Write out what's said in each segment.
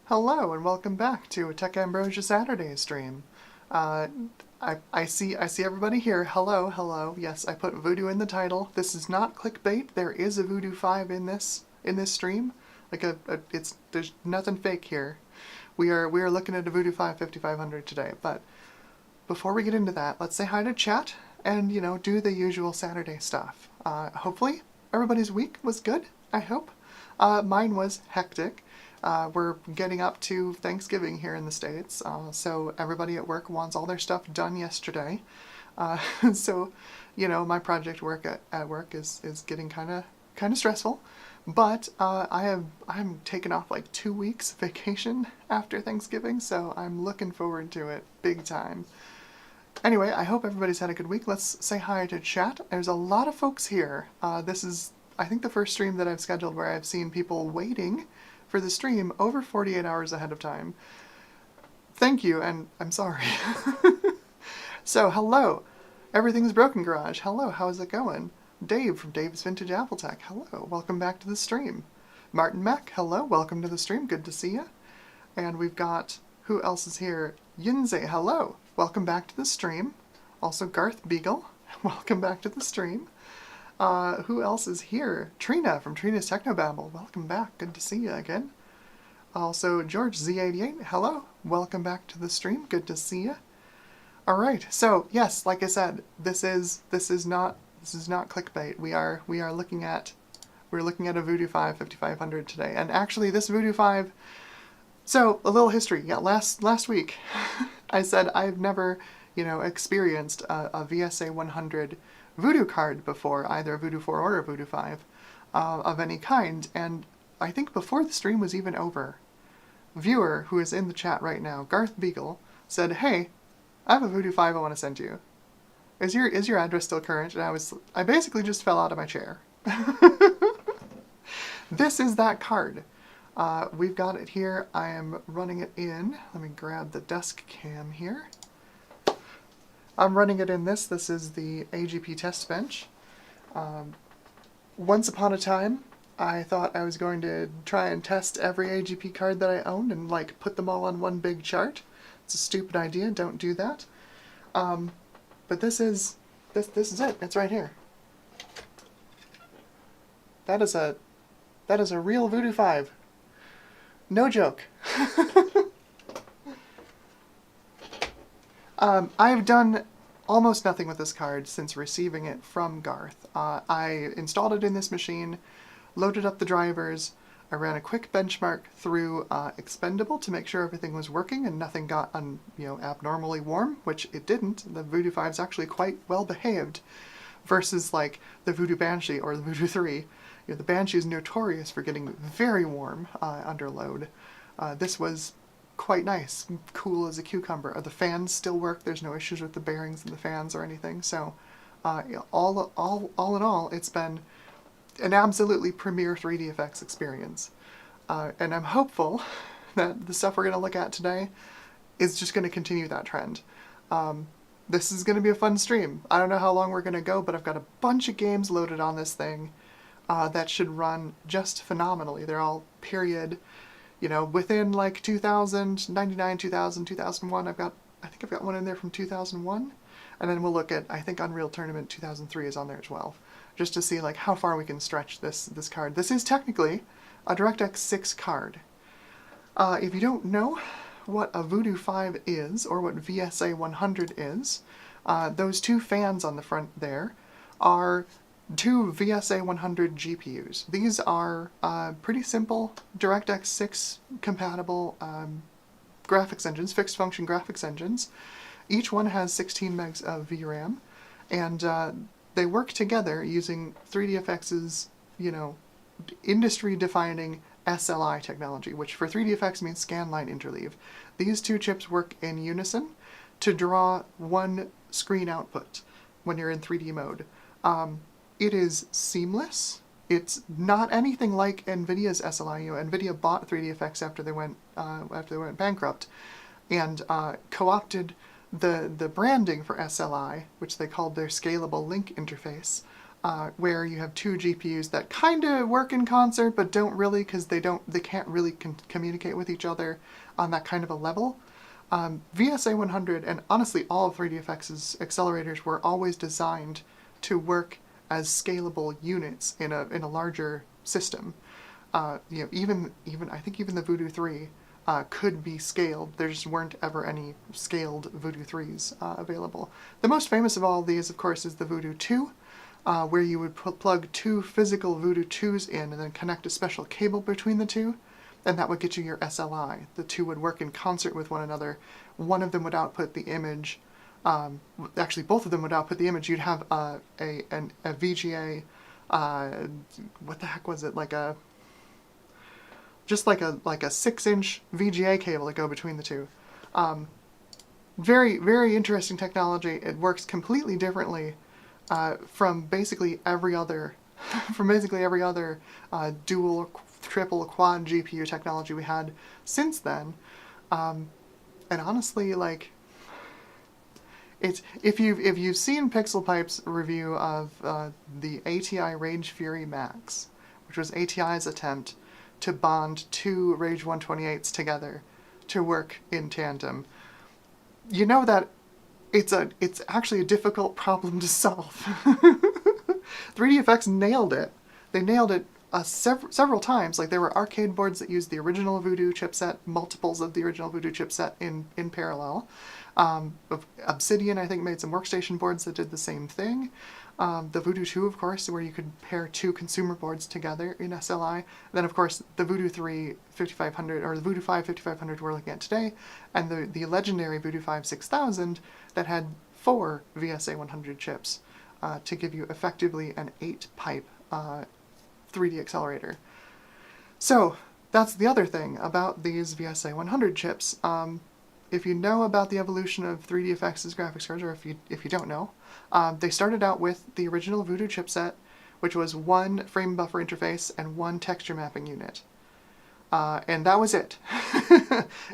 Hello and welcome back to a Tech Ambrosia Saturday stream. I see everybody here. Hello, hello. Yes, I put Voodoo in the title. This is not clickbait. There is a Voodoo 5 in this stream. There's nothing fake here. We are looking at a Voodoo 5 5500 today. But before we get into that, let's say hi to chat and do the usual Saturday stuff. Hopefully everybody's week was good. I hope. Mine was hectic. We're getting up to Thanksgiving here in the States, so everybody at work wants all their stuff done yesterday. So, my project work at work is getting kind of stressful. But I'm taking off like 2 weeks vacation after Thanksgiving, so I'm looking forward to it big time. Anyway, I hope everybody's had a good week. Let's say hi to chat. There's a lot of folks here. This is, I think, the first stream that I've scheduled where I've seen people waiting for the stream over 48 hours ahead of time. Thank you, and I'm sorry. So, hello. Everything's Broken Garage. Hello, how's it going? Dave from Dave's Vintage Apple Tech. Hello, welcome back to the stream. Martin Mack, hello, welcome to the stream. Good to see you. And we've got, who else is here? Yinze, hello, welcome back to the stream. Also Garth Beagle, welcome back to the stream. Who else is here? Trina from Trina's Technobabble. Welcome back. Good to see you again. Also, George Z88. Hello. Welcome back to the stream. Good to see you. All right. So, yes, like I said, this is not clickbait. We're looking at a Voodoo 5 5500 today. And actually this Voodoo 5, so a little history. Yeah, last week I said I've never, experienced a VSA-100 Voodoo card before, either Voodoo 4 or Voodoo 5 of any kind, and I think before the stream was even over, viewer who is in the chat right now, Garth Beagle, said, "Hey, I have a Voodoo 5 I want to send you. Is your address still current?" And I basically just fell out of my chair. This is that card. We've got it here. I am running it in. Let me grab the desk cam here. I'm running it in this. This is the AGP Testbench. Once upon a time, I thought I was going to try and test every AGP card that I owned and put them all on one big chart. It's a stupid idea. Don't do that. But this is it. It's right here. That is a real Voodoo 5. No joke. I've done almost nothing with this card since receiving it from Garth. I installed it in this machine, loaded up the drivers, I ran a quick benchmark through Expendable to make sure everything was working and nothing got abnormally warm, which it didn't. The Voodoo 5 is actually quite well behaved versus the Voodoo Banshee or the Voodoo 3. The Banshee is notorious for getting very warm under load. This was quite nice, cool as a cucumber. The fans still work. There's no issues with the bearings and the fans or anything. So, all in all, it's been an absolutely premier 3D effects experience. And I'm hopeful that the stuff we're going to look at today is just going to continue that trend. This is going to be a fun stream. I don't know how long we're going to go, but I've got a bunch of games loaded on this thing that should run just phenomenally. They're all period. Within 2000, 99, 2000, 2001, I think I've got one in there from 2001. And then we'll look at, I think Unreal Tournament 2003 is on there as well. Just to see how far we can stretch this card. This is technically a DirectX 6 card. If you don't know what a Voodoo 5 is, or what VSA-100 is, those two fans on the front there are two VSA-100 GPUs. These are pretty simple DirectX 6 compatible graphics engines, fixed function graphics engines. Each one has 16 megs of VRAM, and they work together using 3dfx's, industry-defining SLI technology, which for 3dfx means scan-line interleave. These two chips work in unison to draw one screen output when you're in 3D mode. It is seamless. It's not anything like NVIDIA's SLI. NVIDIA bought 3dfx after they went bankrupt, and co-opted the branding for SLI, which they called their Scalable Link Interface, where you have two GPUs that kind of work in concert, but don't really, because they can't really communicate with each other on that kind of a level. VSA-100 and honestly all of 3dfx's accelerators were always designed to work as scalable units in a larger system. Even I think even the Voodoo 3 could be scaled. There just weren't ever any scaled Voodoo 3s available. The most famous of all of these, of course, is the Voodoo 2, where you would plug two physical Voodoo 2s in and then connect a special cable between the two, and that would get you your SLI. The two would work in concert with one another. One of them would output the image. Actually, both of them would output the image. You'd have a VGA, what the heck was it? Just like a 6-inch VGA cable to go between the two. Very, very interesting technology. It works completely differently from basically every other dual, triple, quad GPU technology we had since then. And honestly, like, if you've seen PixelPipe's review of the ATI Rage Fury Max, which was ATI's attempt to bond two Rage 128s together to work in tandem, you know that it's actually a difficult problem to solve. 3dfx nailed it. They nailed it several times. Like, there were arcade boards that used the original Voodoo chipset, multiples of the original Voodoo chipset in parallel. Obsidian, I think, made some workstation boards that did the same thing. The Voodoo 2, of course, where you could pair two consumer boards together in SLI. And then, of course, the Voodoo 3 5500, or the Voodoo 5 5500 we're looking at today, and the legendary Voodoo 5 6000 that had 4 VSA-100 chips to give you effectively an 8-pipe 3D accelerator. So that's the other thing about these VSA-100 chips. If you know about the evolution of 3dfx's graphics cards, or if you don't know, they started out with the original Voodoo chipset, which was one frame buffer interface and one texture mapping unit. And that was it.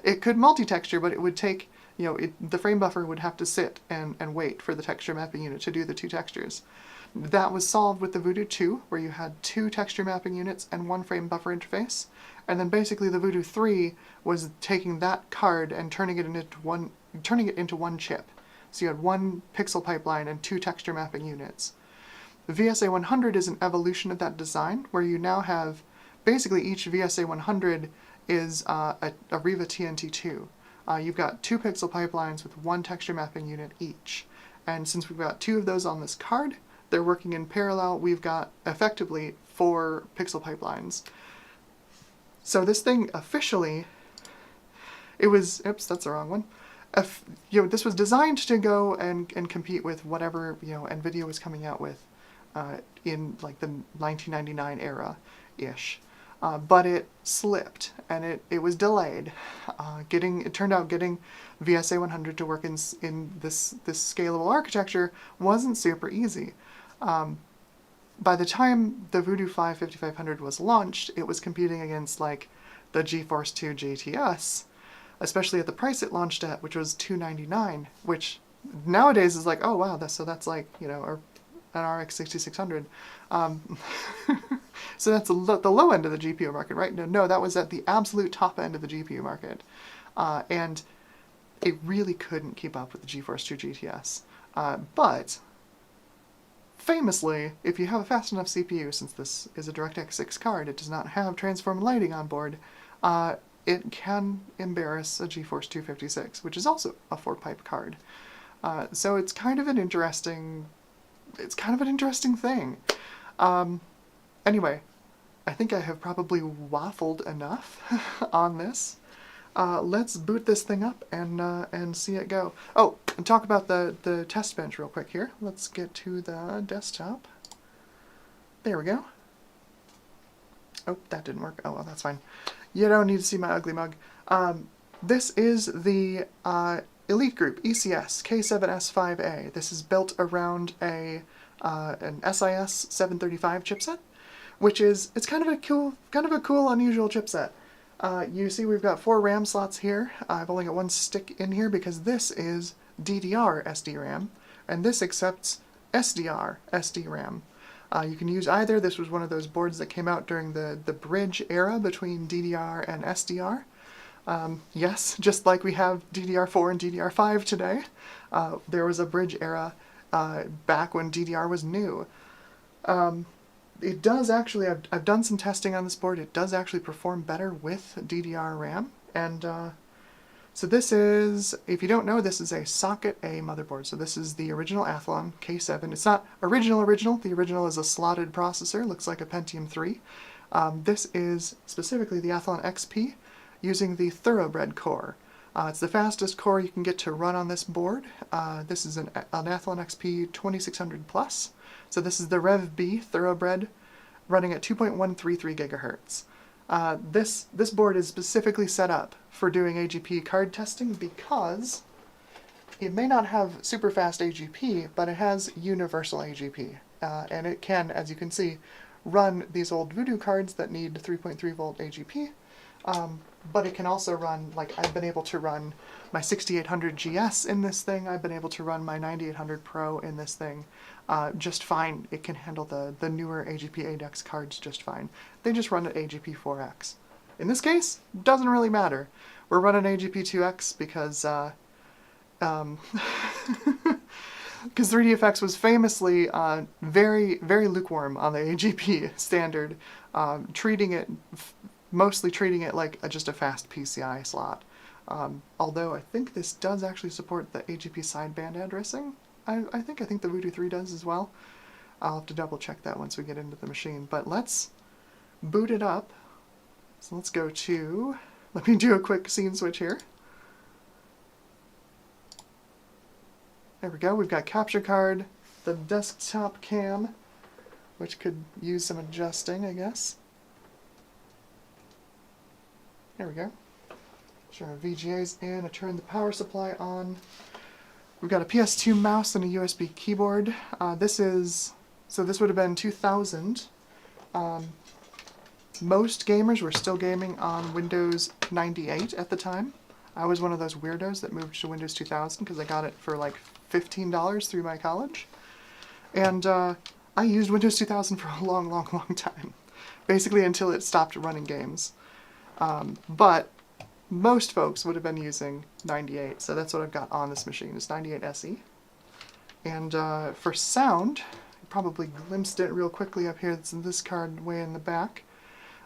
It could multi-texture, but it would take, the frame buffer would have to sit and wait for the texture mapping unit to do the two textures. That was solved with the Voodoo 2, where you had 2 texture mapping units and 1 frame buffer interface. And then basically the Voodoo 3 was taking that card and turning it into one chip. So you had 1 pixel pipeline and 2 texture mapping units. The VSA-100 is an evolution of that design, where you now have basically each VSA-100 is a Riva TNT2. You've got 2 pixel pipelines with 1 texture mapping unit each. And since we've got 2 of those on this card, they're working in parallel. We've got effectively 4 pixel pipelines. So this thing officially, oops, that's the wrong one. This was designed to go and compete with whatever NVIDIA was coming out with in like the 1999 era-ish. But it slipped, and it was delayed. It turned out getting VSA-100 to work in this scalable architecture wasn't super easy. By the time the Voodoo 5 5500 was launched, it was competing against like the GeForce 2 GTS, especially at the price it launched at, which was $299, which nowadays is like, oh wow, that's like, an RX 6600. So that's the low end of the GPU market, right? No, that was at the absolute top end of the GPU market. And it really couldn't keep up with the GeForce 2 GTS. But famously, if you have a fast enough CPU, since this is a DirectX 6 card, it does not have transform lighting on board, it can embarrass a GeForce 256, which is also a 4-pipe card. So it's kind of an interesting thing. Anyway, I think I have probably waffled enough on this. Let's boot this thing up and see it go. Oh, and talk about the test bench real quick here. Let's get to the desktop. There we go. Oh, that didn't work. Oh, well, that's fine. You don't need to see my ugly mug. This is the Elite Group ECS K7S5A. This is built around an SIS 735 chipset, which is kind of a cool, unusual chipset. You see we've got 4 RAM slots here. I've only got 1 stick in here because this is DDR SDRAM, and this accepts SDR SDRAM. You can use either. This was one of those boards that came out during the bridge era between DDR and SDR. Yes, just like we have DDR4 and DDR5 today, there was a bridge era back when DDR was new. It does actually, I've done some testing on this board, it does actually perform better with DDR RAM, and so this is, if you don't know, this is a socket A motherboard. So this is the original Athlon K7. It's not original, the original is a slotted processor, looks like a Pentium 3. This is specifically the Athlon XP using the Thoroughbred core. It's the fastest core you can get to run on this board. This is an Athlon XP 2600 Plus. So this is the Rev B Thoroughbred running at 2.133 gigahertz. This board is specifically set up for doing AGP card testing because it may not have super fast AGP, but it has universal AGP. And it can, as you can see, run these old Voodoo cards that need 3.3 volt AGP. But it can also run, like I've been able to run my 6800 GS in this thing, I've been able to run my 9800 Pro in this thing just fine. It can handle the newer AGP 8X cards just fine. They just run at AGP 4X. In this case, doesn't really matter. We're running AGP 2X because because 3DFX was famously very, very lukewarm on the AGP standard, mostly treating it like just a fast PCI slot. Although I think this does actually support the AGP sideband addressing. I think the Voodoo 3 does as well. I'll have to double check that once we get into the machine. But let's boot it up. So let's go to, let me do a quick scene switch here. There we go, we've got capture card, the desktop cam, which could use some adjusting, I guess. There we go. Sure, our VGA's in, I turned the power supply on. We've got a PS2 mouse and a USB keyboard. This would have been 2000. Most gamers were still gaming on Windows 98 at the time. I was one of those weirdos that moved to Windows 2000 because I got it for like $15 through my college. And I used Windows 2000 for a long, long, long time. Basically until it stopped running games. But most folks would have been using 98, so that's what I've got on this machine, is 98 SE. And for sound, you probably glimpsed it real quickly up here, it's in this card way in the back.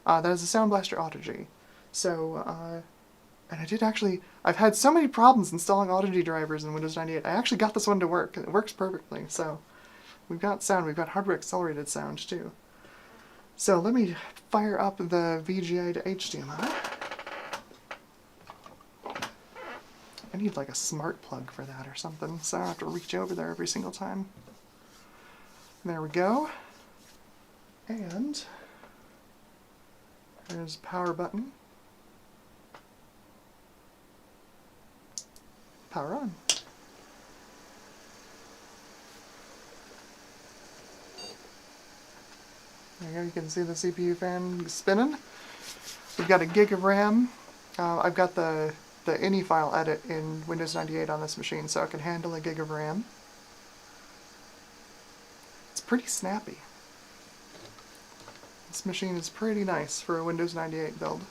That is a Sound Blaster Audigy. So, and I did actually, I've had so many problems installing Audigy drivers in Windows 98, I actually got this one to work, and it works perfectly. So, we've got sound, we've got hardware accelerated sound too. So let me fire up the VGA to HDMI. I need like a smart plug for that or something, so I don't have to reach over there every single time. There we go. And there's the power button. Power on. There you go, you can see the CPU fan spinning. We've got a gig of RAM. I've got the ini file edit in Windows 98 on this machine, so it can handle a gig of RAM. It's pretty snappy. This machine is pretty nice for a Windows 98 build.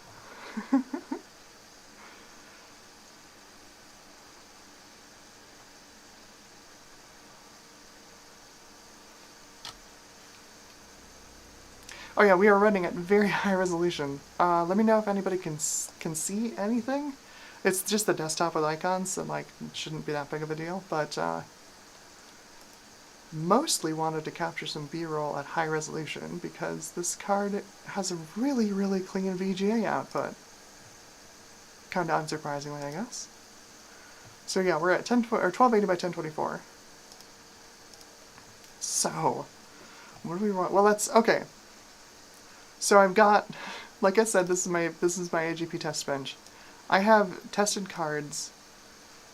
Oh yeah, we are running at very high resolution. Let me know if anybody can see anything. It's just the desktop with icons, so like it shouldn't be that big of a deal, but mostly wanted to capture some B-roll at high resolution because this card has a really, really clean VGA output. Kind of unsurprisingly, I guess. So yeah, we're at 1280 by 1024. So, what do we want? Well, that's okay. So I've got, like I said, this is my AGP Testbench. I have tested cards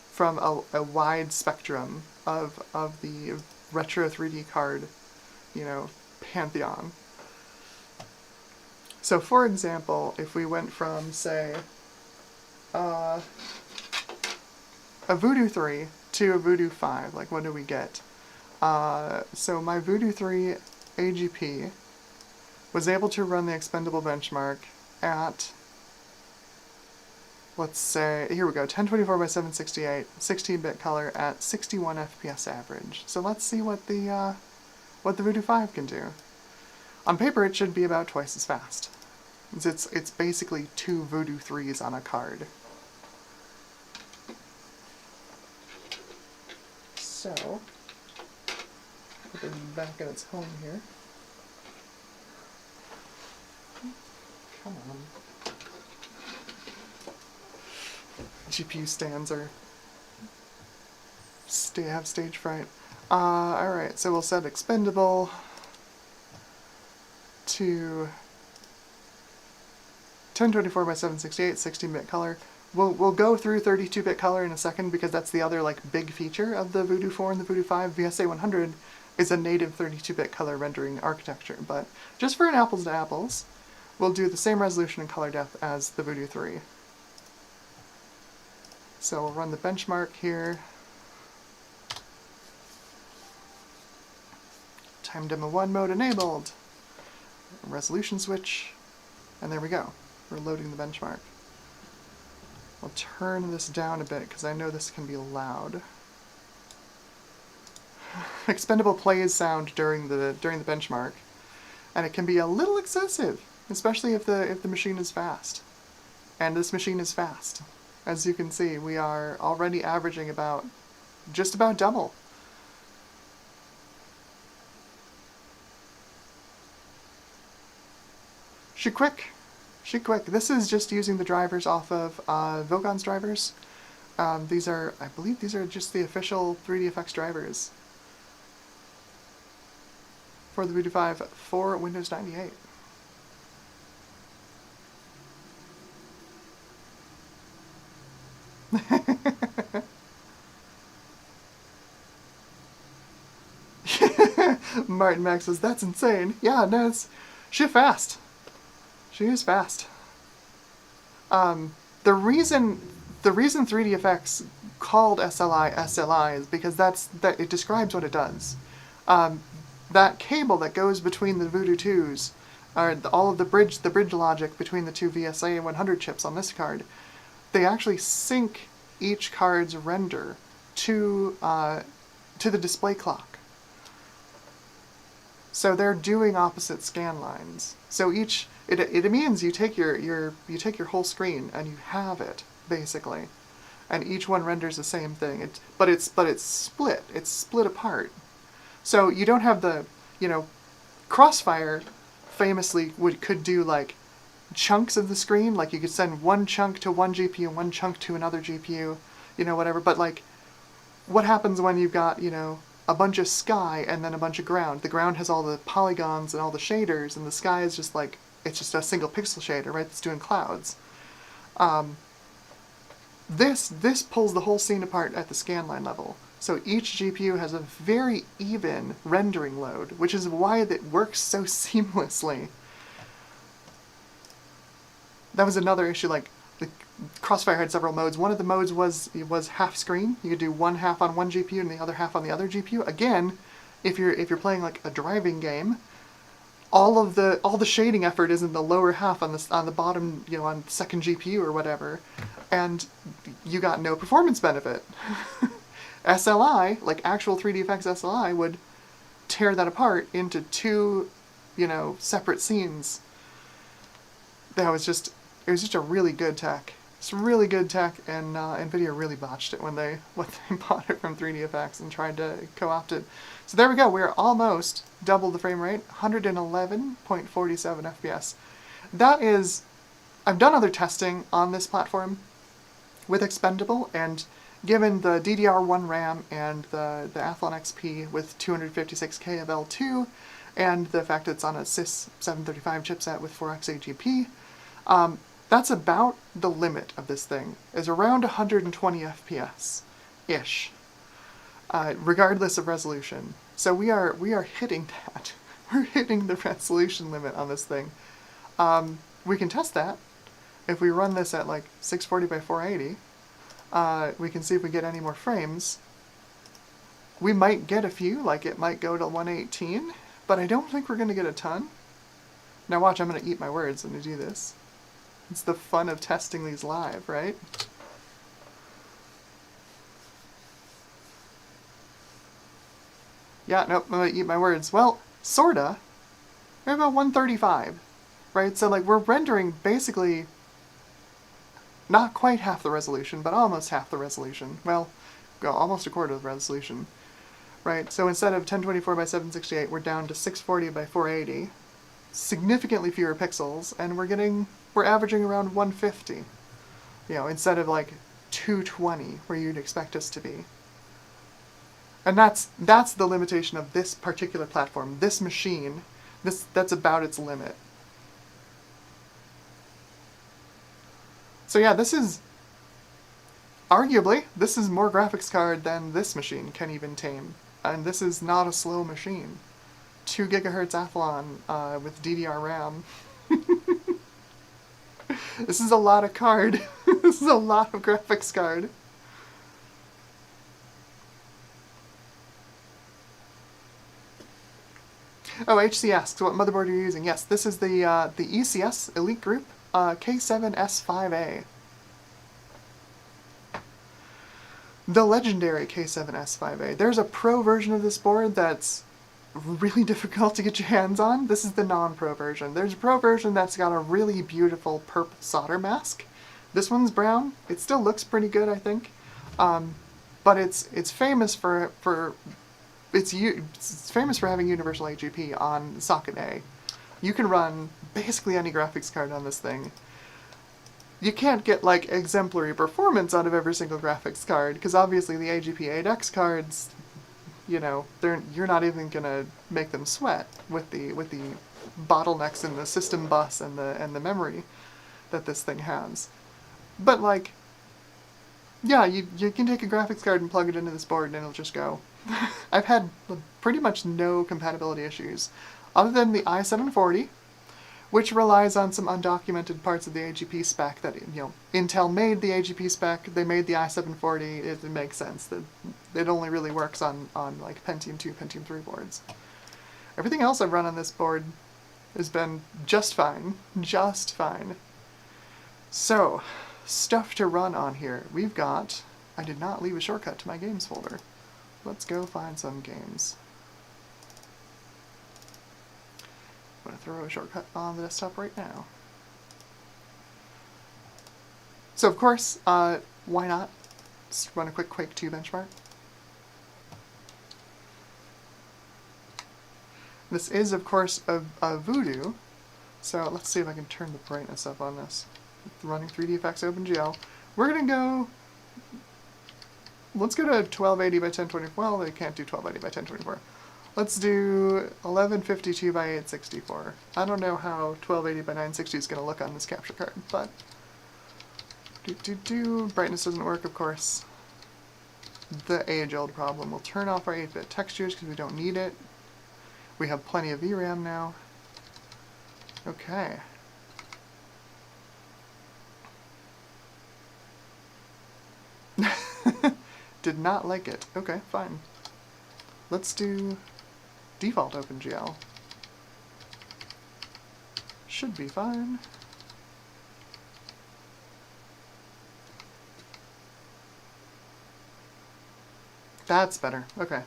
from a wide spectrum of the retro 3D card, you know, pantheon. So for example, if we went from, say, a Voodoo 3 to a Voodoo 5, like what do we get? So my Voodoo 3 AGP was able to run the Expendable benchmark at, let's say, here we go, 1024 by 768, 16-bit color at 61 FPS average. So let's see what the Voodoo 5 can do. On paper, it should be about twice as fast. It's basically 2 Voodoo 3s on a card. So, put it back in its home here. Come on. GPU stands are have stage fright. Alright, so we'll set Expendable to 1024 by 768, 16-bit color. We'll go through 32-bit color in a second because that's the other like big feature of the Voodoo 4 and the Voodoo 5. VSA-100 is a native 32-bit color rendering architecture, but just for an apples to apples, we'll do the same resolution and color depth as the Voodoo 3. So we'll run the benchmark here. Time Demo 1 mode enabled. Resolution switch, and there we go. We're loading the benchmark. I'll turn this down a bit because I know this can be loud. Expendable plays sound during the benchmark, and it can be a little excessive, especially if the machine is fast. And this machine is fast. As you can see, we are already averaging about just about double. Quake. This is just using the drivers off of Vogon's drivers. These are, I believe these are just the official 3DFX drivers for the Voodoo 5 for Windows 98. Martin Max says, that's insane. Yeah, no, she's fast. She is fast. The reason 3DFX called SLI is because that it describes what it does. That cable that goes between the Voodoo 2s, or all of the bridge logic between the two VSA-100 chips on this card, they actually sync each card's render to the display clock. So they're doing opposite scan lines. So it means you take your whole screen and you have it basically, and each one renders the same thing. But it's split. It's split apart. So you don't have the Crossfire famously could do like chunks of the screen. Like you could send one chunk to one GPU and one chunk to another GPU, whatever. But like, what happens when you've got a bunch of sky and then a bunch of ground? The ground has all the polygons and all the shaders, and the sky is just like, it's just a single pixel shader, right? That's doing clouds. This pulls the whole scene apart at the scanline level. So each GPU has a very even rendering load, which is why it works so seamlessly. That was another issue. Like the Crossfire had several modes. One of the modes was half screen. You could do one half on one GPU and the other half on the other GPU. Again, if you're playing like a driving game, all the shading effort is in the lower half on the bottom, on the second GPU or whatever, and you got no performance benefit. SLI, like actual 3DFX SLI, would tear that apart into two, separate scenes. It was just a really good tech. It's really good tech, and NVIDIA really botched it when they bought it from 3DFX and tried to co-opt it. So there we go. We're almost double the frame rate, 111.47 FPS. That is, I've done other testing on this platform with Expendable, and given the DDR1 RAM and the Athlon XP with 256K of L2, and the fact that it's on a SIS 735 chipset with 4x AGP, that's about the limit of this thing, is around 120 FPS-ish, regardless of resolution. So we are hitting that. We're hitting the resolution limit on this thing. We can test that. If we run this at like 640 by 480, we can see if we get any more frames. We might get a few, like it might go to 118, but I don't think we're going to get a ton. Now watch, I'm going to eat my words when I do this. It's the fun of testing these live, right? Yeah, nope, I'm going to eat my words. Well, sorta. We're about 135, right? So, like, we're rendering basically not quite half the resolution, but almost half the resolution. Well, almost a quarter of the resolution, right? So instead of 1024 by 768, we're down to 640 by 480. Significantly fewer pixels, and we're averaging around 150. You know, instead of like 220 where you'd expect us to be. And that's the limitation of this particular platform, this machine. That's about its limit. So yeah, this is arguably more graphics card than this machine can even tame, and this is not a slow machine. 2 gigahertz Athlon with DDR RAM. This is a lot of card. This is a lot of graphics card. Oh, HC asks what motherboard you're using. Yes, this is the ECS Elite Group K7S5A. The legendary K7S5A. There's a pro version of this board that's really difficult to get your hands on. This is the non-pro version. There's a pro version that's got a really beautiful purple solder mask. This one's brown. It still looks pretty good, I think. But it's famous for it's famous for having universal AGP on socket A. You can run basically any graphics card on this thing. You can't get like exemplary performance out of every single graphics card, because obviously the AGP 8X cards, you know, you're not even gonna make them sweat with the bottlenecks in the system bus and the memory that this thing has. But like, yeah, you can take a graphics card and plug it into this board and it'll just go. I've had pretty much no compatibility issues, other than the i740, which relies on some undocumented parts of the AGP spec that, you know, Intel made the AGP spec, they made the i740, it makes sense that it only really works on like Pentium 2, Pentium 3 boards. Everything else I've run on this board has been just fine. Just fine. So, stuff to run on here. We've got... I did not leave a shortcut to my games folder. Let's go find some games. I'm going to throw a shortcut on the desktop right now. So of course, why not just run a quick Quake 2 benchmark? This is, of course, a Voodoo, so let's see if I can turn the brightness up on this. Running 3D Effects OpenGL. We're going to go... Let's go to 1280 by 1024. Well, they can't do 1280 by 1024. Let's do 1152 by 864. I don't know how 1280 by 960 is going to look on this capture card, but... Brightness doesn't work, of course. The age-old problem. We'll turn off our 8-bit textures because we don't need it. We have plenty of VRAM now. Okay. Did not like it. Okay, fine. Let's do default OpenGL. Should be fine. That's better. Okay.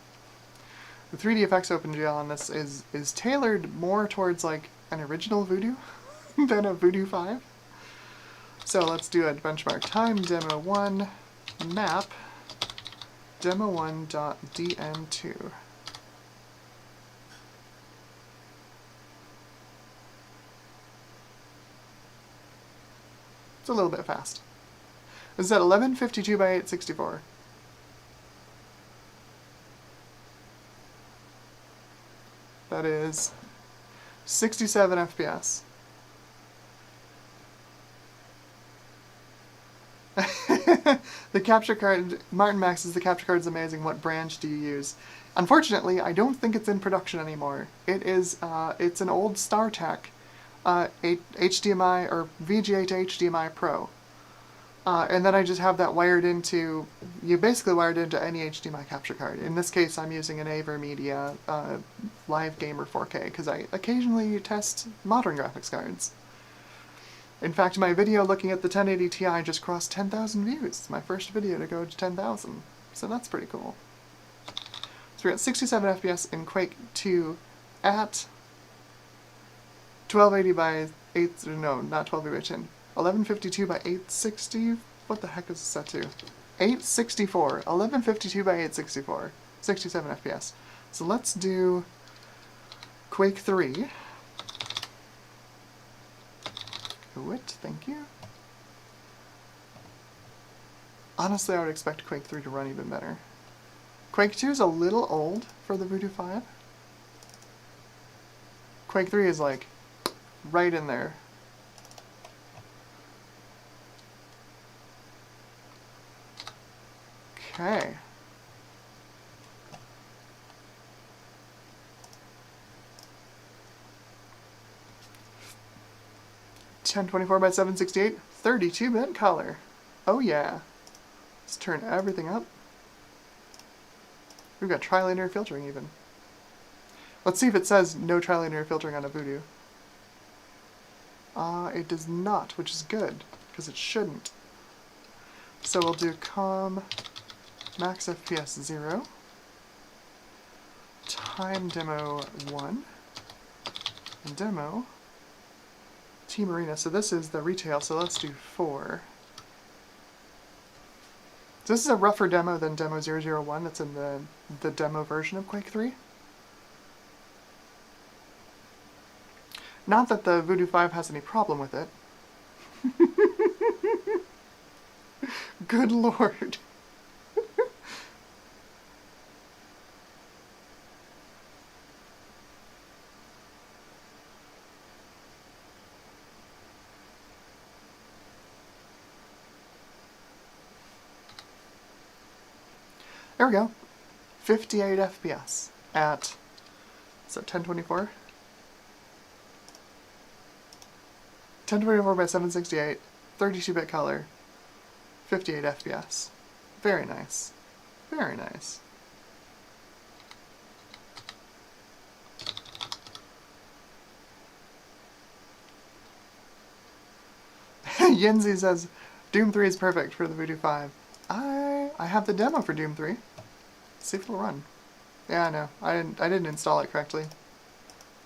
The 3D Effects OpenGL on this is tailored more towards like an original Voodoo than a Voodoo 5. So let's do a benchmark. Time demo 1 map demo1.dn2. It's a little bit fast. This is at 1152 by 864. That is 67 FPS. The capture card, Martin Max says the capture card is amazing. What branch do you use? Unfortunately, I don't think it's in production anymore. It is, it's an old StarTech HDMI or VGA to HDMI Pro. And then I just have that wired into, you basically wired into any HDMI capture card. In this case, I'm using an AverMedia Live Gamer 4K, because I occasionally test modern graphics cards. In fact, my video looking at the 1080 Ti just crossed 10,000 views. It's my first video to go to 10,000, so that's pretty cool. So we're at 67 FPS in Quake 2 at 1280 by 8, no, not 1280 by 10. 1152 by 860, what the heck is it set to? 864, 1152 by 864, 67 FPS. So let's do Quake 3. Quit, thank you. Honestly, I would expect Quake 3 to run even better. Quake 2 is a little old for the Voodoo 5. Quake 3 is like right in there. Okay. (1024 by 768), 32-bit color. Oh yeah. Let's turn everything up. We've got trilinear filtering even. Let's see if it says no trilinear filtering on a Voodoo. It does not, which is good, because it shouldn't. So we'll do max FPS 0, time demo 1, and demo Team Arena. So this is the retail, so let's do 4. So this is a rougher demo than demo 001 that's in the demo version of Quake 3. Not that the Voodoo 5 has any problem with it. Good lord. There we go. 58 FPS at, so 1024? 1024 by 768, 32-bit color, 58 FPS. Very nice. Very nice. Yenzi says, Doom 3 is perfect for the Voodoo 5. I have the demo for Doom 3. Let's see if it'll run. Yeah, no, I didn't install it correctly.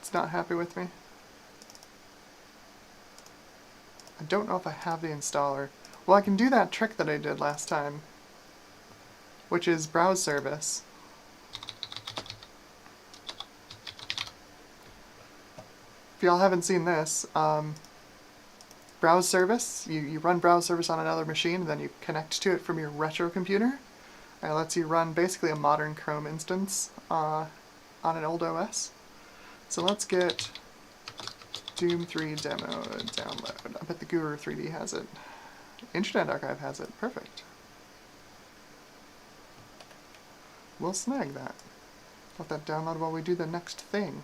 It's not happy with me. I don't know if I have the installer. Well, I can do that trick that I did last time, which is browse service. If y'all haven't seen this, browse service, you run browse service on another machine, and then you connect to it from your retro computer. And it lets you run basically a modern Chrome instance on an old OS. So let's get Doom 3 demo download. I bet the Guru 3D has it. Internet Archive has it. Perfect. We'll snag that. Let that download while we do the next thing.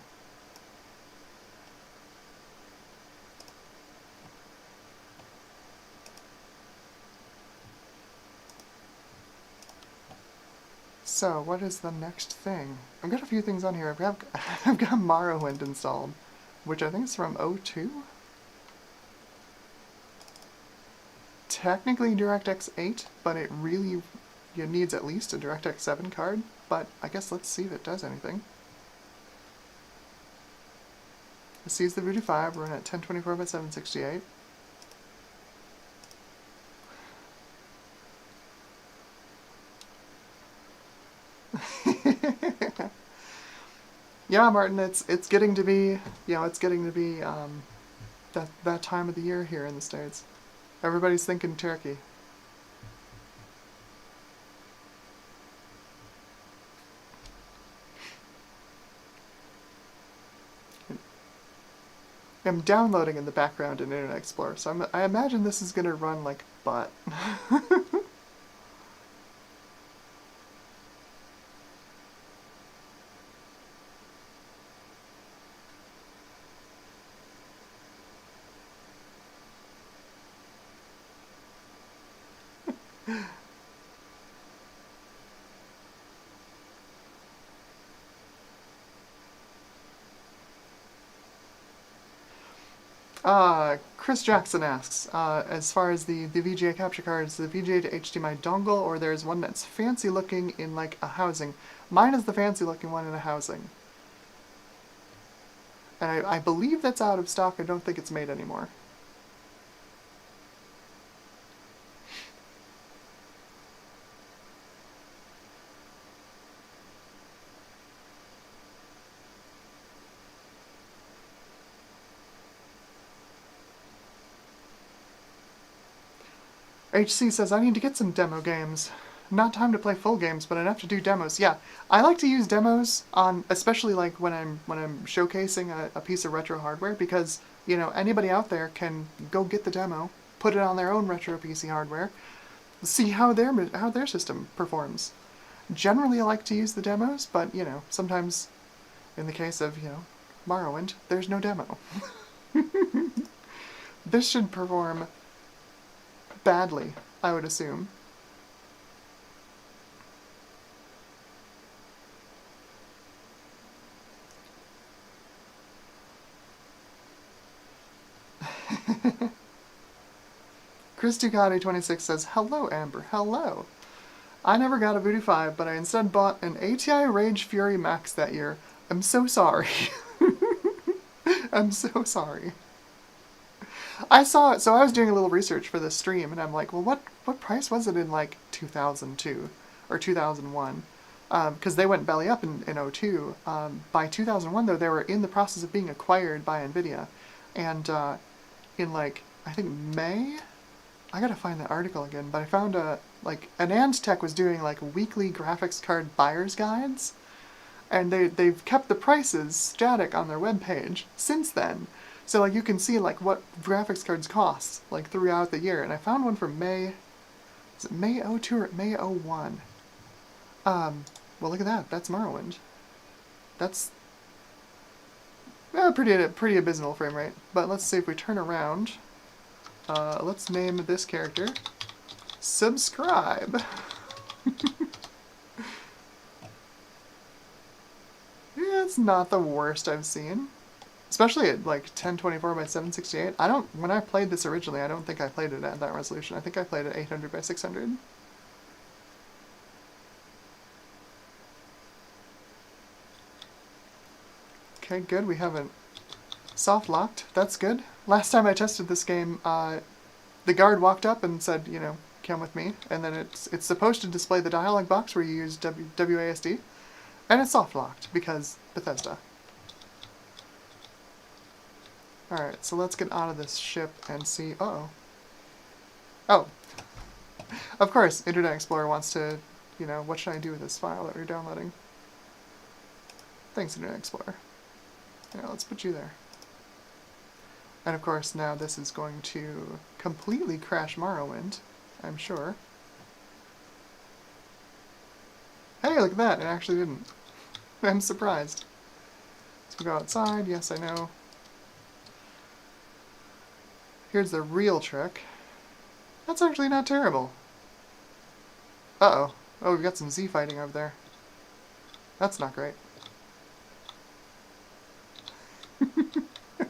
So, what is the next thing? I've got a few things on here. I've got Morrowind installed, which I think is from 02? Technically DirectX 8, but it needs at least a DirectX 7 card, but I guess let's see if it does anything. This is the Voodoo 5, we're in at 1024 by 768. Yeah, Martin, it's getting to be, it's getting to be that time of the year here in the States. Everybody's thinking turkey. I'm downloading in the background in Internet Explorer, so I imagine this is going to run like butt. Chris Jackson asks, as far as the VGA capture card, is the VGA to HDMI dongle, or there's one that's fancy looking in like a housing? Mine is the fancy looking one in a housing. And I believe that's out of stock. I don't think it's made anymore. HC says, I need to get some demo games. Not time to play full games, but enough to do demos. Yeah, I like to use demos on, especially like when I'm showcasing a piece of retro hardware, because you know anybody out there can go get the demo, put it on their own retro PC hardware, see how their system performs. Generally, I like to use the demos, but you know sometimes, in the case of Morrowind, there's no demo. This should perform badly, I would assume. Chris Ducati26 says, hello, Amber, hello. I never got a Voodoo 5, but I instead bought an ATI Rage Fury Max that year. I'm so sorry. I'm so sorry. I saw it, so I was doing a little research for this stream, and I'm like, well, what price was it in, like, 2002 or 2001? Because they went belly up in 2002. By 2001, though, they were in the process of being acquired by NVIDIA. And in, like, I think May? I gotta find that article again, but I found, like, AnandTech was doing, like, weekly graphics card buyer's guides, and they've kept the prices static on their webpage since then. So, like, you can see, like, what graphics cards cost, like, throughout the year. And I found one for May, is it May 02 or May 01? Well, look at that. That's Morrowind. That's pretty abysmal frame rate. But let's see if we turn around. Let's name this character Subscribe. Yeah, it's not the worst I've seen. Especially at like 1024 by 768. When I played this originally, I don't think I played it at that resolution. I think I played it 800 by 600. Okay, good. We haven't soft locked. That's good. Last time I tested this game, the guard walked up and said, you know, come with me. And then it's supposed to display the dialog box where you use WASD. And it's soft locked because Bethesda. Alright, so let's get out of this ship and see... Uh-oh. Oh. Of course, Internet Explorer wants to, you know, what should I do with this file that we're downloading? Thanks, Internet Explorer. Yeah, let's put you there. And of course, now this is going to completely crash Morrowind, I'm sure. Hey, look at that! It actually didn't. I'm surprised. So we go outside. Yes, I know. Here's the real trick. That's actually not terrible. Uh-oh. Oh, we've got some Z fighting over there. That's not great.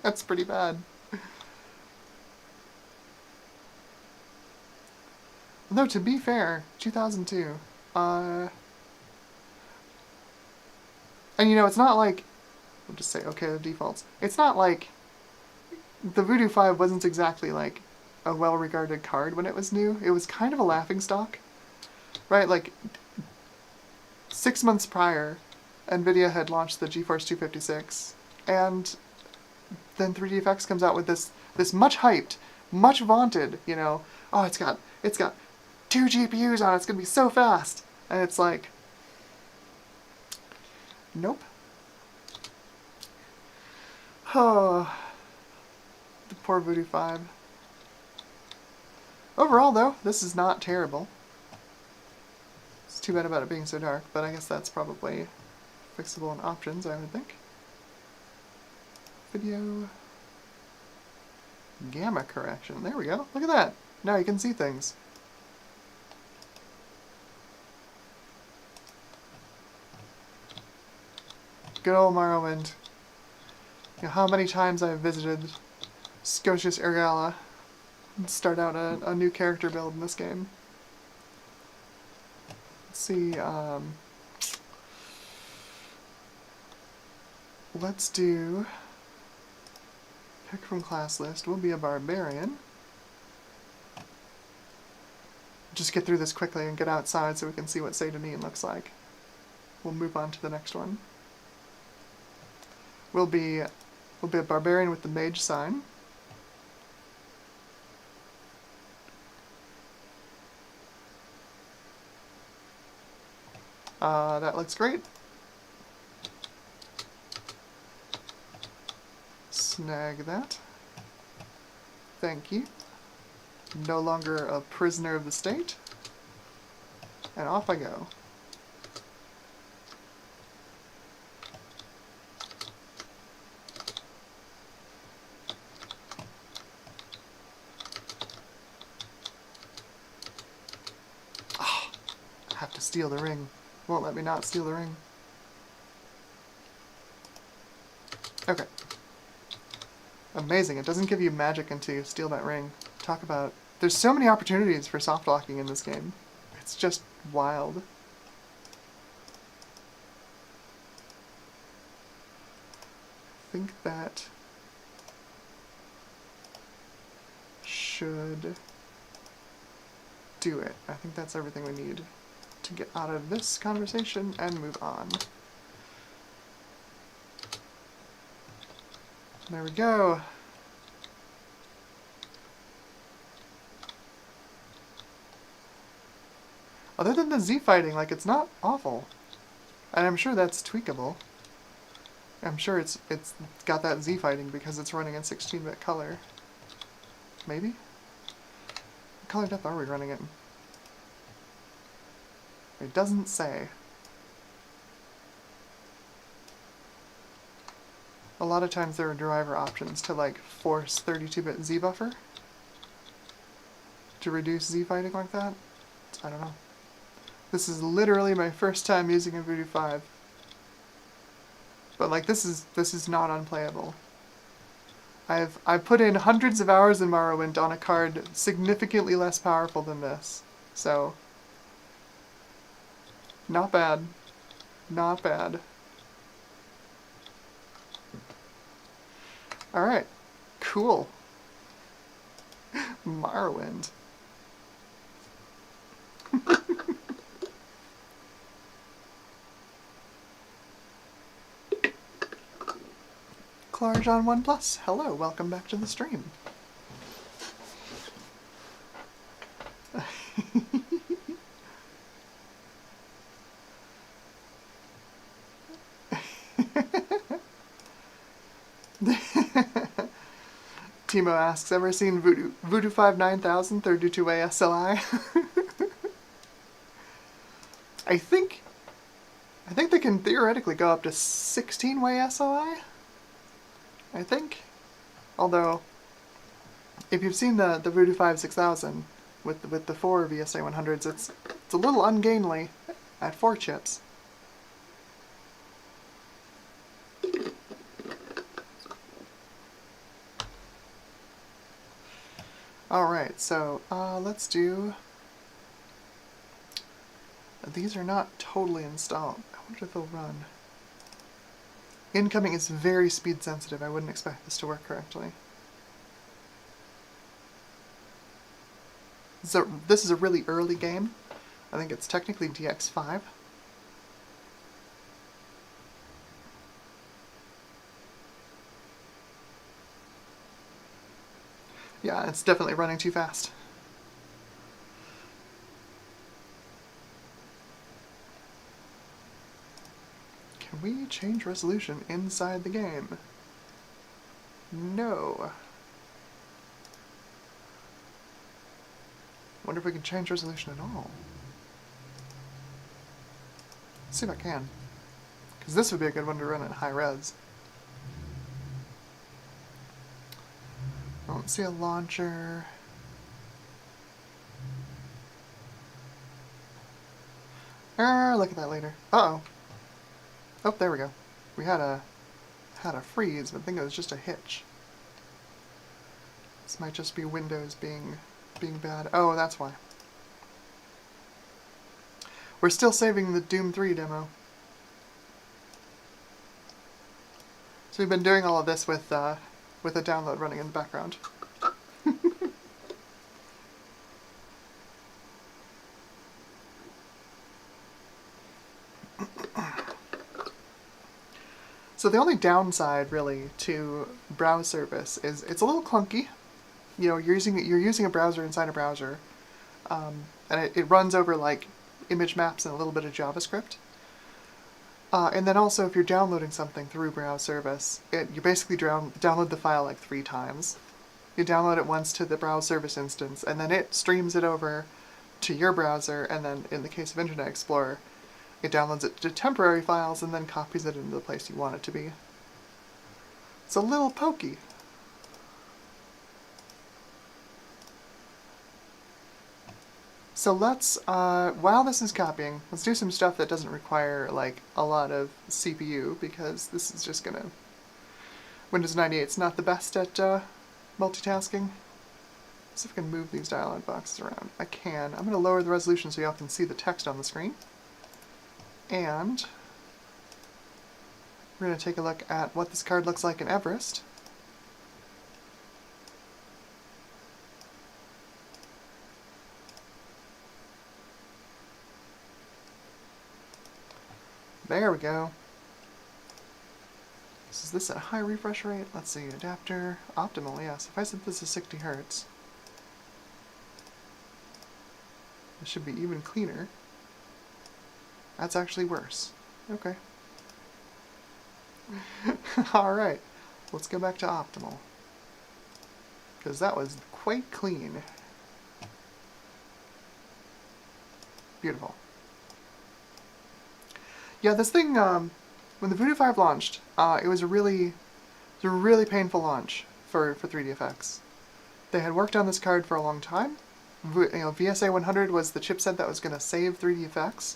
That's pretty bad. Though, to be fair, 2002, and you know, it's not like, we'll just say, okay, the defaults. It's not like the Voodoo 5 wasn't exactly like a well-regarded card when it was new. It was kind of a laughingstock, right? Like, 6 months prior, NVIDIA had launched the GeForce 256, and then 3DFX comes out with this much hyped, much vaunted, you know, oh, it's got 2 GPUs on it, it's gonna be so fast, and it's like, nope. Oh, the poor Voodoo 5. Overall, though, this is not terrible. It's too bad about it being so dark, but I guess that's probably fixable in options, I would think. Video gamma correction. There we go. Look at that. Now you can see things. Good old Morrowind. You know, how many times I've visited Scotius Ergala. Start out a new character build in this game. Let's see, let's do pick from class list. We'll be a barbarian. Just get through this quickly and get outside so we can see what Satanine looks like. We'll move on to the next one. We'll be a barbarian with the mage sign. That looks great. Snag that. Thank you. No longer a prisoner of the state. And off I go. Oh, I have to steal the ring. Won't let me not steal the ring. Okay. Amazing. It doesn't give you magic until you steal that ring. Talk about... There's so many opportunities for soft locking in this game. It's just wild. I think that should do it. I think that's everything we need to get out of this conversation and move on. There we go. Other than the Z fighting, like, it's not awful. And I'm sure that's tweakable. I'm sure it's got that Z fighting because it's running in 16-bit color. Maybe? What color depth are we running in? It doesn't say. A lot of times there are driver options to, like, force 32-bit Z buffer to reduce Z fighting like that. I don't know. This is literally my first time using a Voodoo 5. But, like, this is not unplayable. I've put in hundreds of hours in Morrowind on a card significantly less powerful than this. So, not bad. Not bad. Alright. Cool. Morrowind. Clarjon 1+, hello, welcome back to the stream. Timo asks, ever seen Voodoo 5 9000 32-way SLI? I think they can theoretically go up to 16-way SLI. I think. Although, if you've seen the Voodoo 5 6000 with the 4 VSA-100s, it's a little ungainly at 4 chips. Alright, so let's do... These are not totally installed. I wonder if they'll run. Incoming is very speed sensitive. I wouldn't expect this to work correctly. So this is a really early game. I think it's technically DX5. Yeah, it's definitely running too fast. Can we change resolution inside the game? No. Wonder if we can change resolution at all. Let's see if I can. Because this would be a good one to run at high res. I don't see a launcher. Look at that later. Uh-oh. Oh, there we go. We had a freeze, but I think it was just a hitch. This might just be Windows being bad. Oh, that's why. We're still saving the Doom 3 demo. So we've been doing all of this with a download running in the background. So the only downside, really, to browse service is it's a little clunky. You know, you're using a browser inside a browser, and it runs over like image maps and a little bit of JavaScript. And then also, if you're downloading something through browse service, you basically download the file like 3 times. You download it once to the browse service instance, and then it streams it over to your browser, and then in the case of Internet Explorer, it downloads it to temporary files and then copies it into the place you want it to be. It's a little pokey. So let's, while this is copying, let's do some stuff that doesn't require, like, a lot of CPU, because this is just gonna... Windows 98's not the best at multitasking. Let's see if I can move these dialog boxes around. I can. I'm gonna lower the resolution so y'all can see the text on the screen. And we're going to take a look at what this card looks like in Everest. There we go. So is this at a high refresh rate? Let's see, adapter, optimal, yes. If I set this to 60 Hz, it should be even cleaner. That's actually worse. Okay. Alright, let's go back to optimal. Because that was quite clean. Beautiful. Yeah, this thing, when the Voodoo 5 launched, it was a really painful launch for 3DFX. They had worked on this card for a long time. VSA-100 was the chipset that was going to save 3DFX.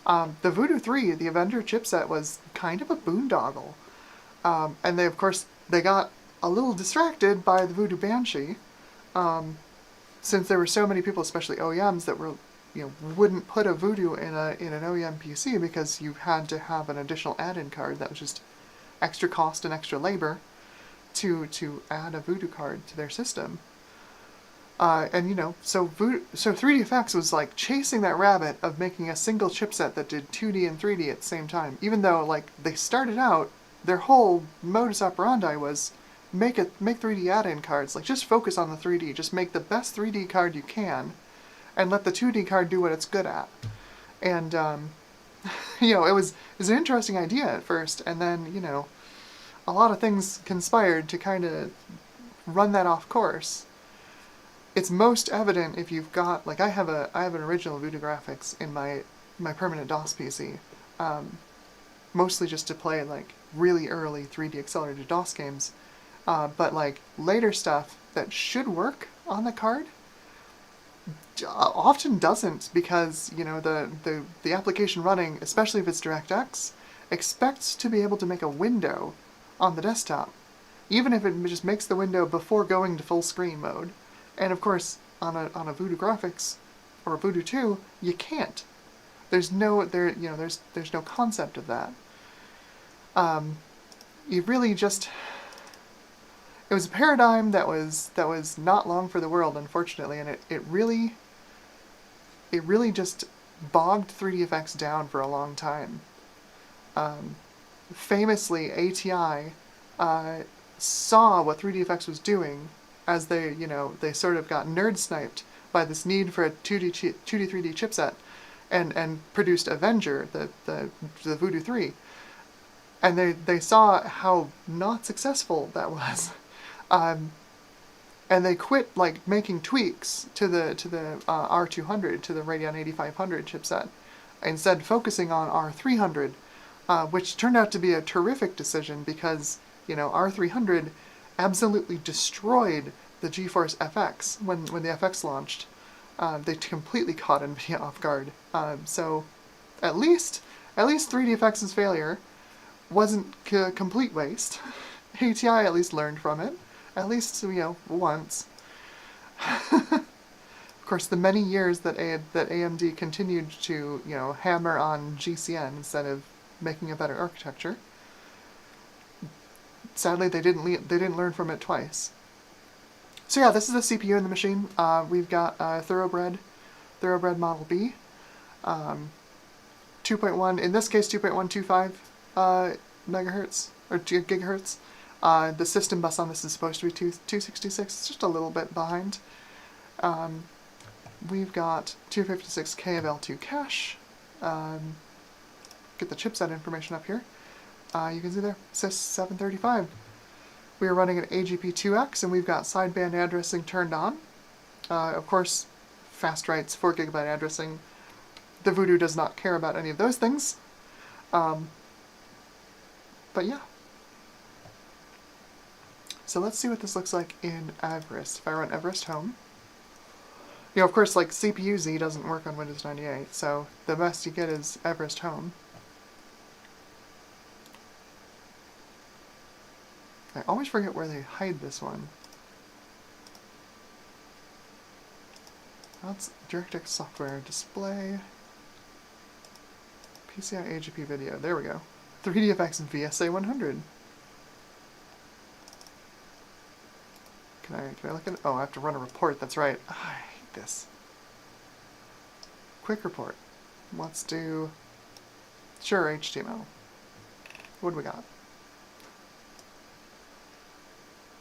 The Voodoo 3, the Avenger chipset, was kind of a boondoggle. And they, of course, they got a little distracted by the Voodoo Banshee, since there were so many people, especially OEMs, that were, wouldn't put a Voodoo in an OEM PC because you had to have an additional add-in card that was just extra cost and extra labor to add a Voodoo card to their system. And so 3DFX was like chasing that rabbit of making a single chipset that did 2D and 3D at the same time. Even though, like, they started out, their whole modus operandi was make 3D add-in cards. Like, just focus on the 3D. Just make the best 3D card you can, and let the 2D card do what it's good at. And it was an interesting idea at first, and then a lot of things conspired to kind of run that off course. It's most evident if you've got, like, I have an original Voodoo graphics in my permanent DOS PC, mostly just to play, like, really early 3D accelerated DOS games, but, like, later stuff that should work on the card often doesn't, because, the application running, especially if it's DirectX, expects to be able to make a window on the desktop, even if it just makes the window before going to full screen mode. And of course, on a Voodoo graphics or a Voodoo 2, you can't. There's no concept of that. You really just, it was a paradigm that was not long for the world, unfortunately, and it really just bogged 3DFX down for a long time. Famously, ATI saw what 3DFX was doing as they sort of got nerd sniped by this need for a 2D 3D chipset, and produced Avenger, the Voodoo 3, and they saw how not successful that was, and they quit, like, making tweaks to the R200, to the Radeon 8500 chipset, instead focusing on R300, which turned out to be a terrific decision because R300 absolutely destroyed the GeForce FX when the FX launched. They completely caught NVIDIA off guard. So at least 3DFX's failure wasn't a complete waste. ATI at least learned from it At least, you know, once. Of course, the many years that AMD continued to, you know, hammer on GCN instead of making a better architecture, sadly they didn't learn from it twice. So yeah, this is the CPU in the machine. We've got Thoroughbred Model B, 2.1, in this case 2.125 megahertz or gigahertz. The system bus on this is supposed to be 266. It's just a little bit behind. We've got 256K of L2 cache. Get the chipset information up here. You can see there, sys735. We are running an AGP 2X, and we've got sideband addressing turned on. Of course, fast writes, 4 GB addressing. The Voodoo does not care about any of those things. But yeah. So let's see what this looks like in Everest. If I run Everest Home. You know, of course, like, CPU-Z doesn't work on Windows 98, so the best you get is Everest Home. I always forget where they hide this one. That's DirectX software, display, PCI AGP video, there we go. 3DFX and VSA-100. Can I look at it? Oh, I have to run a report, that's right. I hate this. Quick report. Let's do, sure, HTML. What do we got?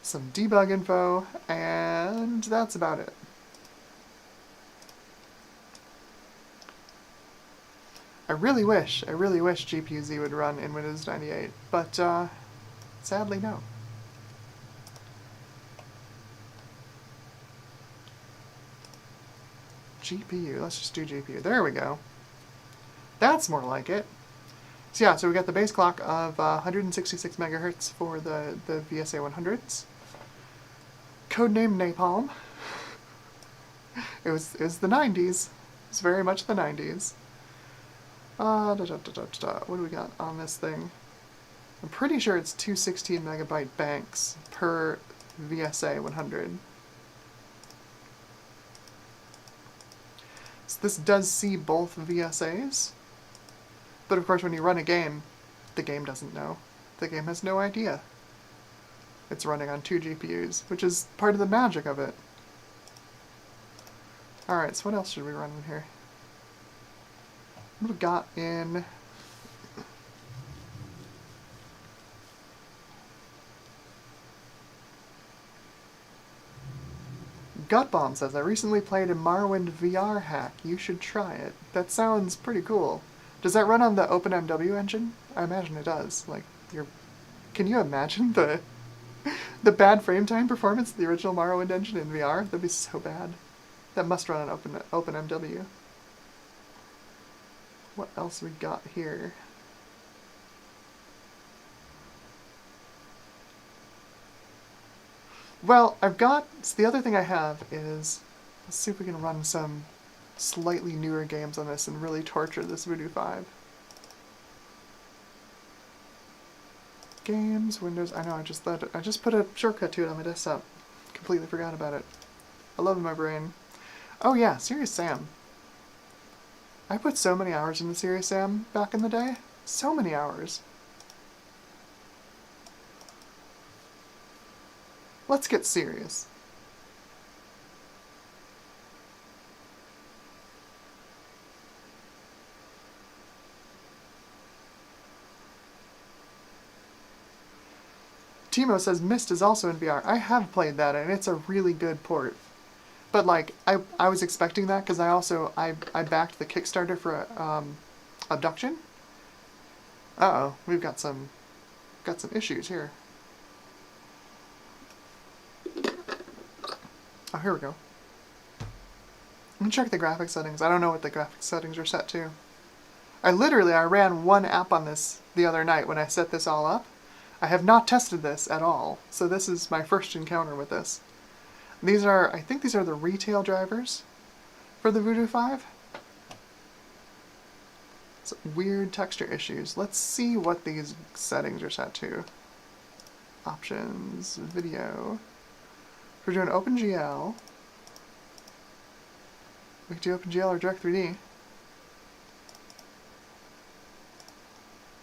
Some debug info, and that's about it. I really wish GPU-Z would run in Windows 98, but sadly no. GPU, let's just do GPU. There we go. That's more like it. So yeah, so we got the base clock of 166 megahertz for the VSA-100s. Codename Napalm. It was the 90s. It's very much the 90s. What do we got on this thing? I'm pretty sure it's 216 megabyte banks per VSA-100. So this does see both VSAs, but of course when you run a game, the game doesn't know. The game has no idea. It's running on 2 GPUs, which is part of the magic of it. Alright, so what else should we run in here? What have we got in... Gutbomb says, I recently played a Morrowind VR hack. You should try it. That sounds pretty cool. Does that run on the OpenMW engine? I imagine it does. Like, can you imagine the bad frame time performance of the original Morrowind engine in VR? That'd be so bad. That must run on OpenMW. What else we got here? Well, so the other thing I have is, let's see if we can run some slightly newer games on this and really torture this Voodoo 5. Games, Windows, I know, I just put a shortcut to it on my desktop. Completely forgot about it. I love my brain. Oh yeah, Serious Sam. I put so many hours into Serious Sam back in the day. So many hours. Let's get serious. Timo says Myst is also in VR. I have played that, and it's a really good port. But like, I was expecting that because I backed the Kickstarter for Abduction. Uh-oh, we've got some issues here. Oh, here we go. Let me check the graphics settings. I don't know what the graphics settings are set to. I ran one app on this the other night when I set this all up. I have not tested this at all, so this is my first encounter with this. I think these are the retail drivers for the Voodoo 5. Some weird texture issues. Let's see what these settings are set to. Options, video. If we're doing OpenGL, we can do OpenGL or Direct3D.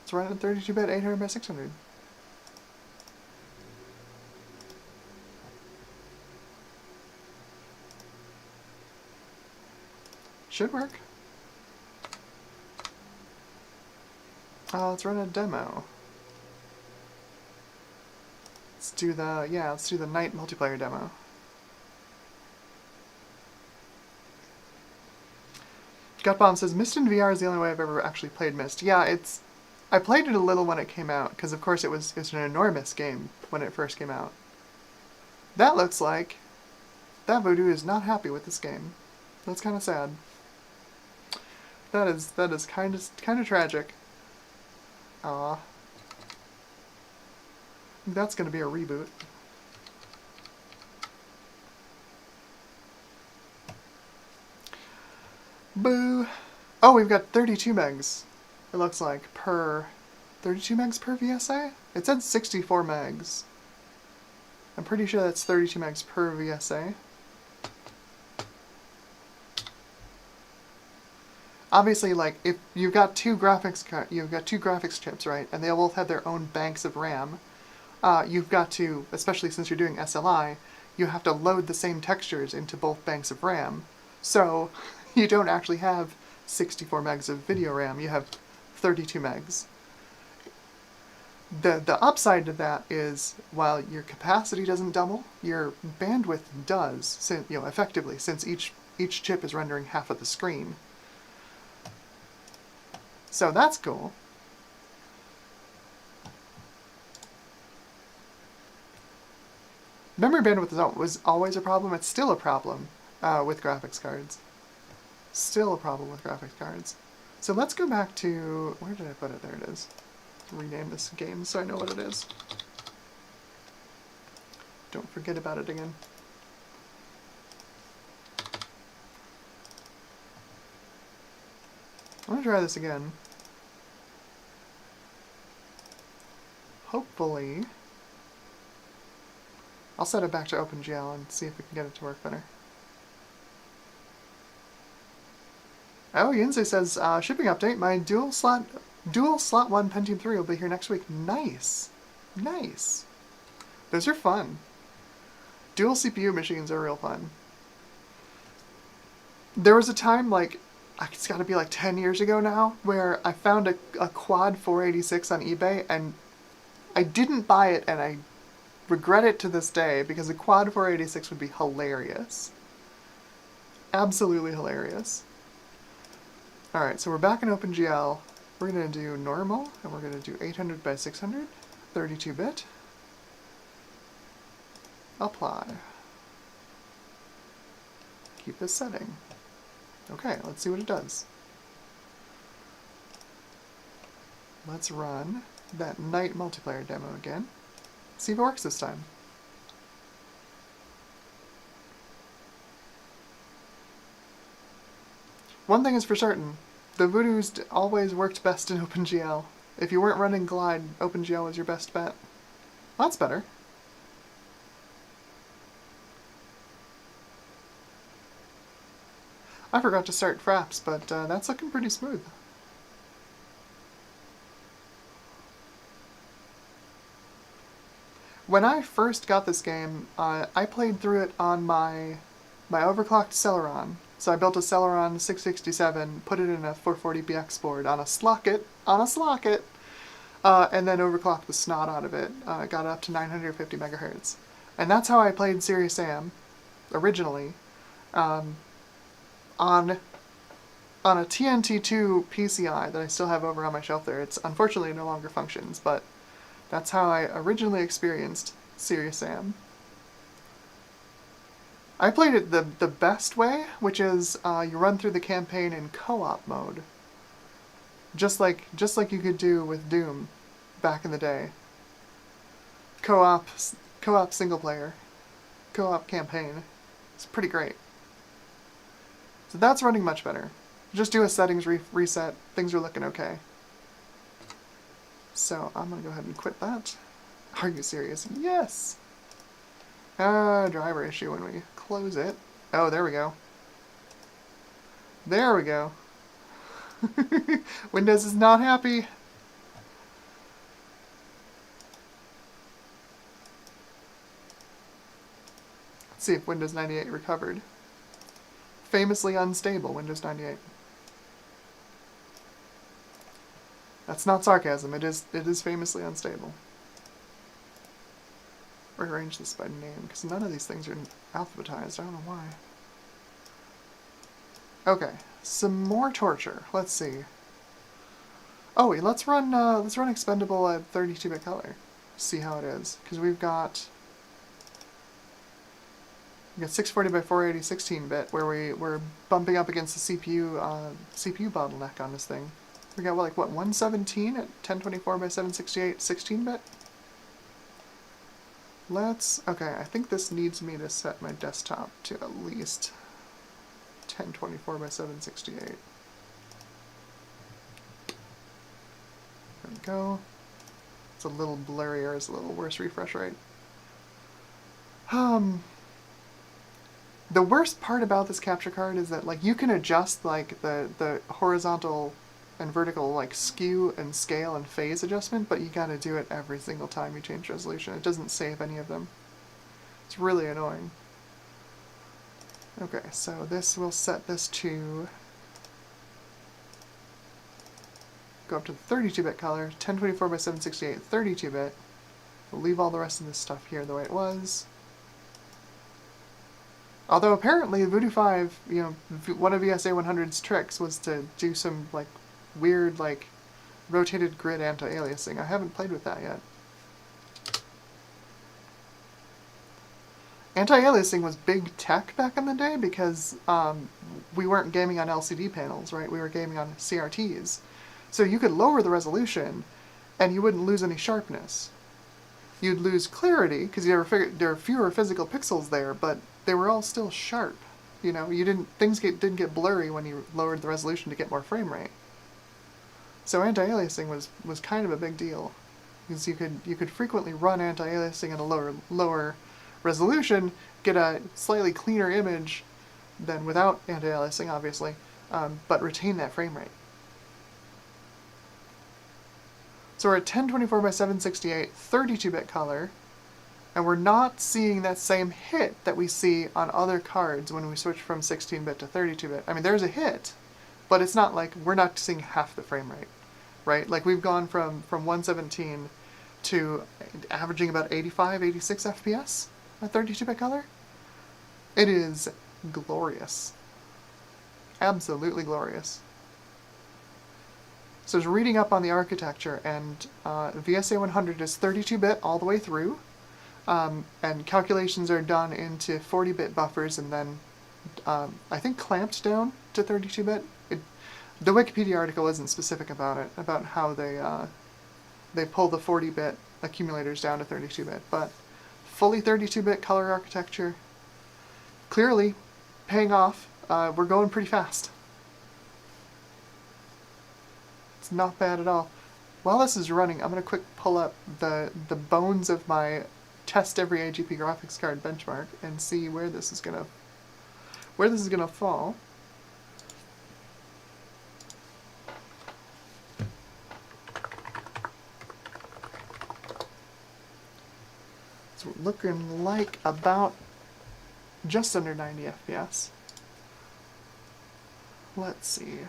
Let's run it in 32-bit 800 by 600. Should work. Let's run a demo. Let's do the night multiplayer demo. Gutbomb says Myst in VR is the only way I've ever actually played Myst. Yeah, I played it a little when it came out because of course it was an enormous game when it first came out. That looks like that Voodoo is not happy with this game. That's kind of sad. That is kind of tragic. Aw. That's gonna be a reboot. Boo! Oh, we've got 32 megs. It looks like per 32 megs per VSA? It said 64 megs. I'm pretty sure that's 32 megs per VSA. Obviously, like, if you've got two graphics chips, right, and they both have their own banks of RAM, you've got to, especially since you're doing SLI, you have to load the same textures into both banks of RAM. So you don't actually have 64 megs of video RAM, you have 32 megs. The upside to that is, while your capacity doesn't double, your bandwidth does, since, effectively, since each chip is rendering half of the screen. So that's cool. Memory bandwidth was always a problem. It's still a problem with graphics cards. Still a problem with graphics cards. So let's go back to... Where did I put it? There it is. Rename this game so I know what it is. Don't forget about it again. I'm going to try this again. Hopefully... I'll set it back to OpenGL and see if we can get it to work better. Oh, Yinze says, shipping update, my dual slot 1 Pentium 3 will be here next week. Nice! Nice! Those are fun. Dual CPU machines are real fun. There was a time, like, it's gotta be like 10 years ago now, where I found a quad 486 on eBay, and I didn't buy it, and I regret it to this day, because a quad 486 would be hilarious. Absolutely hilarious. Alright, so we're back in OpenGL. We're going to do normal, and we're going to do 800 by 600, 32-bit. Apply. Keep this setting. Okay, let's see what it does. Let's run that night multiplayer demo again. See if it works this time. One thing is for certain, the Voodoo's always worked best in OpenGL. If you weren't running Glide, OpenGL was your best bet. Well, that's better. I forgot to start Fraps, but that's looking pretty smooth. When I first got this game, I played through it on my overclocked Celeron. So I built a Celeron 667, put it in a 440BX board on a Slocket, and then overclocked the snot out of it. Got it up to 950 megahertz. And that's how I played Serious Sam, originally, on a TNT2 PCI that I still have over on my shelf there. It's unfortunately no longer functions, but that's how I originally experienced Serious Sam. I played it the best way, which is you run through the campaign in co-op mode. Just like you could do with Doom back in the day. Co-op single player. Co-op campaign. It's pretty great. So that's running much better. Just do a settings reset, things are looking okay. So I'm gonna go ahead and quit that. Are you serious? Yes! Driver issue when we close it. Oh, there we go. There we go. Windows is not happy. Let's see if Windows 98 recovered. Famously unstable, Windows 98. That's not sarcasm, it is famously unstable. Rearrange this by name, because none of these things are alphabetized, I don't know why. Okay, some more torture. Let's see. Oh wait, let's run Expendable at 32-bit color. See how it is, because we've got 640 by 480 16-bit, where we're bumping up against the CPU bottleneck on this thing. We got what 117 at 1024 by 768 16-bit. Okay, I think this needs me to set my desktop to at least 1024 by 768. There we go. It's a little blurrier, it's a little worse refresh rate. The worst part about this capture card is that you can adjust the horizontal and vertical skew and scale and phase adjustment, but you gotta do it every single time you change resolution. It doesn't save any of them. It's really annoying. Okay, so we'll set this to go up to the 32-bit color, 1024 by 768 32-bit. We'll leave all the rest of this stuff here the way it was. Although apparently Voodoo 5, one of VSA-100's tricks was to do some weird rotated grid anti-aliasing. I haven't played with that yet. Anti-aliasing was big tech back in the day because we weren't gaming on LCD panels, right? We were gaming on CRTs. So you could lower the resolution and you wouldn't lose any sharpness. You'd lose clarity because there were fewer physical pixels there, but they were all still sharp. Things didn't get blurry when you lowered the resolution to get more frame rate. So anti-aliasing was kind of a big deal, because you could frequently run anti-aliasing at a lower resolution, get a slightly cleaner image than without anti-aliasing, obviously, but retain that frame rate. So we're at 1024 by 768, 32-bit color, and we're not seeing that same hit that we see on other cards when we switch from 16-bit to 32-bit. I mean, there's a hit, but it's not we're not seeing half the frame rate, right? We've gone from 117 to averaging about 85, 86 FPS at 32-bit color. It is glorious. Absolutely glorious. So I was reading up on the architecture, and VSA-100 is 32-bit all the way through, and calculations are done into 40-bit buffers and then, I think, clamped down to 32-bit. The Wikipedia article isn't specific about it, about how they pull the 40-bit accumulators down to 32-bit, but fully 32-bit color architecture, clearly paying off. We're going pretty fast. It's not bad at all. While this is running, I'm going to quick pull up the bones of my test every AGP graphics card benchmark and see where this is gonna fall. So we're looking like about just under 90 FPS. Let's see.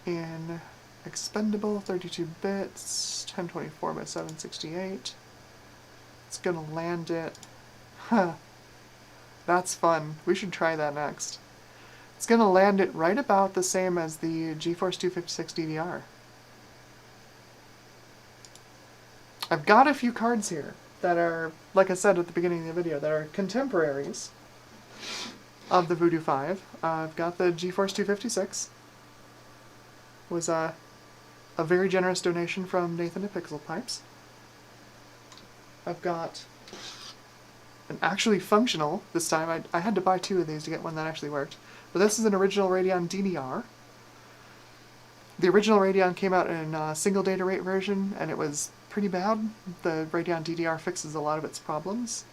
In Expendable, 32 bits, 1024 by 768. It's gonna land it. Huh. That's fun. We should try that next. It's gonna land it right about the same as the GeForce 256 DDR. I've got a few cards here that are, like I said at the beginning of the video, that are contemporaries of the Voodoo 5. I've got the GeForce 256. Was a very generous donation from Nathan at Pixel Pipes. I've got an actually functional, this time. I had to buy two of these to get one that actually worked. But this is an original Radeon DDR. The original Radeon came out in a single data rate version, and it was pretty bad. The Radeon DDR fixes a lot of its problems.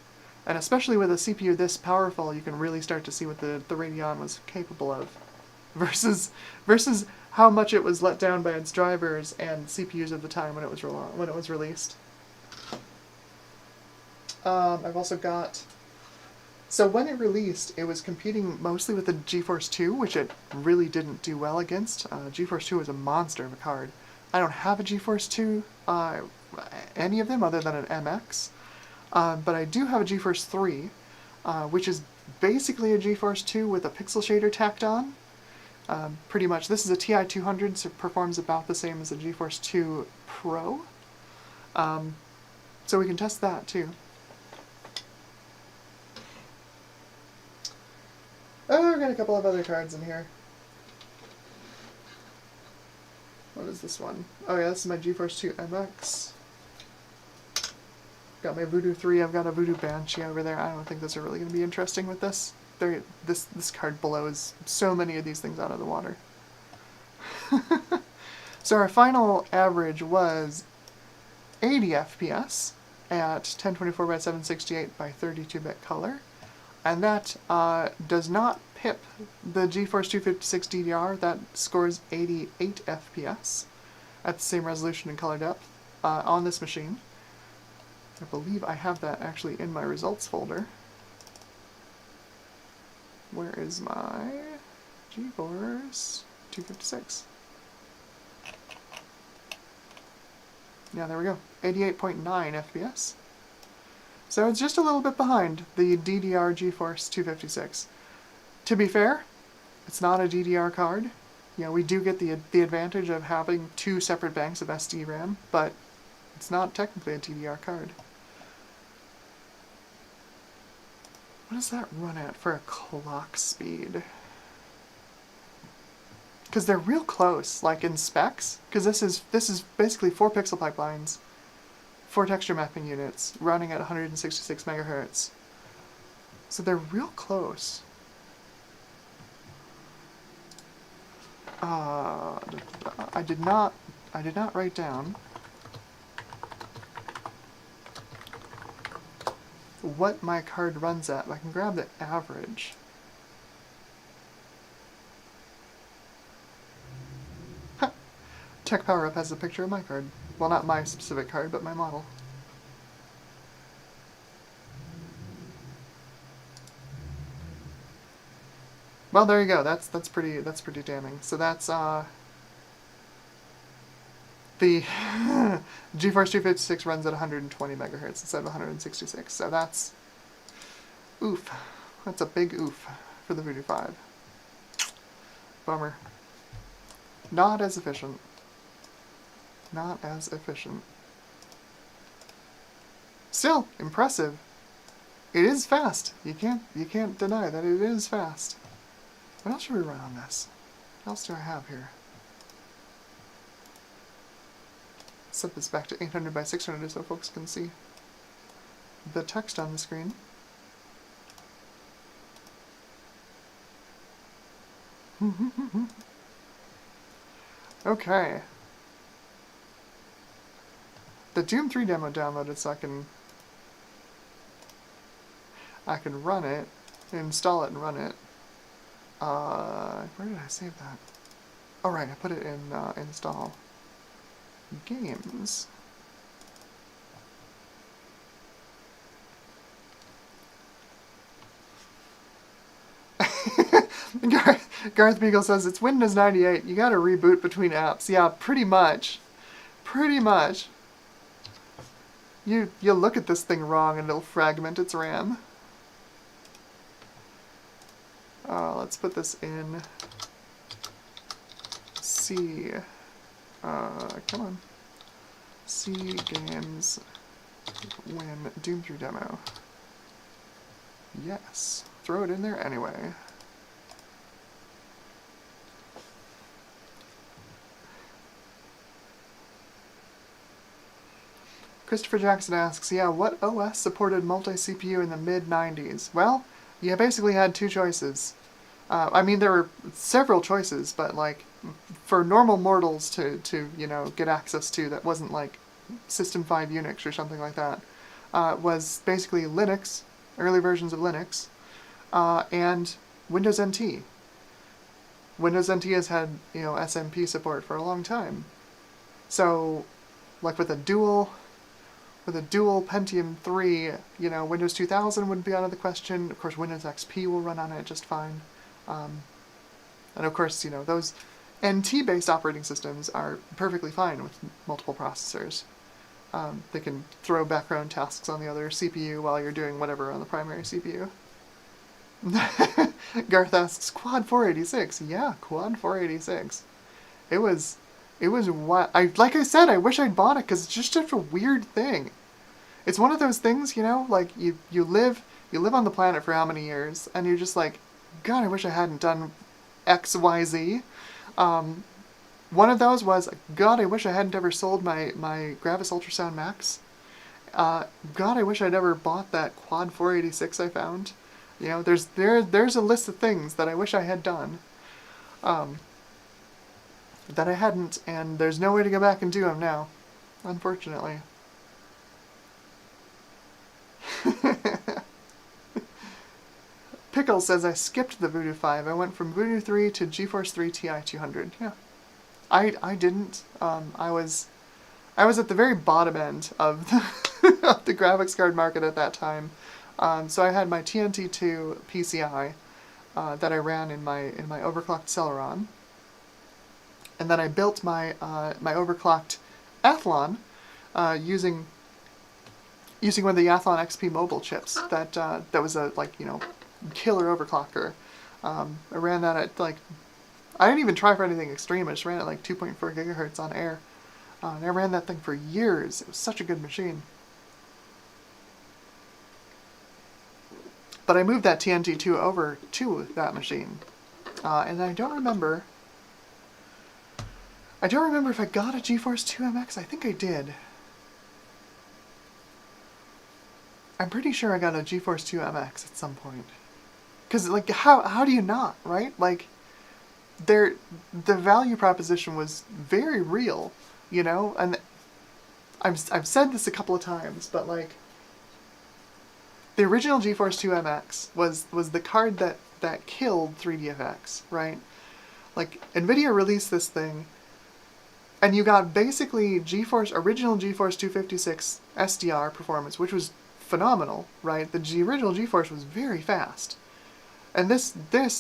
And especially with a CPU this powerful, you can really start to see what the Radeon was capable of. Versus how much it was let down by its drivers and CPUs at the time when it was released. I've also got... So when it released, it was competing mostly with the GeForce 2, which it really didn't do well against. GeForce 2 was a monster of a card. I don't have a GeForce 2, any of them other than an MX, but I do have a GeForce 3, which is basically a GeForce 2 with a pixel shader tacked on. Pretty much, this is a TI 200, so it performs about the same as a GeForce 2 Pro. So we can test that too. Oh, we've got a couple of other cards in here. What is this one? Oh yeah, this is my GeForce 2 MX. Got my Voodoo 3, I've got a Voodoo Banshee over there. I don't think those are really going to be interesting with this. This card blows so many of these things out of the water. So our final average was 80 FPS at 1024 by 768 by 32-bit color. And that does not pip the GeForce 256 DDR. That scores 88 FPS at the same resolution and color depth on this machine. I believe I have that actually in my results folder. Where is my GeForce 256? Yeah, there we go. 88.9 FPS. So it's just a little bit behind the DDR GeForce 256. To be fair, it's not a DDR card. You know, we do get the advantage of having two separate banks of SD RAM, but it's not technically a DDR card. What does that run at for a clock speed? Because they're real close, like in specs. Because this is basically 4 pixel pipelines, 4 texture mapping units, running at 166 megahertz. So they're real close. I did not write down what my card runs at. I can grab the average. Tech Power Up has a picture of my card. Well, not my specific card, but my model. Well, there you go. That's pretty damning. So that's the GeForce 256 runs at 120 megahertz instead of 166. So that's oof. That's a big oof for the Voodoo 5. Bummer. Not as efficient. Not as efficient. Still impressive. It is fast. You can't deny that it is fast. What else should we run on this? What else do I have here? Set this back to 800 by 600 so folks can see the text on the screen. Okay. The Doom 3 demo downloaded, so I can run it, install it and run it. Where did I save that? Oh right, I put it in install games. Garth Beagle says it's Windows 98. You gotta reboot between apps. Yeah, pretty much. Pretty much. You'll look at this thing wrong and it'll fragment its RAM. Let's put this in C. Come on. C games win Doom 3 demo. Yes. Throw it in there anyway. Christopher Jackson asks, yeah, what OS supported multi-CPU in the mid-90s? Well, you basically had two choices. I mean, there were several choices, but, like, for normal mortals to you know, get access to that wasn't, like, System 5 Unix or something like that. Was basically Linux, early versions of Linux, and Windows NT. Windows NT has had, SMP support for a long time. So, like with a dual Pentium 3, Windows 2000 wouldn't be out of the question. Of course, Windows XP will run on it just fine. And of course, those NT-based operating systems are perfectly fine with multiple processors. They can throw background tasks on the other CPU while you're doing whatever on the primary CPU. Garth asks, Quad 486. Yeah, Quad 486. It was what like I said, I wish I'd bought it because it's just such a weird thing. It's one of those things, like you live on the planet for how many years, and you're just like, God, I wish I hadn't done X, Y, Z. One of those was, God, I wish I hadn't ever sold my Gravis Ultrasound Max. God, I wish I'd ever bought that Quad 486 I found. There's a list of things that I wish I had done. That I hadn't, and there's no way to go back and do them now, unfortunately. Pickle says I skipped the Voodoo 5. I went from Voodoo 3 to GeForce 3 Ti 200. Yeah, I didn't. I was at the very bottom end of of the graphics card market at that time. So I had my TNT2 PCI that I ran in my overclocked Celeron. And then I built my my overclocked Athlon using one of the Athlon XP mobile chips that was a killer overclocker. I ran that at I didn't even try for anything extreme. I just ran at 2.4 gigahertz on air. And I ran that thing for years. It was such a good machine. But I moved that TNT2 over to that machine, and I don't remember if I got a GeForce 2 MX. I think I did. I'm pretty sure I got a GeForce 2 MX at some point. Because, how do you not, right? The value proposition was very real, and I've said this a couple of times, but, the original GeForce 2 MX was the card that killed 3DFX, right? NVIDIA released this thing, and you got basically original GeForce 256 SDR performance, which was phenomenal, right? The original GeForce was very fast. And this,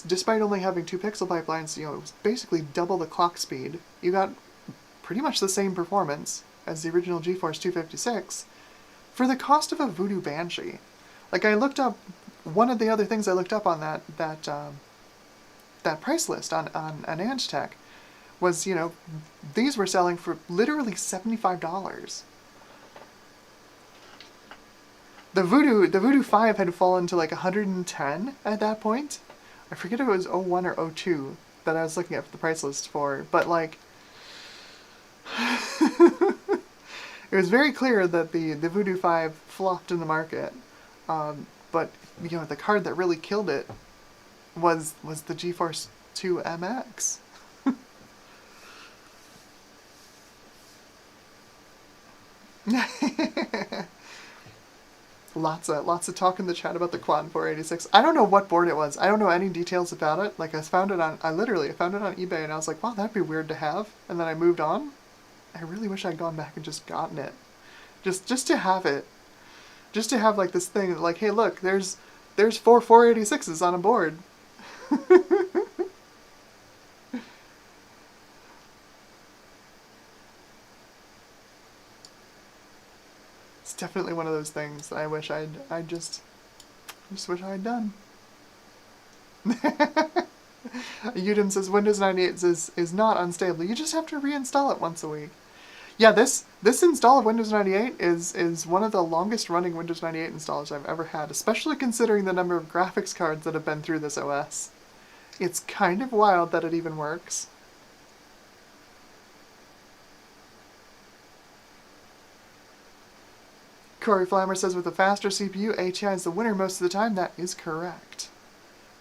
despite only having 2 pixel pipelines, it was basically double the clock speed. You got pretty much the same performance as the original GeForce 256 for the cost of a Voodoo Banshee. I looked up, one of the other things I looked up on that price list on AnandTech was, these were selling for literally $75. The Voodoo 5 had fallen to $110 at that point. I forget if it was 01 or 02 that I was looking up the price list for, but it was very clear that the Voodoo 5 flopped in the market. But the card that really killed it was the GeForce 2 MX. Lots of talk in the chat about the Quad 486. I don't know what board it was. I don't know any details about it. I found it on eBay, and I was like, wow, that'd be weird to have. And then I moved on. I really wish I'd gone back and just gotten it, just to have it. Just to have this thing hey, look, there's 4 486s on a board. It's definitely one of those things that I wish I just wish I had done. Udin says Windows 98 is not unstable. You just have to reinstall it once a week. Yeah, this install of Windows 98 is one of the longest running Windows 98 installs I've ever had, especially considering the number of graphics cards that have been through this OS. It's kind of wild that it even works. Corey Flammer says with a faster CPU, ATI is the winner most of the time. That is correct.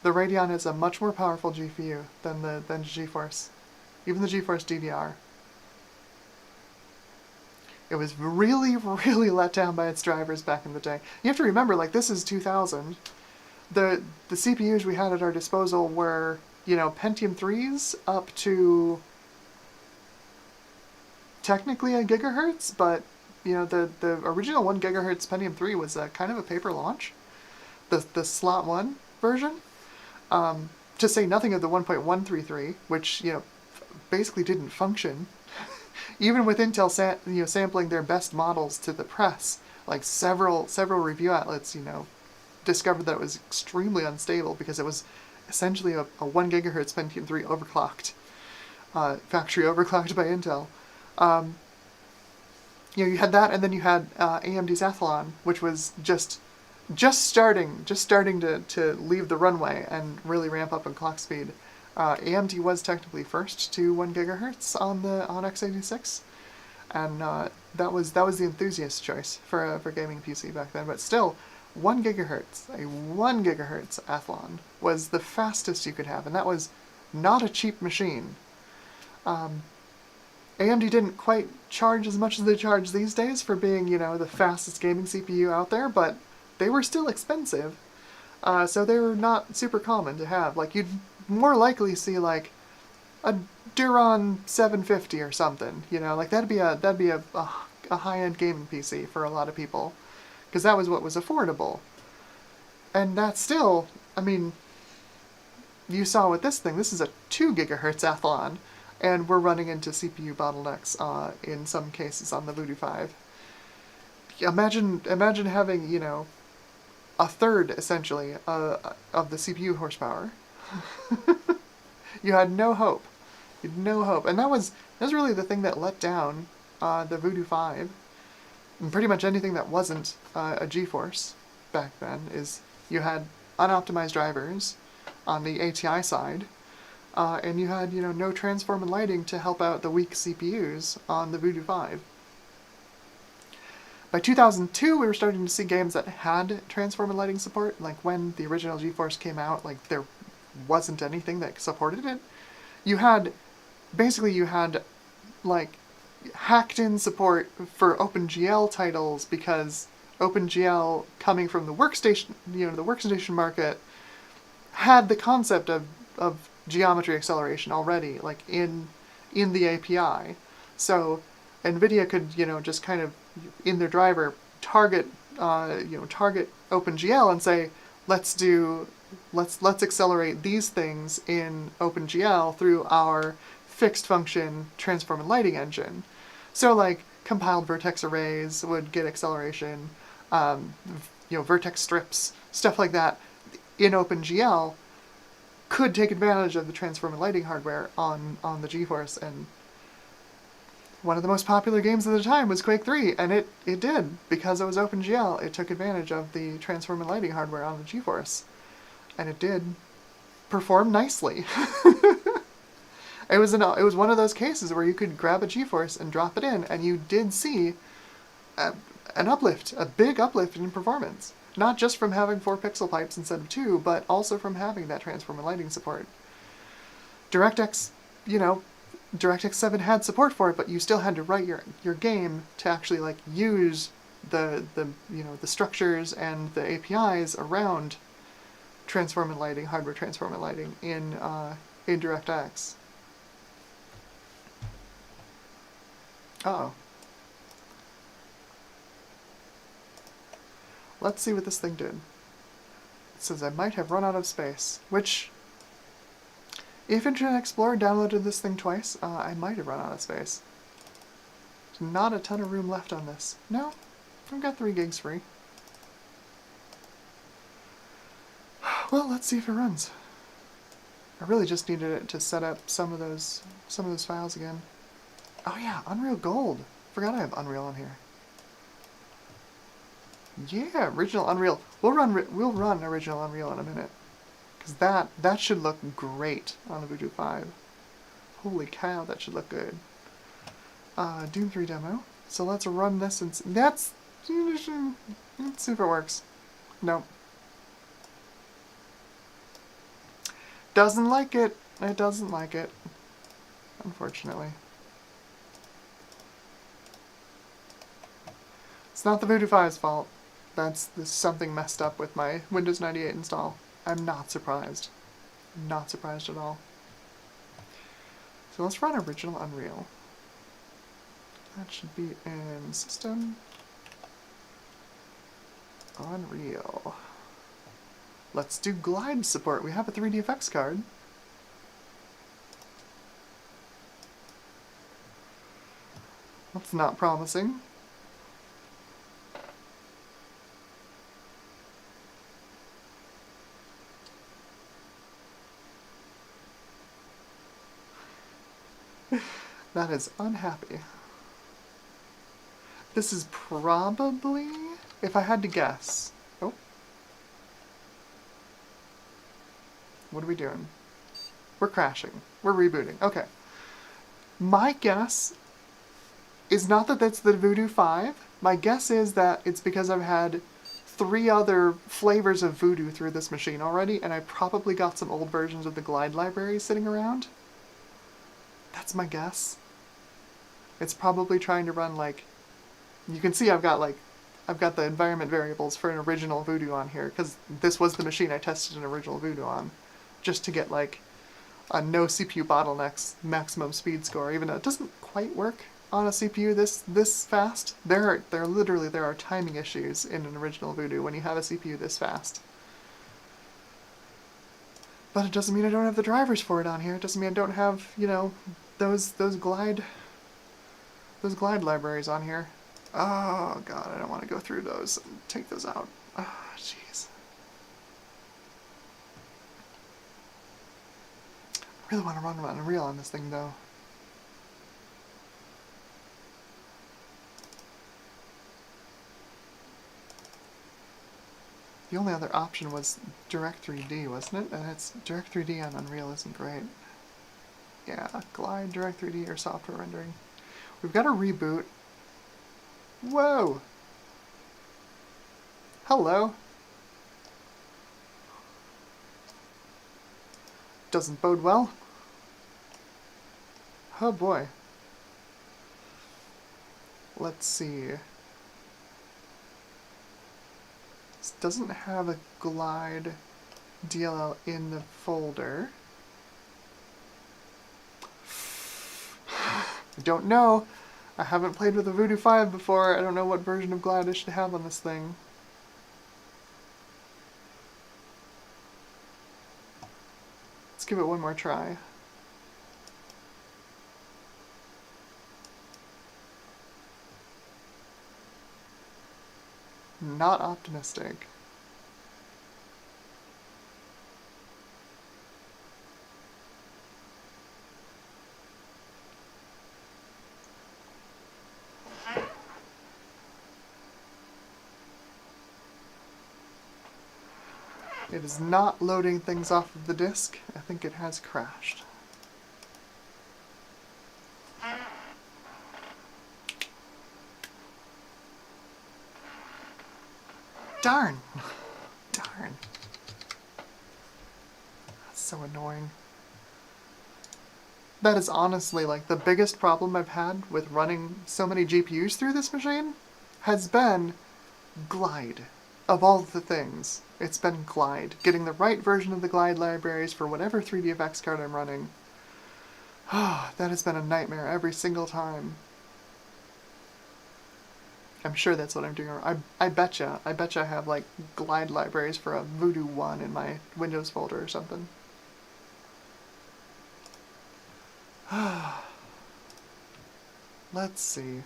The Radeon is a much more powerful GPU than GeForce. Even the GeForce DDR. It was really, really let down by its drivers back in the day. You have to remember, like, this is 2000. The CPUs we had at our disposal were, you know, Pentium 3s up to technically a gigahertz, but, you know, the original 1 gigahertz Pentium 3 was kind of a paper launch. The slot 1 version. To say nothing of the 1.133, which, you know, basically didn't function. Even with Intel sampling their best models to the press, like several review outlets, you know, discovered that it was extremely unstable because it was essentially a 1 gigahertz Pentium 3 overclocked, factory overclocked by Intel. You know, you had that, and then you had AMD's Athlon, which was just starting to leave the runway and really ramp up in clock speed. AMD was technically first to 1 gigahertz on x86, and that was the enthusiast choice for gaming PC back then. But still, 1 gigahertz, a 1 gigahertz Athlon was the fastest you could have, and that was not a cheap machine. AMD didn't quite charge as much as they charge these days for being, you know, the fastest gaming CPU out there, but they were still expensive, so they were not super common to have. Like, you'd more likely see, like, a Duron 750 or something, you know, like, that'd be a high-end gaming PC for a lot of people, because that was what was affordable. And that's still, I mean, you saw with this thing, this is a 2 gigahertz Athlon, and we're running into CPU bottlenecks in some cases on the Voodoo 5. Imagine having, you know, a third, essentially, of the CPU horsepower. You had no hope. You had no hope. And that was really the thing that let down the Voodoo 5. And pretty much anything that wasn't a GeForce back then is you had unoptimized drivers on the ATI side, and you had, you know, no transform and lighting to help out the weak CPUs on the Voodoo 5. By 2002, we were starting to see games that had transform and lighting support. Like, when the original GeForce came out, like, there wasn't anything that supported it. You had, like, hacked-in support for OpenGL titles, because OpenGL, coming from the workstation, you know, the workstation market, had the concept of geometry acceleration already, like, in the API. So NVIDIA could, you know, just kind of, in their driver, target OpenGL and say, let's accelerate these things in OpenGL through our fixed function transform and lighting engine. So, like, compiled vertex arrays would get acceleration, you know, vertex strips, stuff like that in OpenGL could take advantage of the transform and lighting hardware on the GeForce. And one of the most popular games of the time was Quake 3, and it did. Because it was OpenGL, it took advantage of the transform and lighting hardware on the GeForce. And it did perform nicely. It was one of those cases where you could grab a GeForce and drop it in, and you did see an uplift, a big uplift in performance. Not just from having 4 pixel pipes instead of 2, but also from having that transform and lighting support. DirectX, you know, DirectX 7 had support for it, but you still had to write your game to actually, like, use the you know, the structures and the APIs around transform and lighting, hardware transform and lighting in DirectX. Uh-oh. Let's see what this thing did. It says I might have run out of space, which, if Internet Explorer downloaded this thing twice, I might have run out of space. There's not a ton of room left on this. No, I've got 3 gigs free. Well, let's see if it runs. I really just needed it to set up some of those files again. Oh yeah, Unreal Gold. Forgot I have Unreal on here. Yeah, original Unreal. We'll run original Unreal in a minute, because that should look great on the Voodoo 5. Holy cow, that should look good. Doom 3 demo. So let's run this and let's see if it works. Nope. Doesn't like it. It doesn't like it. Unfortunately. It's not the Voodoo 5's fault. There's something messed up with my Windows 98 install. I'm not surprised. Not surprised at all. So let's run original Unreal. That should be in System. Unreal. Let's do glide support. We have a 3DFX card. That's not promising. That is unhappy. This is probably, if I had to guess. Oh. What are we doing? We're crashing. We're rebooting. Okay. My guess is not that that's the Voodoo 5. My guess is that it's because I've had 3 other flavors of Voodoo through this machine already, and I probably got some old versions of the Glide library sitting around. That's my guess. It's probably trying to run like... You can see I've got the environment variables for an original Voodoo on here, because this was the machine I tested an original Voodoo on, just to get like a no CPU bottlenecks maximum speed score, even though it doesn't quite work on a CPU this fast. There are timing issues in an original Voodoo when you have a CPU this fast. But it doesn't mean I don't have the drivers for it on here. It doesn't mean I don't have, you know, those glide libraries on here. Oh god, I don't want to go through those and take those out. Ah, oh, jeez. I really want to run Unreal on this thing though. The only other option was Direct3D, wasn't it? And it's Direct3D on Unreal isn't great. Yeah, Glide, Direct3D, or software rendering. We've got a reboot. Whoa! Hello! Doesn't bode well. Oh boy. Let's see. This doesn't have a Glide DLL in the folder. I don't know. I haven't played with a Voodoo 5 before. I don't know what version of Glide I should have on this thing. Let's give it one more try. Not optimistic. It is not loading things off of the disk. I think it has crashed. Darn! Darn. That's so annoying. That is honestly like the biggest problem I've had with running so many GPUs through this machine has been Glide. Of all the things, it's been Glide. Getting the right version of the Glide libraries for whatever 3DFX card I'm running. That has been a nightmare every single time. I'm sure that's what I'm doing. I betcha I have like Glide libraries for a Voodoo 1 in my Windows folder or something. Let's see.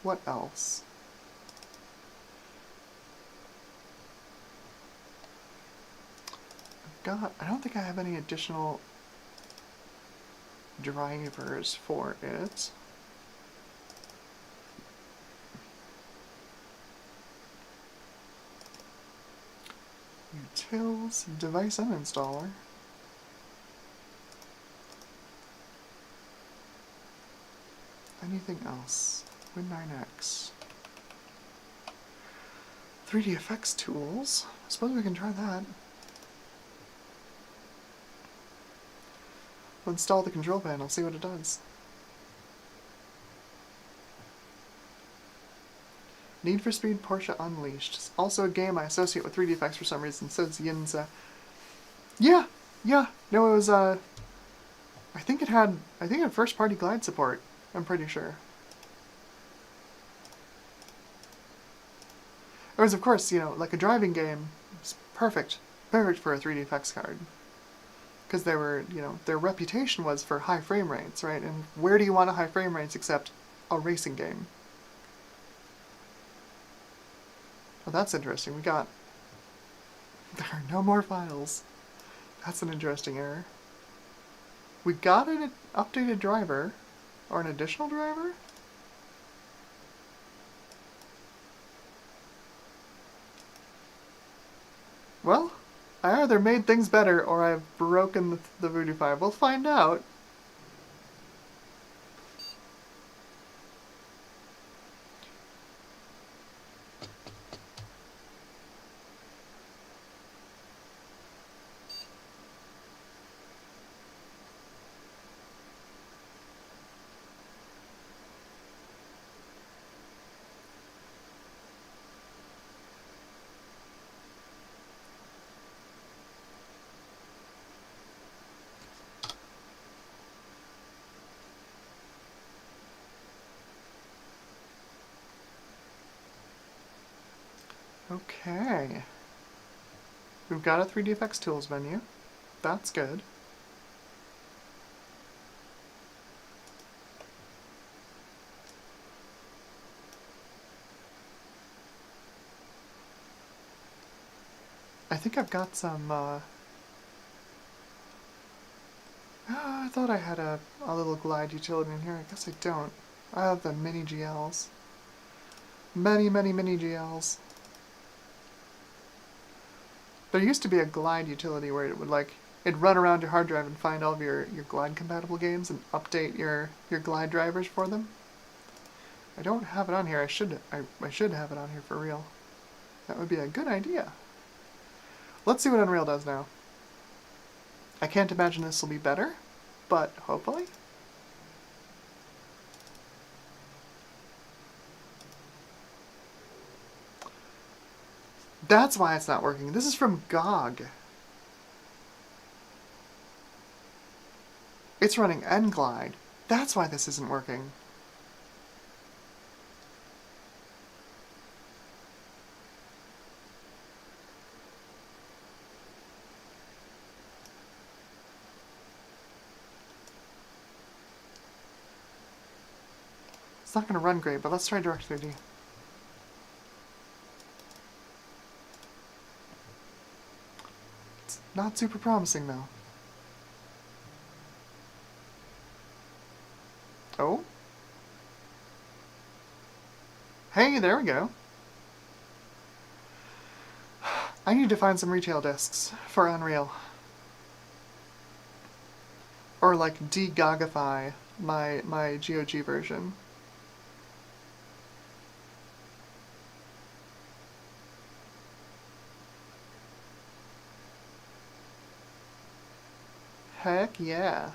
What else? I don't think I have any additional drivers for it. Utils, device uninstaller. Anything else? Win9x. 3DFX tools. I suppose we can try that. We'll install the control panel, see what it does. Need for Speed Porsche Unleashed. It's also a game I associate with 3DFX for some reason, says Yinza. Yeah, yeah. No, it was, I think it had first-party glide support, I'm pretty sure. It was, of course, you know, like a driving game. It's perfect. Perfect for a 3DFX card. Because they were, you know, their reputation was for high frame rates, right? And where do you want a high frame rates except a racing game? Well, that's interesting. There are no more files. That's an interesting error. We got an updated driver, or an additional driver? Well, I either made things better or I've broken the Voodoo 5. We'll find out. Okay. We've got a 3DFX Tools menu. That's good. I think I've got some, I thought I had a little glide utility in here. I guess I don't. I have the mini GLs. Many, many, mini GLs. There used to be a glide utility where it would, like, it'd run around your hard drive and find all of your glide compatible games and update your glide drivers for them. I don't have it on here. I should have it on here for real. That would be a good idea. Let's see what Unreal does now. I can't imagine this will be better, but hopefully. That's why it's not working. This is from GOG. It's running nglide. That's why this isn't working. It's not going to run great, but let's try Direct3D. It's not super promising, though. Oh? Hey, there we go. I need to find some retail discs for Unreal. Or, like, de-gogify my GOG version. Heck yeah.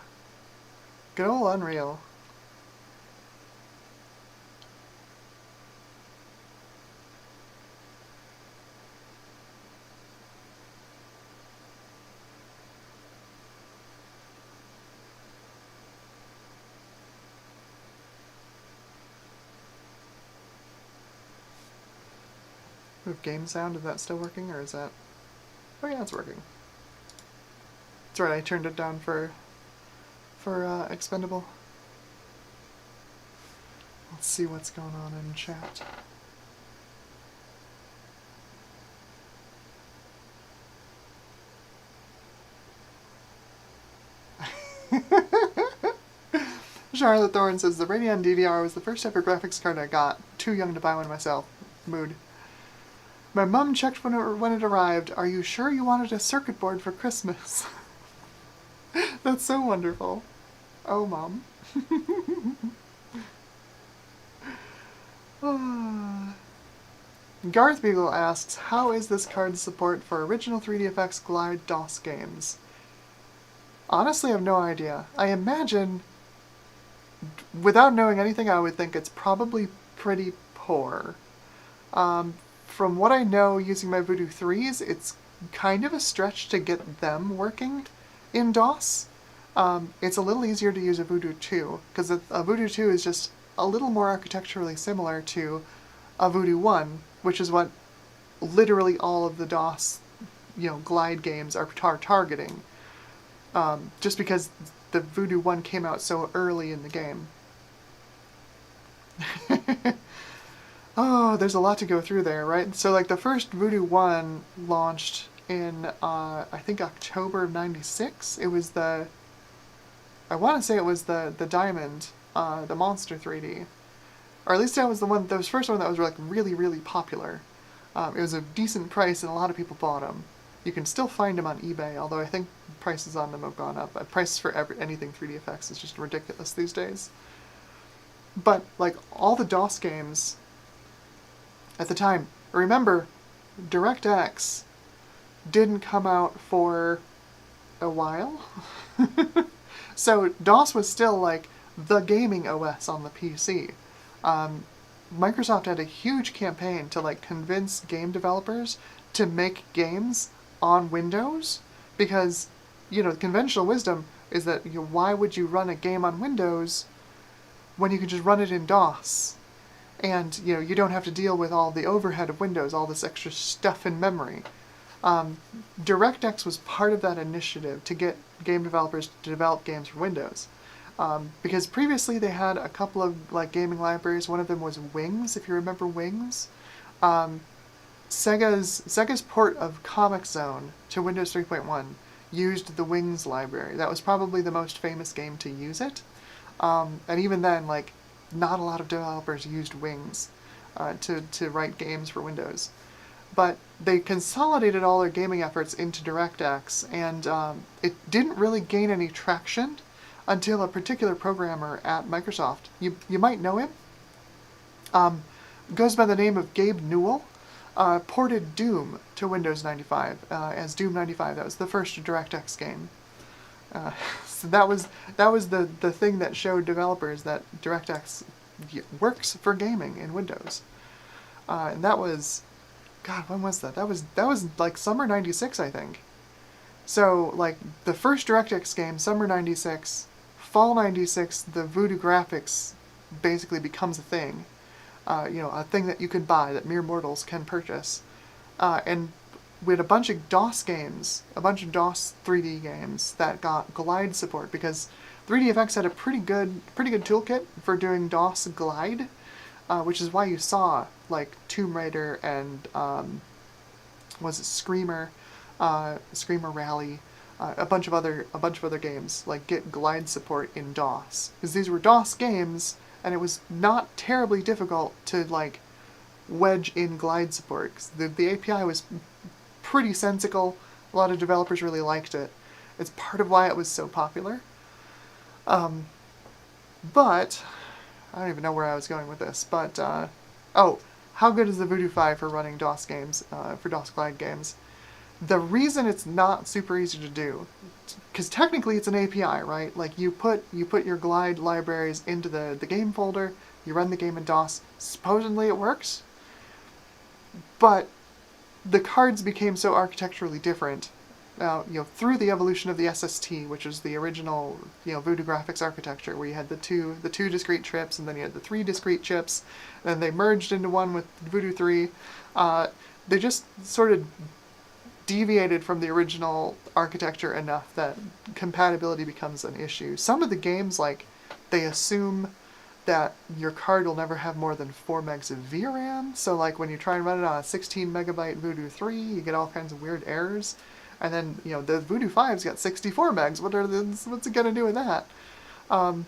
Good ol' Unreal. Move game sound, is that still working, or is that... Oh yeah, it's working. That's right, I turned it down for Expendable. Let's see what's going on in chat. Charlotte Thorne says, the Radeon DDR was the first ever graphics card I got. Too young to buy one myself. Mood. My mum checked when it arrived. Are you sure you wanted a circuit board for Christmas? That's so wonderful. Oh, Mom. Garth Beagle asks, how is this card's support for original 3DFX Glide DOS games? Honestly, I have no idea. I imagine, without knowing anything, I would think it's probably pretty poor. From what I know, using my Voodoo 3s, it's kind of a stretch to get them working in DOS. It's a little easier to use a Voodoo 2, because a Voodoo 2 is just a little more architecturally similar to a Voodoo 1, which is what literally all of the DOS, glide games are targeting. Just because the Voodoo 1 came out so early in the game. Oh, there's a lot to go through there, right? So, like, the first Voodoo 1 launched in, I think, October of 96. It was I want to say it was the Diamond, the Monster 3D. Or at least that was the first one that was, like, really, really popular. It was a decent price, and a lot of people bought them. You can still find them on eBay, although I think prices on them have gone up. Prices for anything 3D effects is just ridiculous these days. But, like, all the DOS games at the time, remember, DirectX didn't come out for a while. So DOS was still, like, the gaming OS on the PC. Microsoft had a huge campaign to, like, convince game developers to make games on Windows, because, the conventional wisdom is that, why would you run a game on Windows when you can just run it in DOS? And, you don't have to deal with all the overhead of Windows, all this extra stuff in memory. DirectX was part of that initiative to get game developers to develop games for Windows. Because previously they had a couple of, like, gaming libraries. One of them was Wings, if you remember Wings. Sega's port of Comix Zone to Windows 3.1 used the Wings library. That was probably the most famous game to use it. And even then, like, not a lot of developers used Wings to write games for Windows. But they consolidated all their gaming efforts into DirectX, and it didn't really gain any traction until a particular programmer at Microsoft. You might know him. Goes by the name of Gabe Newell. Ported Doom to Windows 95 as Doom 95. That was the first DirectX game. So that was the thing that showed developers that DirectX works for gaming in Windows. And that was, God, when was that? That was like summer 96, I think. So, like, the first DirectX game, summer 96, fall 96, the Voodoo graphics basically becomes a thing. A thing that you can buy, that mere mortals can purchase. And we had a bunch of DOS games, a bunch of DOS 3D games that got glide support, because 3DFX had a pretty good toolkit for doing DOS glide, which is why you saw, like, Tomb Raider and was it Screamer Rally, a bunch of other games like get glide support in DOS, because these were DOS games, and it was not terribly difficult to, like, wedge in glide support. 'Cause the API was pretty sensical. A lot of developers really liked it. It's part of why it was so popular. But I don't even know where I was going with this. But how good is the Voodoo 5 for running DOS games, for DOS glide games? The reason it's not super easy to do, because technically it's an API, right? Like, you put your glide libraries into the game folder, you run the game in DOS, supposedly it works, but the cards became so architecturally different, through the evolution of the SST, which was the original, Voodoo graphics architecture, where you had the two discrete chips, and then you had the 3 discrete chips, and then they merged into one with Voodoo 3. They just sort of deviated from the original architecture enough that compatibility becomes an issue. Some of the games, like, they assume that your card will never have more than 4 megs of VRAM, so, like, when you try and run it on a 16 megabyte Voodoo 3, you get all kinds of weird errors. And then, the Voodoo 5's got 64 megs. What's it gonna do with that? I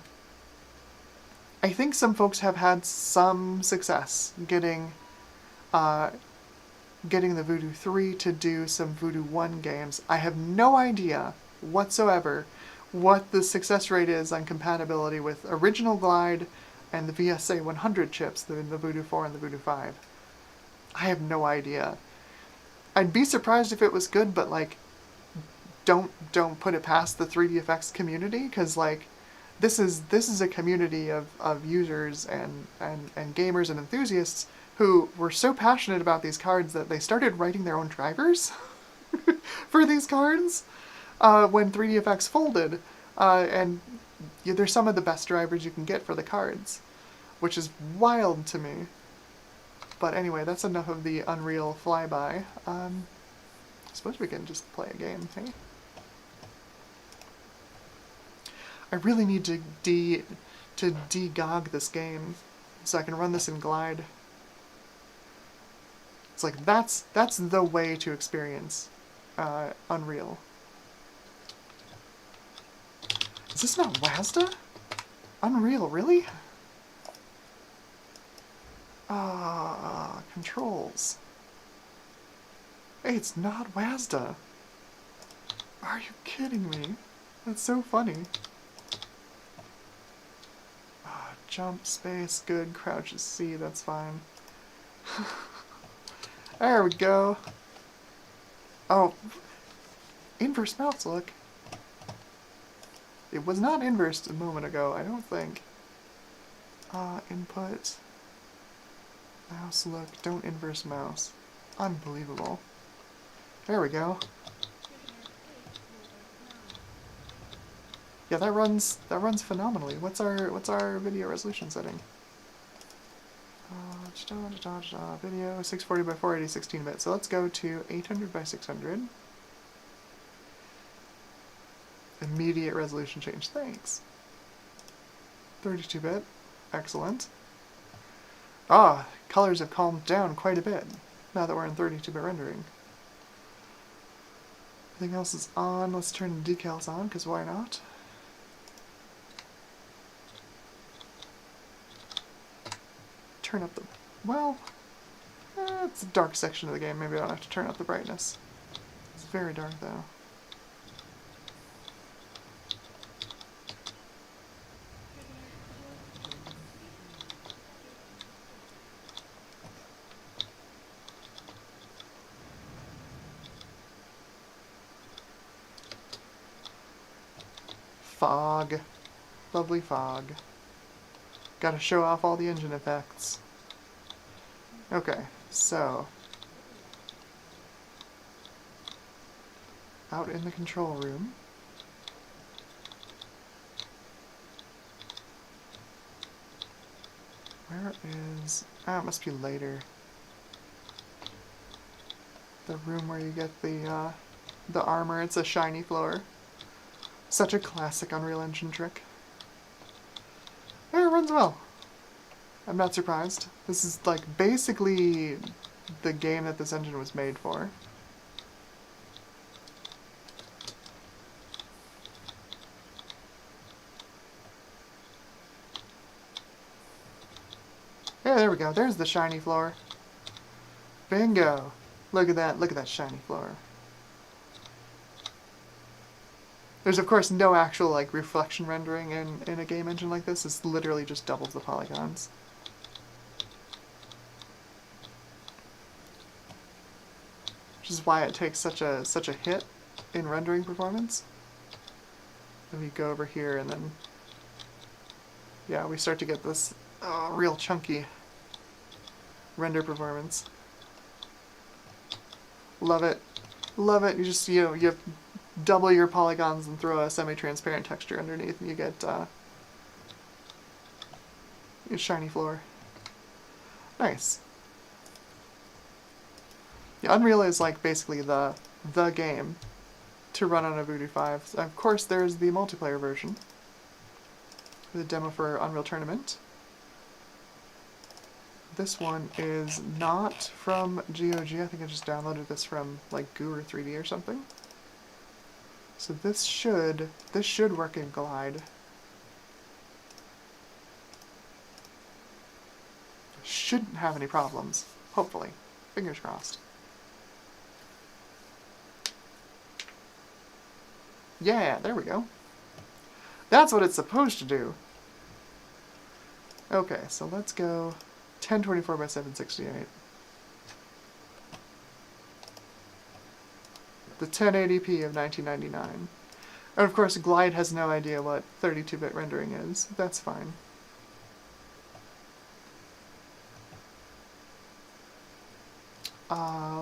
think some folks have had some success getting the Voodoo 3 to do some Voodoo 1 games. I have no idea whatsoever what the success rate is on compatibility with original Glide and the VSA-100 chips, the Voodoo 4 and the Voodoo 5. I have no idea. I'd be surprised if it was good, but, like, don't put it past the 3DFX community, because, like, this is a community of users and gamers and enthusiasts who were so passionate about these cards that they started writing their own drivers for these cards when 3DFX folded. And they're some of the best drivers you can get for the cards, which is wild to me. But anyway, that's enough of the Unreal flyby. I suppose we can just play a game, hey? I really need to de-gog this game so I can run this in Glide. It's like, that's the way to experience Unreal. Is this not WASD? Unreal, really? Controls. Hey, it's not WASD. Are you kidding me? That's so funny. Jump, space, good, crouch is C, that's fine. There we go. Oh, inverse mouse look. It was not inversed a moment ago, I don't think. Input. Mouse look, don't inverse mouse. Unbelievable. There we go. Yeah, that runs phenomenally. What's our video resolution setting? Video 640 by 480 16-bit. So let's go to 800 by 600. Immediate resolution change. Thanks. 32-bit. Excellent. Colors have calmed down quite a bit now that we're in 32-bit rendering. Everything else is on. Let's turn the decals on, because why not? Turn up the... well, it's a dark section of the game. Maybe I don't have to turn up the brightness. It's very dark, though. Fog. Lovely fog. Gotta show off all the engine effects. Okay, so... out in the control room. Where is... it must be later. The room where you get the armor. It's a shiny floor. Such a classic Unreal Engine trick. It runs well. I'm not surprised. This is like basically the game that this engine was made for. Yeah, there we go. There's the shiny floor. Bingo. Look at that shiny floor. There's of course no actual like reflection rendering in a game engine like this. It's literally just doubles the polygons. Which is why it takes such a hit in rendering performance. Then we go over here and then yeah, we start to get this real chunky render performance. Love it. Love it. You just you double your polygons and throw a semi-transparent texture underneath and you get your shiny floor. Nice. Yeah, Unreal is like basically the game to run on a Voodoo 5. Of course there's the multiplayer version. The demo for Unreal Tournament. This one is not from GOG. I think I just downloaded this from like Guru 3D or something. So this should work in Glide. Shouldn't have any problems. Hopefully. Fingers crossed. Yeah, there we go. That's what it's supposed to do. Okay, so let's go 1024 by 768. The 1080p of 1999. And of course, Glide has no idea what 32-bit rendering is. That's fine.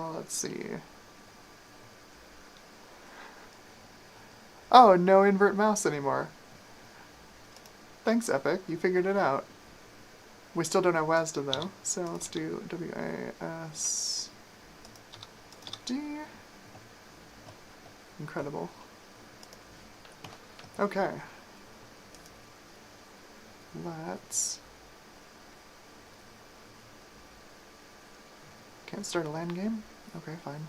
Let's see. Oh, no invert mouse anymore. Thanks, Epic. You figured it out. We still don't have WASD though, so let's do WASD. Incredible. Okay. Let's... Can't start a LAN game? Okay, fine.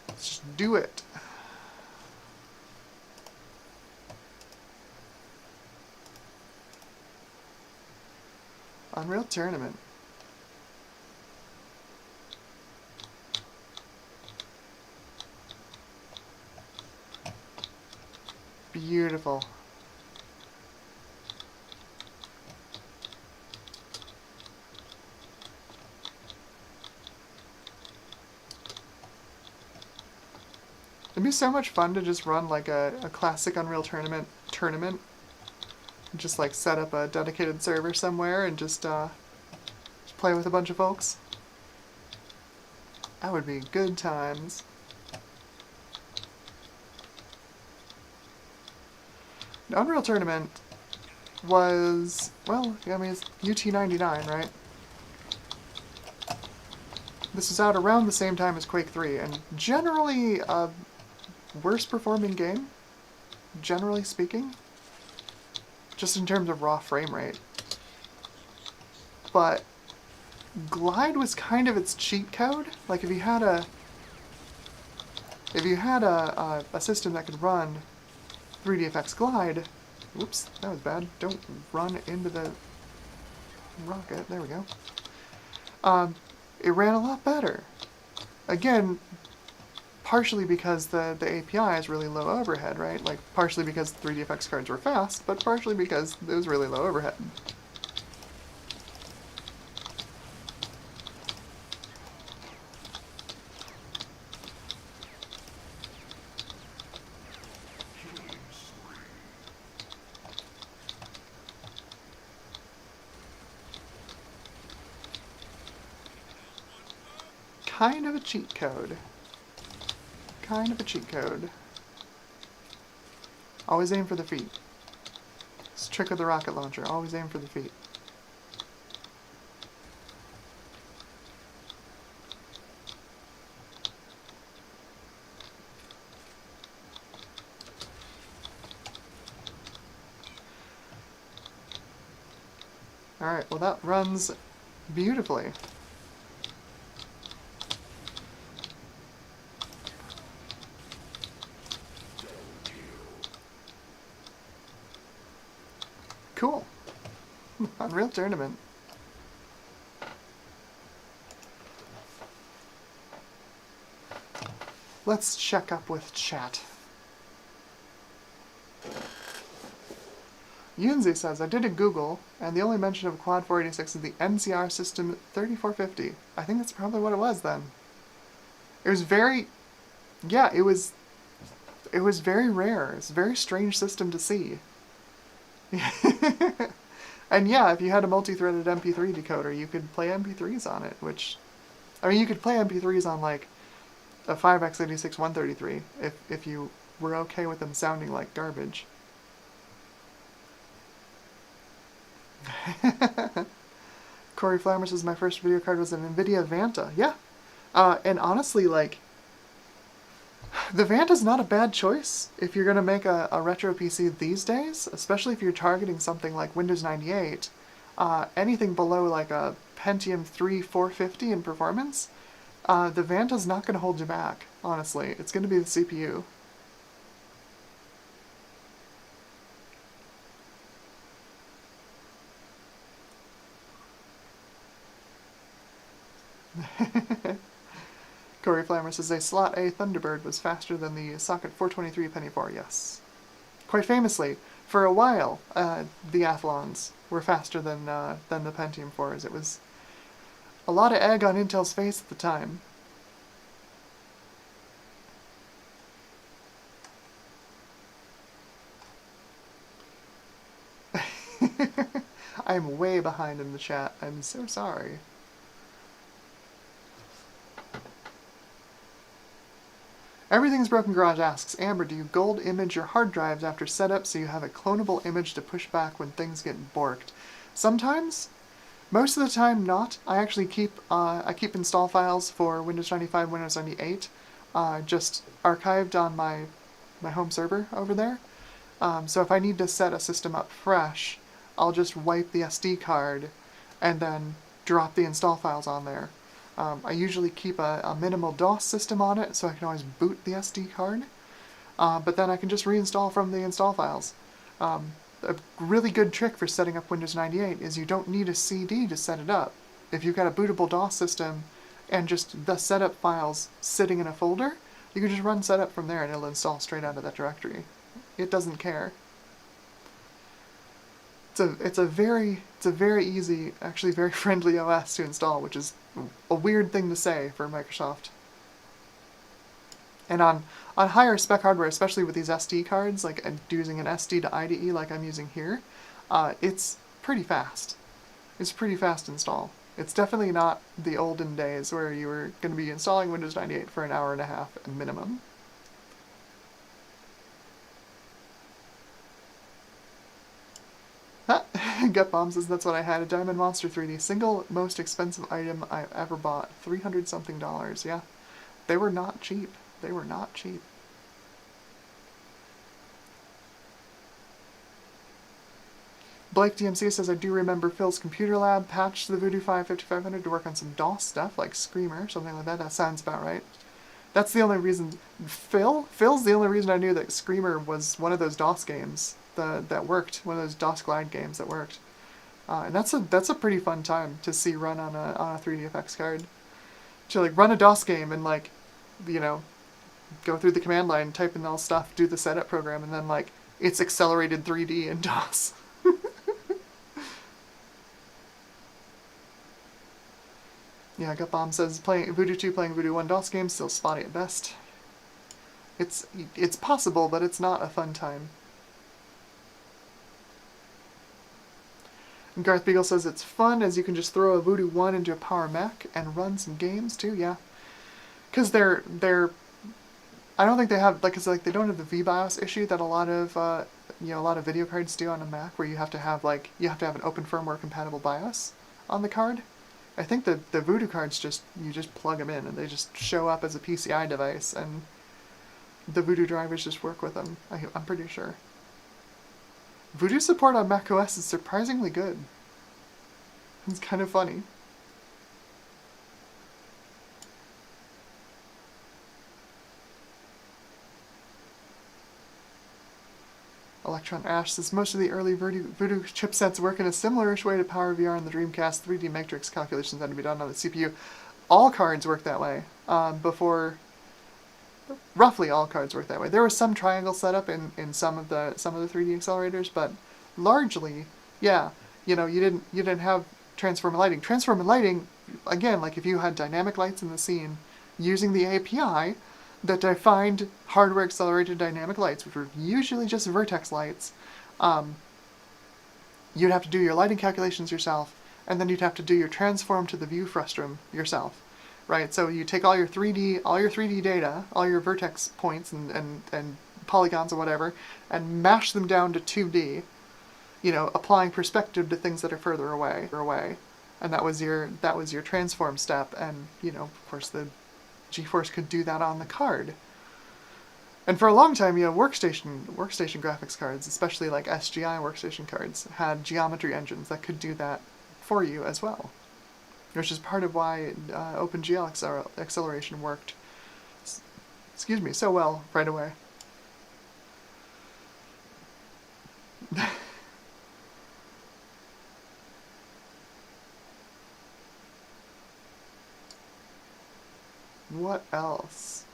Let's just do it. Unreal Tournament. Beautiful. It'd be so much fun to just run like a classic Unreal tournament. Just like set up a dedicated server somewhere and just play with a bunch of folks. That would be good times. The Unreal Tournament was, well, I mean, it's UT99, right? This is out around the same time as Quake 3, and generally a worse performing game, generally speaking, just in terms of raw frame rate. But Glide was kind of its cheat code. Like if you had a system that could run 3dfx Glide, whoops, that was bad. Don't run into the rocket. There we go. It ran a lot better. Again, partially because the API is really low overhead, right? Like, partially because 3dfx cards were fast, but partially because it was really low overhead. Kind of a cheat code. Kind of a cheat code. Always aim for the feet. It's a trick of the rocket launcher. Always aim for the feet. Alright, well that runs beautifully. Cool. Unreal Tournament. Let's check up with chat. Yunzi says, I did a Google, and the only mention of a Quad 486 is the NCR System 3450. I think that's probably what it was then. It was very... Yeah, it was very rare. It's a very strange system to see. And yeah, if you had a multi-threaded MP3 decoder, you could play MP3s on it, which... I mean, you could play MP3s on, like, a 5x86 133, if you were okay with them sounding like garbage. Corey Flammer says, my first video card was an NVIDIA Vanta. Yeah. And honestly, like, the Vanta's not a bad choice if you're going to make a retro PC these days, especially if you're targeting something like Windows 98. Anything below like a Pentium 3 450 in performance, the Vanta's not going to hold you back, honestly. It's going to be the CPU. Corey Flammer says a slot A Thunderbird was faster than the socket 423 Penny 4. Yes. Quite famously, for a while, the Athlons were faster than the Pentium 4s. It was a lot of egg on Intel's face at the time. I'm way behind in the chat. I'm so sorry. Everything's Broken Garage asks, Amber, do you gold image your hard drives after setup so you have a clonable image to push back when things get borked? Sometimes. Most of the time, not. I actually keep install files for Windows 95, Windows 98, just archived on my home server over there. So if I need to set a system up fresh, I'll just wipe the SD card and then drop the install files on there. I usually keep a minimal DOS system on it, so I can always boot the SD card. But then I can just reinstall from the install files. A really good trick for setting up Windows 98 is you don't need a CD to set it up. If you've got a bootable DOS system and just the setup files sitting in a folder, you can just run setup from there and it'll install straight out of that directory. It doesn't care. It's a very easy, actually very friendly OS to install, which is a weird thing to say for Microsoft. And on higher spec hardware, especially with these SD cards, like using an SD to IDE like I'm using here, it's pretty fast. It's pretty fast install. It's definitely not the olden days where you were going to be installing Windows 98 for an hour and a half at minimum. Gut Bomb says that's what I had. A Diamond Monster 3D. Single most expensive item I've ever bought. $300 something. Yeah. They were not cheap. They were not cheap. Blake DMC says, I do remember Phil's computer lab patched the Voodoo 5500 to work on some DOS stuff, like Screamer, something like that. That sounds about right. That's the only reason... Phil's the only reason I knew that Screamer was one of those DOS games that worked, one of those DOS Glide games that worked. And that's a pretty fun time to see run on a 3DFX card. To like run a DOS game and like, you know, go through the command line, type in all stuff, do the setup program, and then like it's accelerated 3D in DOS. Yeah, Gut Bomb says playing Voodoo 2 playing Voodoo 1 DOS games still spotty at best. It's possible, but it's not a fun time. And Garth Beagle says it's fun as you can just throw a Voodoo 1 into a Power Mac and run some games too. Yeah, because they're I don't think they have like they don't have the VBIOS issue that a lot of video cards do on a Mac, where you have to have an open firmware compatible BIOS on the card. I think the Voodoo cards you just plug them in and they just show up as a PCI device, and the Voodoo drivers just work with them. I'm pretty sure. Voodoo support on macOS is surprisingly good. It's kind of funny. Electron Ash says most of the early Voodoo chipsets work in a similar-ish way to Power VR and the Dreamcast. 3D matrix calculations had to be done on the CPU. All cards work that way. Roughly all cards work that way. There was some triangle setup in some of the 3D accelerators, but largely, yeah, you didn't have transformer lighting. Transformer lighting, again, like if you had dynamic lights in the scene, using the API that defined hardware accelerated dynamic lights, which were usually just vertex lights, you'd have to do your lighting calculations yourself, and then you'd have to do your transform to the view frustum yourself, right? So you take all your 3D data, all your vertex points and polygons or whatever, and mash them down to 2D, applying perspective to things that are further away. And that was your transform step, and of course the GeForce could do that on the card. And for a long time, workstation graphics cards, especially like SGI workstation cards, had geometry engines that could do that for you as well, which is part of why OpenGL acceleration worked, so well right away. What else?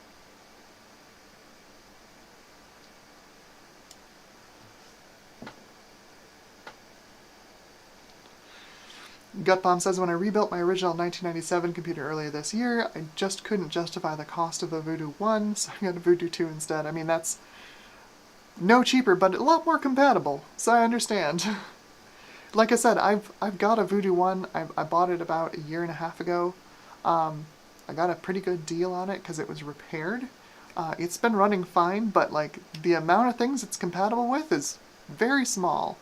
Gutbomb says, when I rebuilt my original 1997 computer earlier this year, I just couldn't justify the cost of a Voodoo 1, so I got a Voodoo 2 instead. I mean, that's no cheaper, but a lot more compatible, so I understand. Like I said, I've got a Voodoo 1. I bought it about a year and a half ago. I got a pretty good deal on it because it was repaired. It's been running fine, but like the amount of things it's compatible with is very small.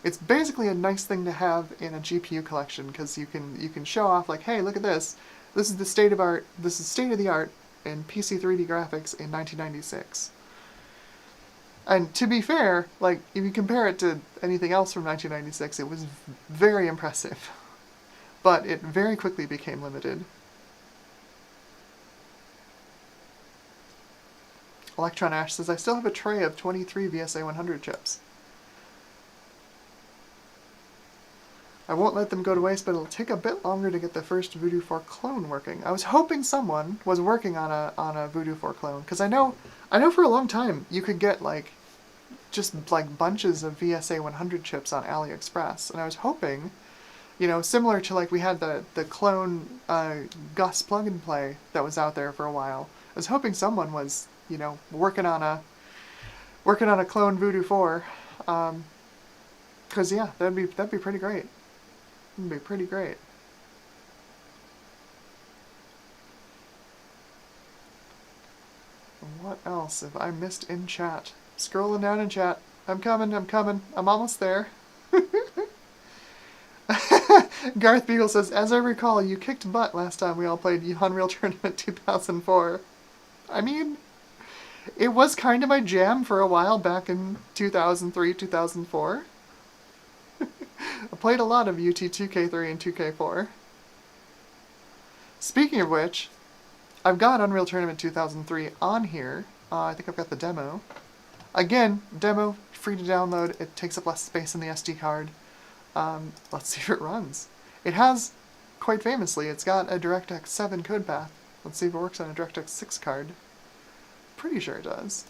It's basically a nice thing to have in a GPU collection because you can show off like, hey, look at this. This is the state of art. This is state of the art in PC 3D graphics in 1996. And to be fair, like if you compare it to anything else from 1996, it was very impressive. But it very quickly became limited. Electron Ash says, I still have a tray of 23 VSA-100 chips. I won't let them go to waste, but it'll take a bit longer to get the first Voodoo 4 clone working. I was hoping someone was working on a Voodoo 4 clone, because I know for a long time you could get like just like bunches of VSA-100 chips on AliExpress, and I was hoping, you know, similar to like we had the clone Gus plug and play that was out there for a while. I was hoping someone was, you know, working on a clone Voodoo 4, because yeah, that'd be pretty great. It'd be pretty great. What else have I missed in chat? Scrolling down in chat. I'm coming. I'm almost there. Garth Beagle says, as I recall, you kicked butt last time we all played Unreal Tournament 2004. I mean, it was kind of my jam for a while back in 2003, 2004. I played a lot of UT 2K3 and 2K4. Speaking of which, I've got Unreal Tournament 2003 on here. I think I've got the demo. Again, demo, free to download. It takes up less space in the SD card. Let's see if it runs. It has, quite famously, it's got a DirectX 7 code path. Let's see if it works on a DirectX 6 card. Pretty sure it does.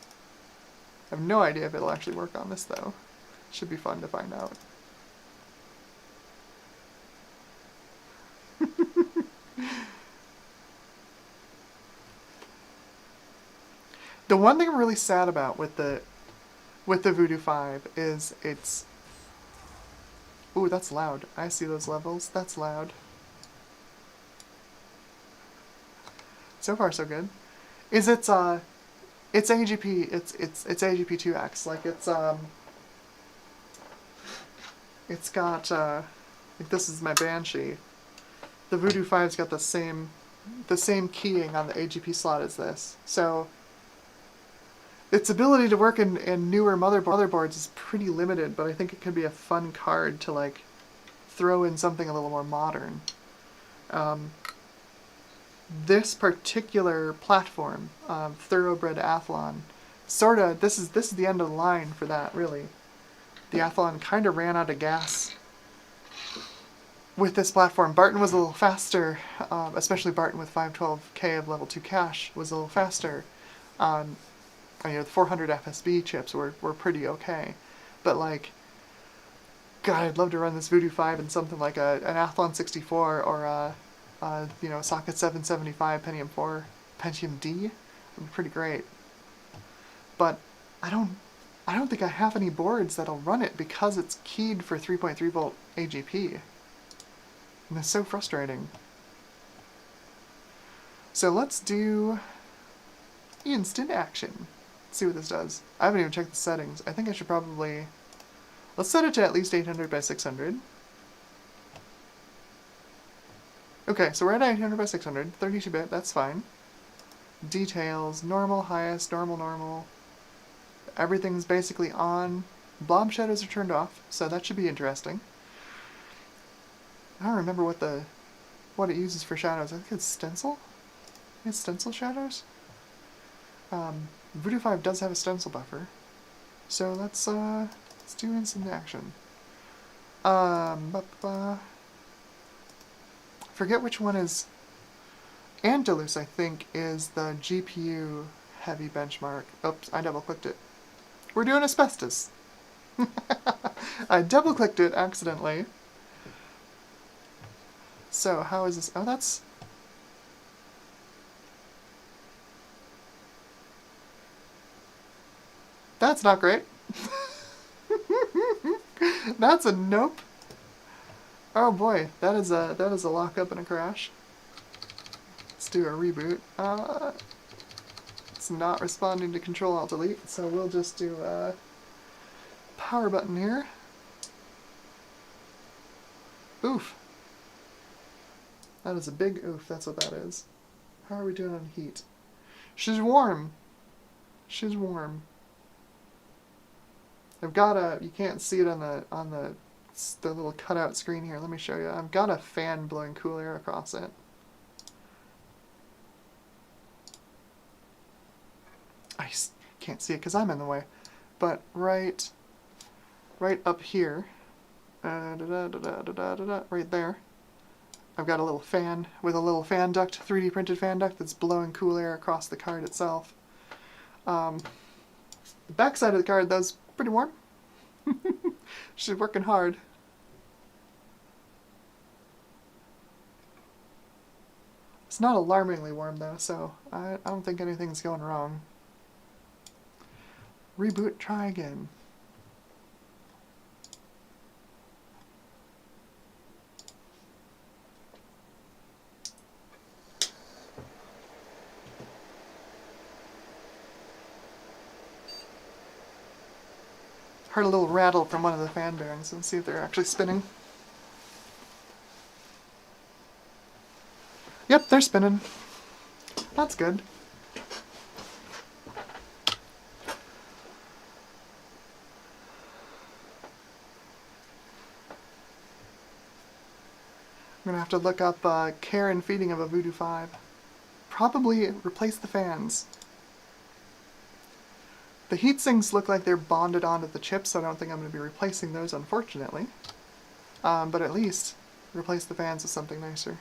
I have no idea if it'll actually work on this, though. Should be fun to find out. The one thing I'm really sad about with the Voodoo 5 is it's... Ooh, that's loud. I see those levels. That's loud. So far, so good. Is it's AGP. It's AGP 2X. Like it's got like this is my Banshee. The Voodoo 5's got the same keying on the AGP slot as this. So its ability to work in newer motherboards is pretty limited, but I think it could be a fun card to like throw in something a little more modern. This particular platform, Thoroughbred Athlon, sorta this is the end of the line for that, really. The Athlon kind of ran out of gas with this platform. Barton was a little faster, especially Barton with 512K of level 2 cache was a little faster. You know, the 400 FSB chips were pretty okay, but like, God, I'd love to run this Voodoo 5 in something like an Athlon 64 or you know, Socket 775 Pentium 4 Pentium D. It'd be pretty great. But I don't think I have any boards that'll run it because it's keyed for 3.3 volt AGP. And it's so frustrating. So let's do instant action. Let's see what this does. I haven't even checked the settings. I think I should probably... Let's set it to at least 800 by 600. Okay, so we're at 800 by 600, 32-bit, that's fine. Details, normal, highest, normal. Everything's basically on. Blob shadows are turned off, so that should be interesting. I don't remember what it uses for shadows. I think it's stencil? It's stencil shadows? Voodoo 5 does have a stencil buffer. So let's do instant action. Forget which one is... Andalus, I think, is the GPU heavy benchmark. Oops, I double-clicked it. We're doing asbestos. I double-clicked it accidentally. So, how is this? Oh, that's... That's not great. That's a nope. Oh boy, that is a lockup and a crash. Let's do a reboot. Let's it's not responding to Control-Alt-Delete, so we'll just do a power button here. Oof. That is a big oof, that's what that is. How are we doing on heat? She's warm. She's warm. I've got a, you can't see it on the little cutout screen here. Let me show you. I've got a fan blowing cool air across it. I can't see it because I'm in the way. But right up here, right there, I've got a little fan with a little fan duct, 3D printed fan duct that's blowing cool air across the card itself. The back side of the card, though, is pretty warm. She's working hard. It's not alarmingly warm, though, so I don't think anything's going wrong. Reboot, try again. Heard a little rattle from one of the fan bearings. Let's see if they're actually spinning. Yep, they're spinning. That's good. I'm gonna have to look up care and feeding of a Voodoo 5. Probably replace the fans. The heat sinks look like they're bonded onto the chip, so I don't think I'm going to be replacing those, unfortunately. But at least replace the fans with something nicer.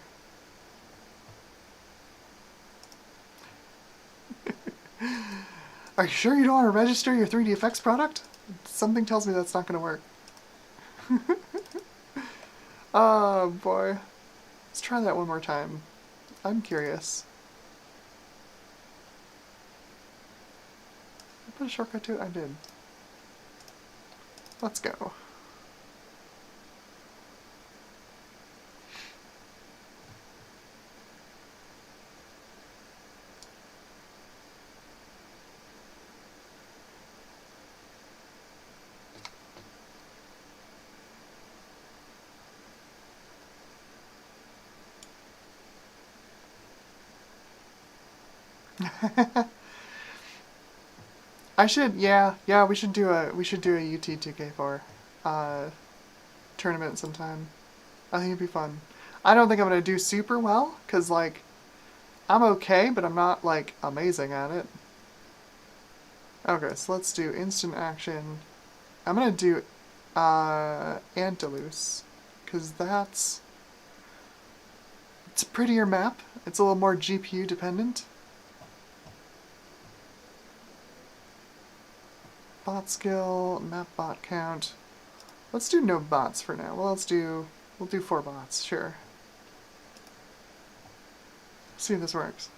Are you sure you don't want to register your 3D effects product? Something tells me that's not going to work. Oh boy. Let's try that one more time. I'm curious. Did I put a shortcut to it? I did. Let's go. we should do a UT 2K4 tournament sometime. I think it'd be fun. I don't think I'm gonna do super well, cause like I'm okay, but I'm not like amazing at it. Okay, so let's do instant action. I'm gonna do Andaluce, cause it's a prettier map. It's a little more GPU dependent. Bot skill, map bot count. Let's do no bots for now. Well, we'll do 4 bots, sure. See if this works.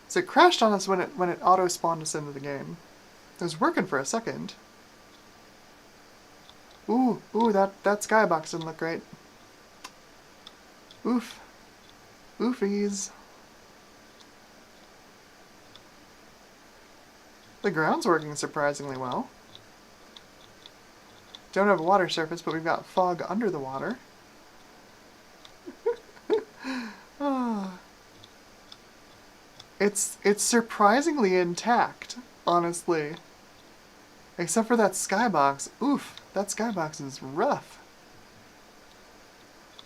So it crashed on us when it auto spawned us into the game. It was working for a second. Ooh, that skybox didn't look great. Oof. Oofies. The ground's working surprisingly well. Don't have a water surface, but we've got fog under the water. Oh. It's surprisingly intact, honestly. Except for that skybox. Oof, that skybox is rough.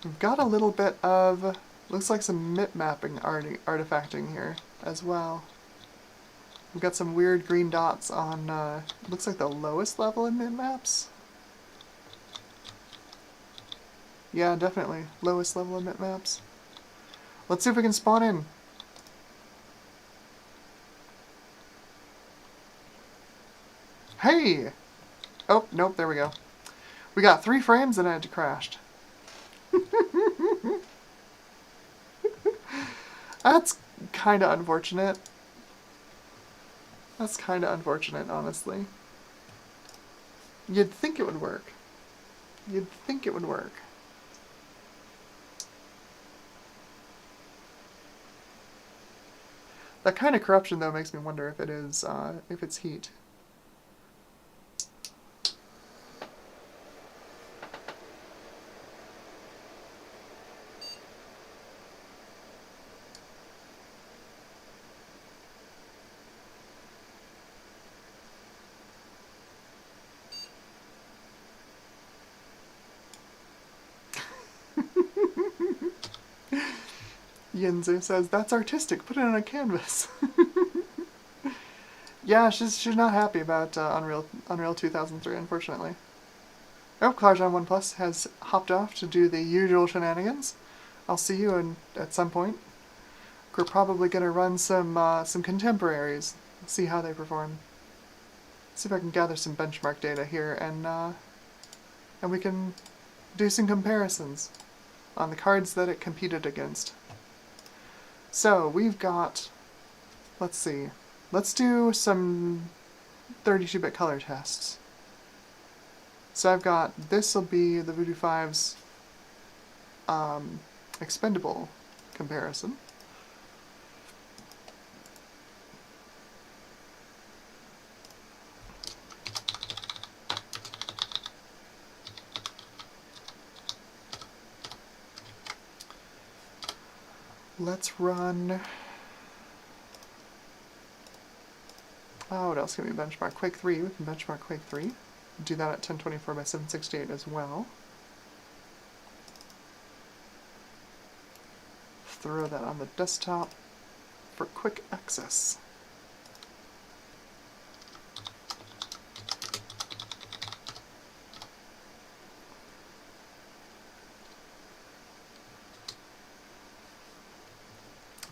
We've got a little bit of, looks like some mip mapping artifacting here as well. We've got some weird green dots on, looks like the lowest level in mip maps. Yeah, definitely. Lowest level of mip maps. Let's see if we can spawn in. Hey! Oh, nope, there we go. We got 3 frames and it crashed. That's kinda unfortunate. That's kinda unfortunate, honestly. You'd think it would work. You'd think it would work. That kind of corruption, though, makes me wonder if if it's heat. Yinzu says, that's artistic, put it on a canvas. Yeah, she's not happy about Unreal 2003, unfortunately. Oh, Clarjon 1 Plus has hopped off to do the usual shenanigans. I'll see you at some point. We're probably going to run some contemporaries, see how they perform. See if I can gather some benchmark data here, and we can do some comparisons on the cards that it competed against. So we've got, let's see, let's do some 32-bit color tests. So I've got, this will be the Voodoo 5's Expendable comparison. Let's run... Oh, what else can we benchmark? Quake 3, we can benchmark Quake 3. Do that at 1024 by 768 as well. Throw that on the desktop for quick access.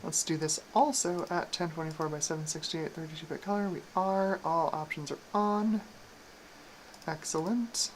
Let's do this also at 1024 by 768 32-bit color. We are. All options are on. Excellent.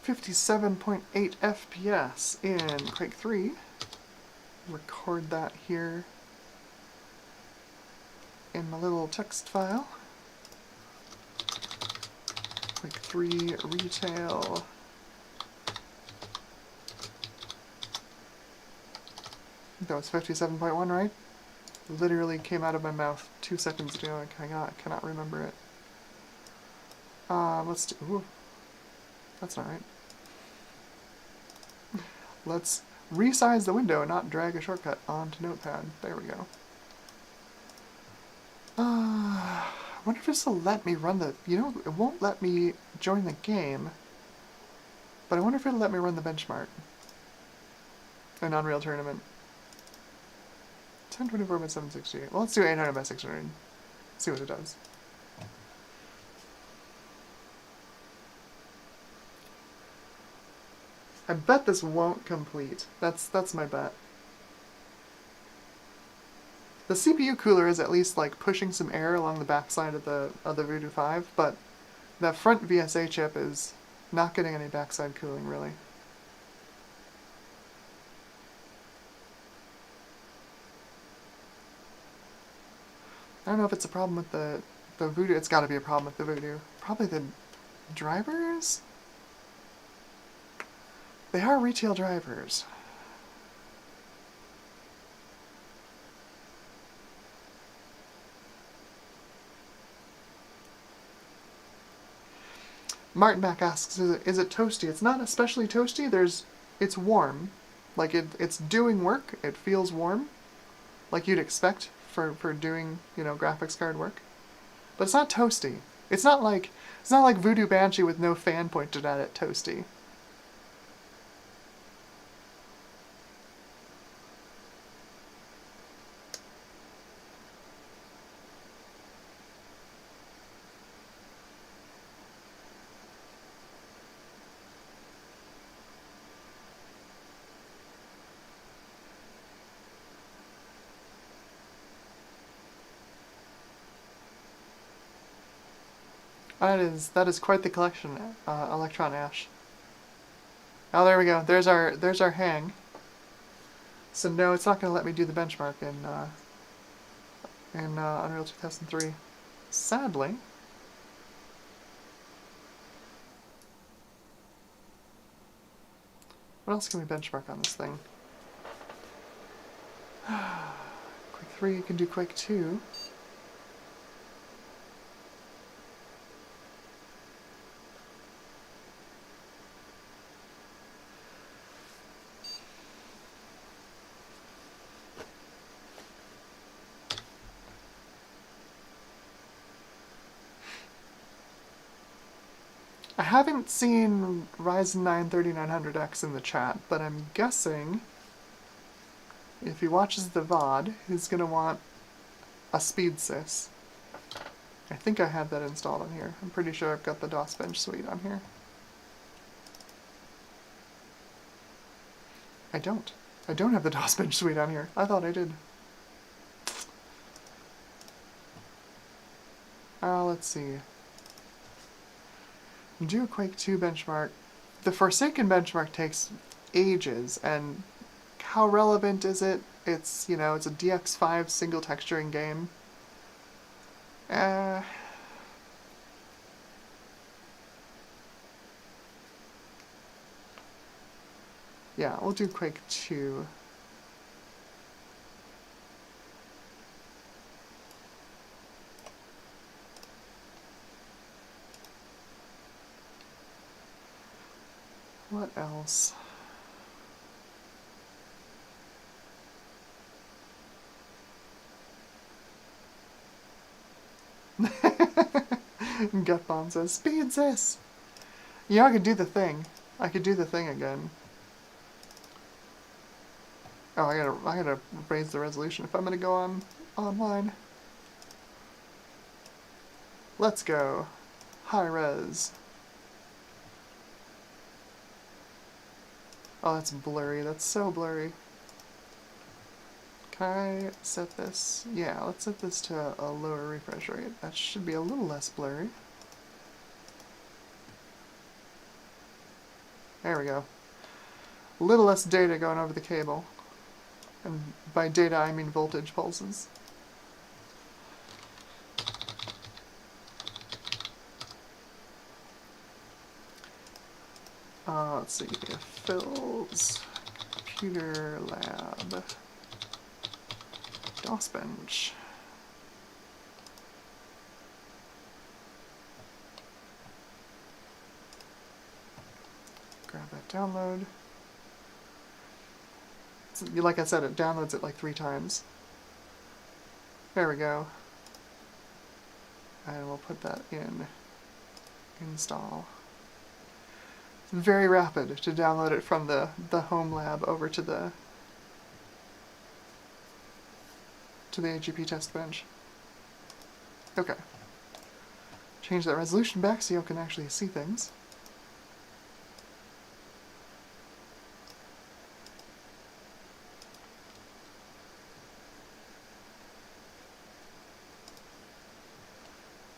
.8 FPS in Quake 3. Record that here in my little text file. Quake 3 retail. That was 57.1, right? Literally came out of my mouth 2 seconds ago. I cannot remember it. Let's do... Ooh, that's not right. Let's resize the window and not drag a shortcut onto Notepad. There we go. I wonder if this will let me run the... You know, it won't let me join the game. But I wonder if it'll let me run the benchmark. An Unreal Tournament. 1024 by 768. Well, let's do 800 by 600. See what it does. I bet this won't complete. That's my bet. The CPU cooler is at least like pushing some air along the backside of the Voodoo 5, but that front VSA chip is not getting any backside cooling really. I don't know if it's a problem with the Voodoo. It's got to be a problem with the Voodoo. Probably the drivers? They are retail drivers. Martin Mac asks, is it toasty? It's not especially toasty. It's warm. Like it's doing work. It feels warm. Like you'd expect for doing, you know, graphics card work. But it's not toasty. It's not like Voodoo Banshee with no fan pointed at it toasty. That is quite the collection, Electron Ash. Oh, there we go. There's our hang. So no, it's not going to let me do the benchmark in Unreal 2003. Sadly. What else can we benchmark on this thing? Quake 3, you can do Quake 2. I haven't seen Ryzen 9 3900X in the chat, but I'm guessing if he watches the VOD, he's going to want a speed sys. I think I have that installed on here. I'm pretty sure I've got the Testbench suite on here. I don't. I don't have the Testbench suite on here. I thought I did. Let's see. Do a Quake 2 benchmark. The Forsaken benchmark takes ages, and how relevant is it? It's, you know, it's a DX5 single texturing game. Yeah, we'll do Quake 2. What else? Gutbomb says, speed sis! Yeah, I could do the thing. I could do the thing again. Oh, I gotta raise the resolution if I'm gonna go on online. Let's go. High res. Oh, that's blurry. That's so blurry. Can I set this? Yeah, let's set this to a lower refresh rate. That should be a little less blurry. There we go. A little less data going over the cable. And by data, I mean voltage pulses. Let's see. Phil's Computer Lab. Testbench. Grab that download. So, like I said, it downloads it like 3 times. There we go. And we'll put that in install. It's very rapid to download it from the home lab over to the AGP Testbench. Okay. Change that resolution back so you can actually see things.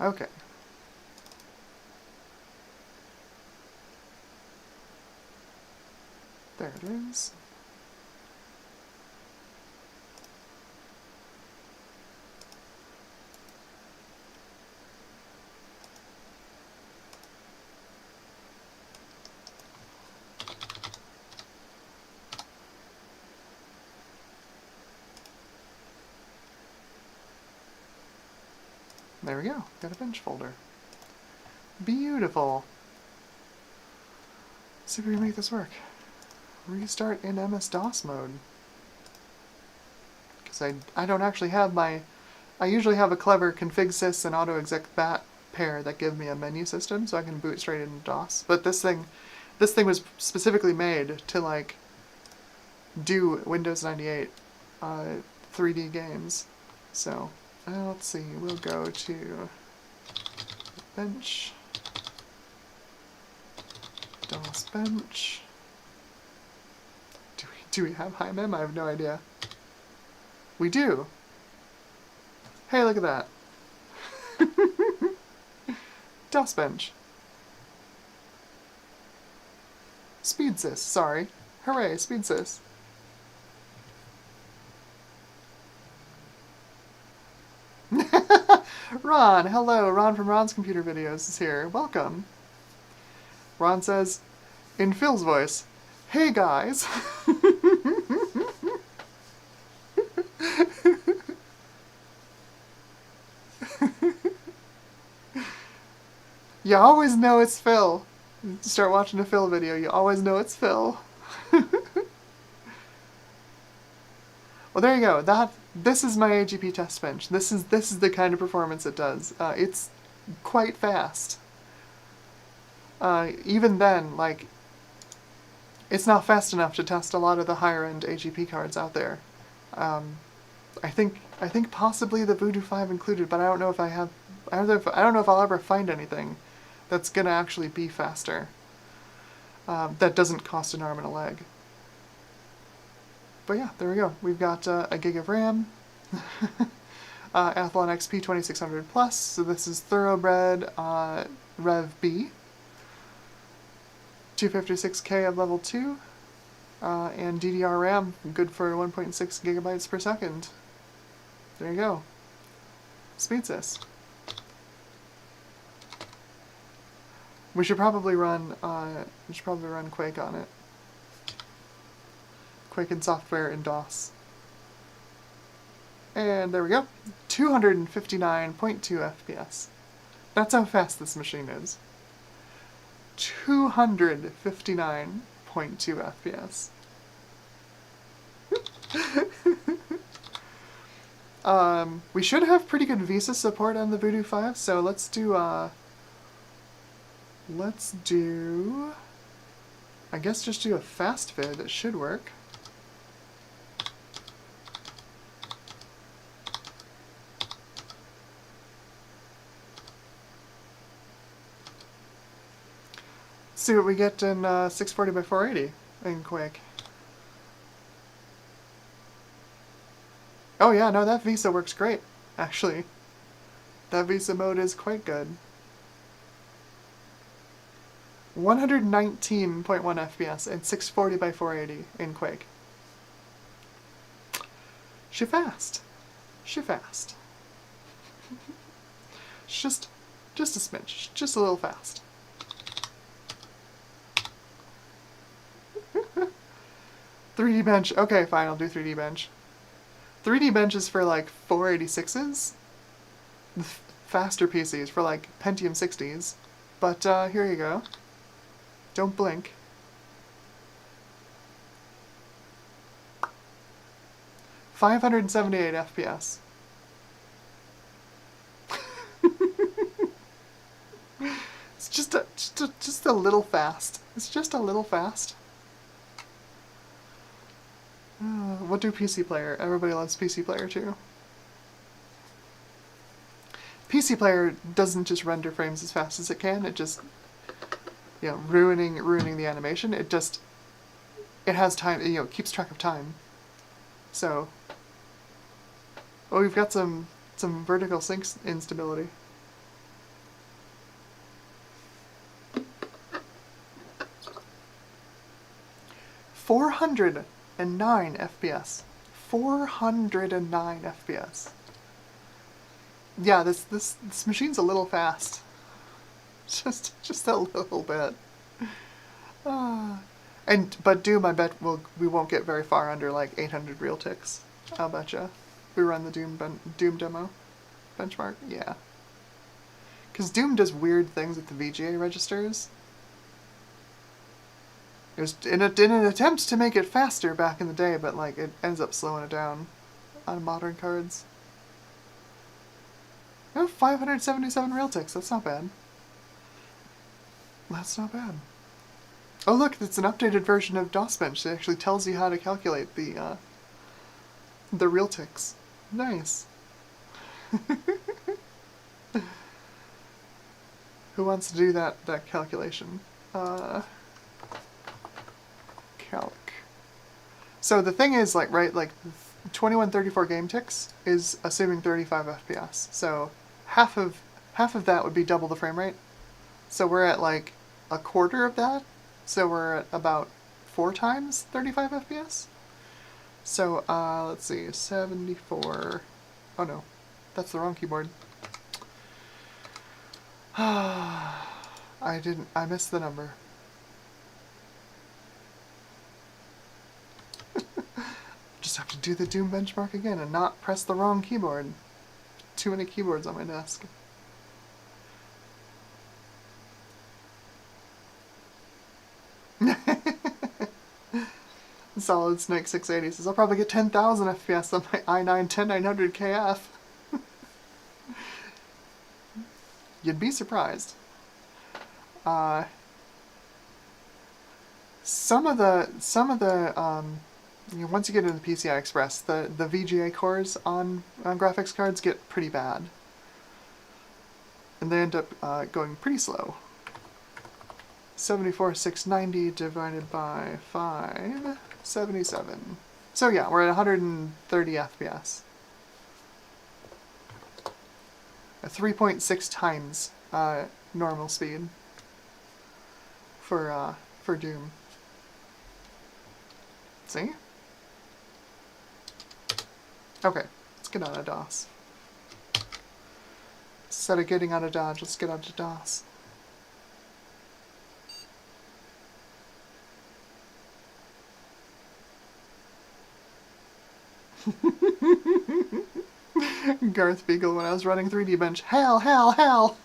Okay. There it is. There we go. Got a bench folder. Beautiful. Let's see if we can make this work. Restart in MS-DOS mode. Because I don't actually have my... I usually have a clever config-sys and auto-exec that pair that give me a menu system, so I can boot straight into DOS. But this thing was specifically made to, like, do Windows 98 3D games. So, let's see, we'll go to bench, Testbench. Do we have high mem? I have no idea. We do. Hey, look at that. Testbench. Speedsys, sorry. Hooray, Speedsys. Ron, hello. Ron from Ron's Computer Videos is here. Welcome. Ron says, in Phil's voice, hey guys. You always know it's Phil. Start watching a Phil video, you always know it's Phil. Well, there you go. This is my AGP Testbench. This is the kind of performance it does. It's quite fast. Even then, like, it's not fast enough to test a lot of the higher end AGP cards out there. I think possibly the Voodoo 5 included, but I don't know if I don't know if I'll ever find anything that's gonna actually be faster. That doesn't cost an arm and a leg. But yeah, there we go. We've got a gig of RAM, Athlon XP 2600 Plus, so this is Thoroughbred Rev B, 256K of level 2, and DDR RAM, good for 1.6 gigabytes per second. There you go. Speedsys. We should probably run Quake on it. Quake in software in DOS. And there we go. 259.2 FPS. That's how fast this machine is. 259.2 FPS. We should have pretty good VSA support on the Voodoo 5, so let's do, I guess just do a fast vid. It should work. See what we get in 640 by 480 in Quake. Oh yeah, no, that VSA works great, actually. That VSA mode is quite good. 119.1 FPS and 640 by 480 in Quake. She fast. She fast. Just a smidge. Just a little fast. 3D bench. Okay, fine, I'll do 3D bench. 3D bench is for like 486s. Faster PCs for like Pentium 60s. But here you go. Don't blink. .578 FPS. It's just a little fast. It's just a little fast. What do PC Player? Everybody loves PC Player too. PC Player doesn't just render frames as fast as it can. It just, you know, ruining the animation. It has time. You know, keeps track of time. So, oh, we've got some vertical sync instability. .409 FPS. 409 FPS. Yeah, this machine's a little fast. Just a little bit. But Doom, I bet we won't get very far under like 800 real ticks. I'll betcha. We run the Doom demo benchmark. Yeah. Because Doom does weird things with the VGA registers. It was in an attempt to make it faster back in the day, but like it ends up slowing it down on modern cards. Oh, 577 real ticks. That's not bad. That's not bad. Oh look, it's an updated version of Testbench. It actually tells you how to calculate the real ticks. Nice. Who wants to do that calculation? Calc. So the thing is, like, right, like 2134 game ticks is assuming 35 FPS. So half of that would be double the frame rate. So we're at like a quarter of that. So we're at about 4 times 35 FPS. So let's see, 74. Oh no, that's the wrong keyboard. I missed the number. Just have to do the Doom benchmark again and not press the wrong keyboard. Too many keyboards on my desk. Solid Snake 680 says, I'll probably get 10,000 FPS on my i9-10900 KF. You'd be surprised. Some of the once you get into the PCI Express, the VGA cores on graphics cards get pretty bad. And they end up going pretty slow. 74,690 divided by 5, 77. So yeah, we're at 130 FPS. 3.6 times normal speed for Doom. See? Okay, let's get out of DOS. Instead of getting out of Dodge, let's get out of DOS. Garth Beagle, when I was running 3D Bench, hell, hell, hell!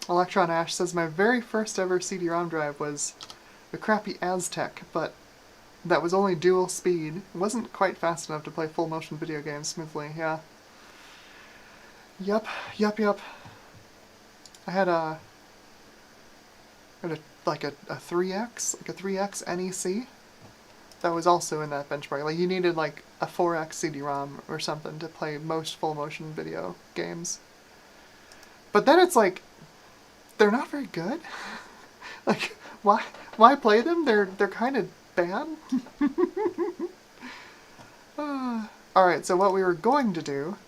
Electron Ash says, my very first ever CD-ROM drive was a crappy Aztec, but that was only dual speed. It wasn't quite fast enough to play full motion video games smoothly, yeah. Yup. I had like a 3X, like a 3X NEC. That was also in that benchmark. Like, you needed like a 4X CD-ROM or something to play most full motion video games. But then it's like, they're not very good. Like, why play them? They're kind of bad. Alright, so what we were going to do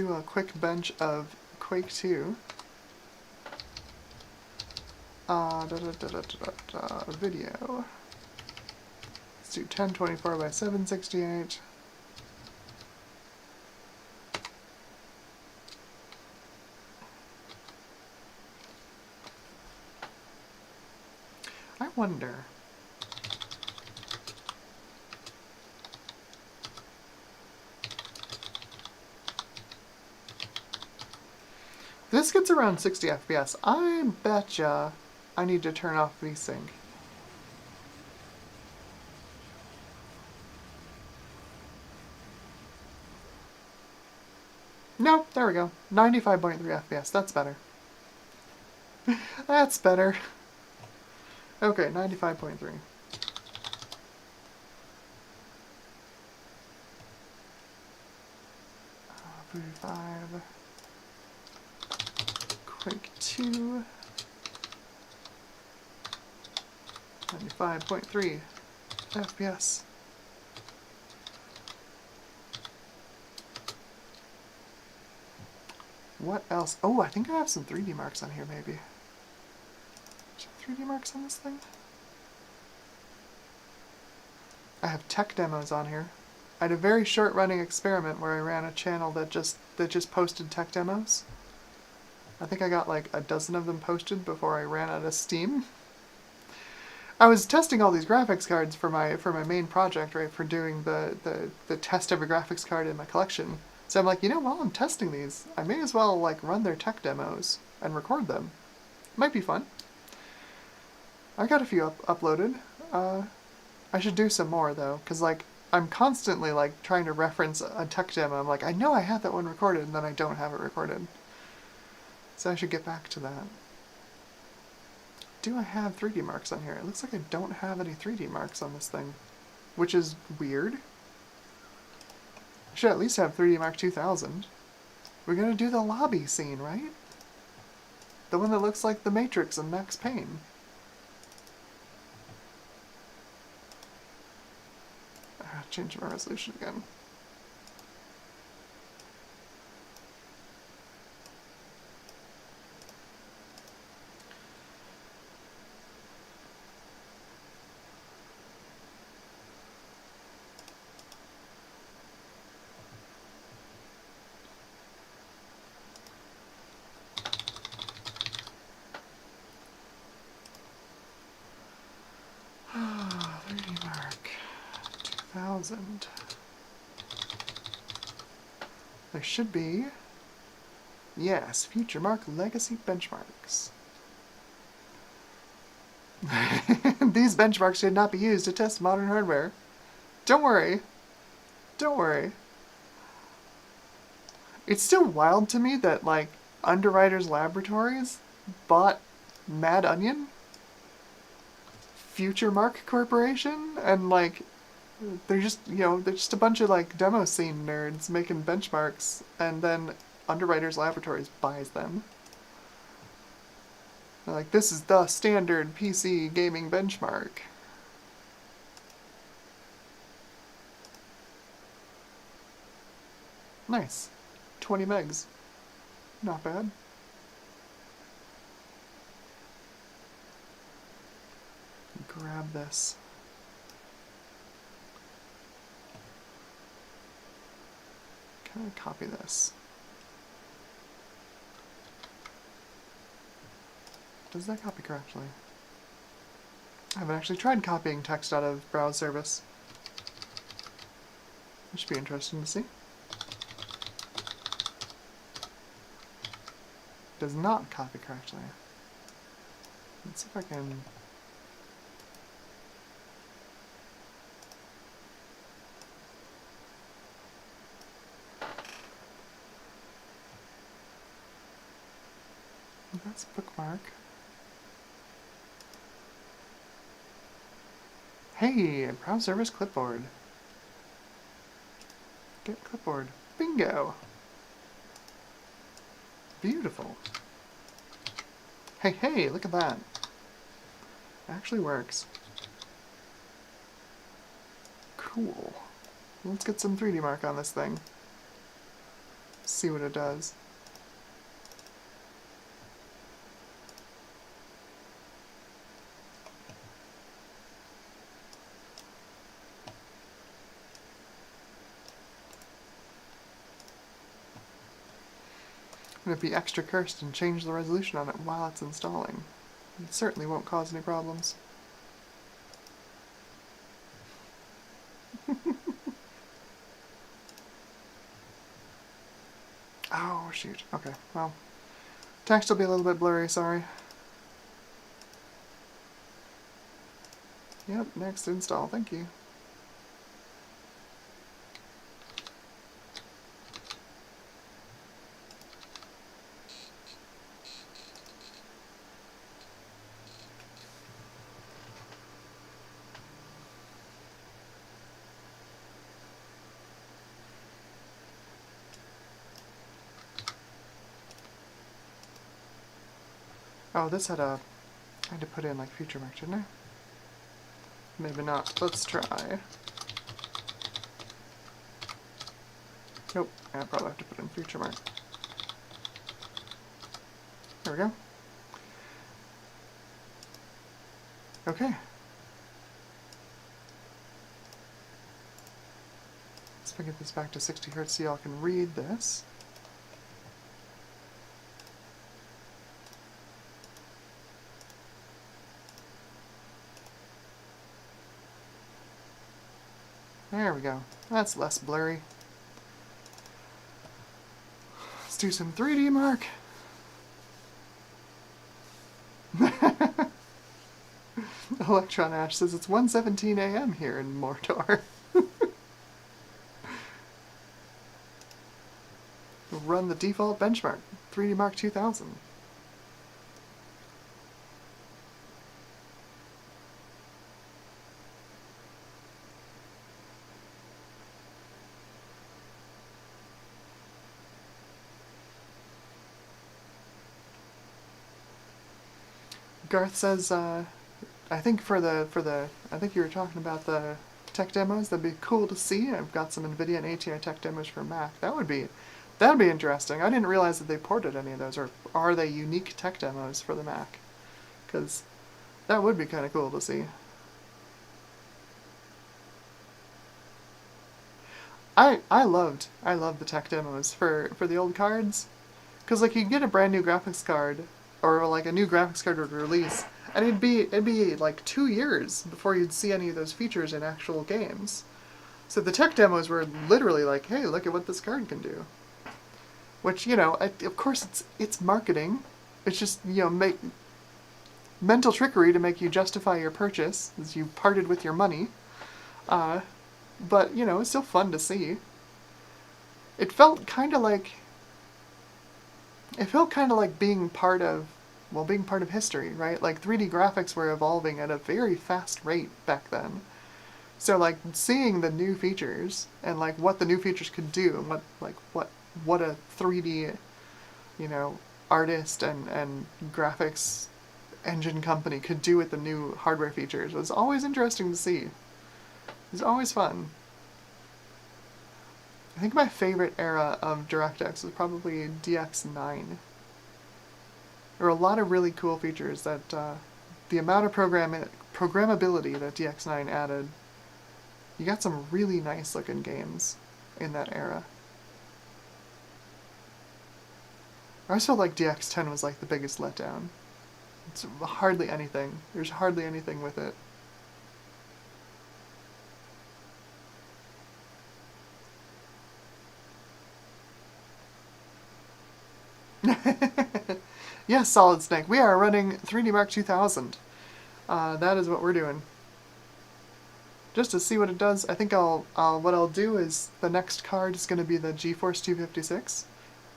a quick bench of Quake 2. Video. Let's do 1024 by 768. I wonder. This gets around 60 FPS. I betcha I need to turn off VSync. No, there we go. 95.3 FPS. That's better. That's better. Okay, 95.3. Voodoo 5. Quake 2. 95.3 FPS. What else? Oh, I think I have some 3D marks on here, maybe. 3D marks on this thing? I have tech demos on here. I had a very short running experiment where I ran a channel that just posted tech demos. I think I got like a dozen of them posted before I ran out of steam. I was testing all these graphics cards for my main project, right, for doing the test of a graphics card in my collection. So I'm like, you know, while I'm testing these, I may as well like run their tech demos and record them. Might be fun. I got a few uploaded. I should do some more though, because like I'm constantly like trying to reference a tech demo. I'm like, I know I had that one recorded, and then I don't have it recorded. So I should get back to that. Do I have 3D marks on here? It looks like I don't have any 3D marks on this thing, which is weird. I should at least have 3D Mark 2000. We're gonna do the lobby scene, right? The one that looks like the Matrix and Max Payne. Change my resolution again. Ah, 3D Mark 2000. There should be, yes, Future Mark Legacy benchmarks. These benchmarks should not be used to test modern hardware. Don't worry. Don't worry. It's still wild to me that, like, Underwriters Laboratories bought Mad Onion, Future Mark Corporation, and, like, they're just, you know, they're just a bunch of, like, demo scene nerds making benchmarks, and then Underwriters Laboratories buys them. They're like, this is the standard PC gaming benchmark. Nice. 20 megs. Not bad. Grab this. Can I copy this? Does that copy correctly? I haven't actually tried copying text out of browse service. That should be interesting to see. Does not copy correctly. Let's see if I can... That's bookmark. Hey, browse service clipboard. Get clipboard. Bingo! Beautiful. Hey, hey, look at that. Actually works. Cool. Let's get some 3D Mark on this thing. See what it does. I'm going to be extra cursed and change the resolution on it while it's installing. It certainly won't cause any problems. Oh, shoot. Okay, well. Text will be a little bit blurry, sorry. Yep, next install, thank you. Oh, this had a... I had to put in, like, Future Mark, didn't I? Maybe not. Let's try. Nope, I probably have to put in Future Mark. There we go. Okay. Let's get this back to 60 Hz so y'all can read this. There we go. That's less blurry. Let's do some 3D Mark. Electron Ash says it's 1:17 a.m. here in Mordor. Run the default benchmark, 3D Mark 2000. Garth says, I think I think you were talking about the tech demos. That'd be cool to see. I've got some NVIDIA and ATI tech demos for Mac. That'd be interesting. I didn't realize that they ported any of those, or are they unique tech demos for the Mac? Because that would be kind of cool to see. I loved the tech demos for the old cards, because like you could get a brand new graphics card, or like a new graphics card would release, and it'd be like 2 years before you'd see any of those features in actual games. So the tech demos were literally like, hey, look at what this card can do. Which, you know, of course it's marketing. It's just, you know, make mental trickery to make you justify your purchase as you parted with your money. But, you know, it's still fun to see. It felt kind of like being part of history, right? Like 3D graphics were evolving at a very fast rate back then. So like seeing the new features and like what the new features could do and what a 3D, you know, artist and graphics engine company could do with the new hardware features was always interesting to see. It was always fun. I think my favorite era of DirectX was probably DX9. There were a lot of really cool features that the amount of programmability that DX9 added. You got some really nice looking games in that era. I always felt like DX10 was like the biggest letdown. It's hardly anything. There's hardly anything with it. Yes, Solid Snake. We are running 3D Mark 2000. That is what we're doing. Just to see what it does, I think what I'll do is the next card is going to be the GeForce 256.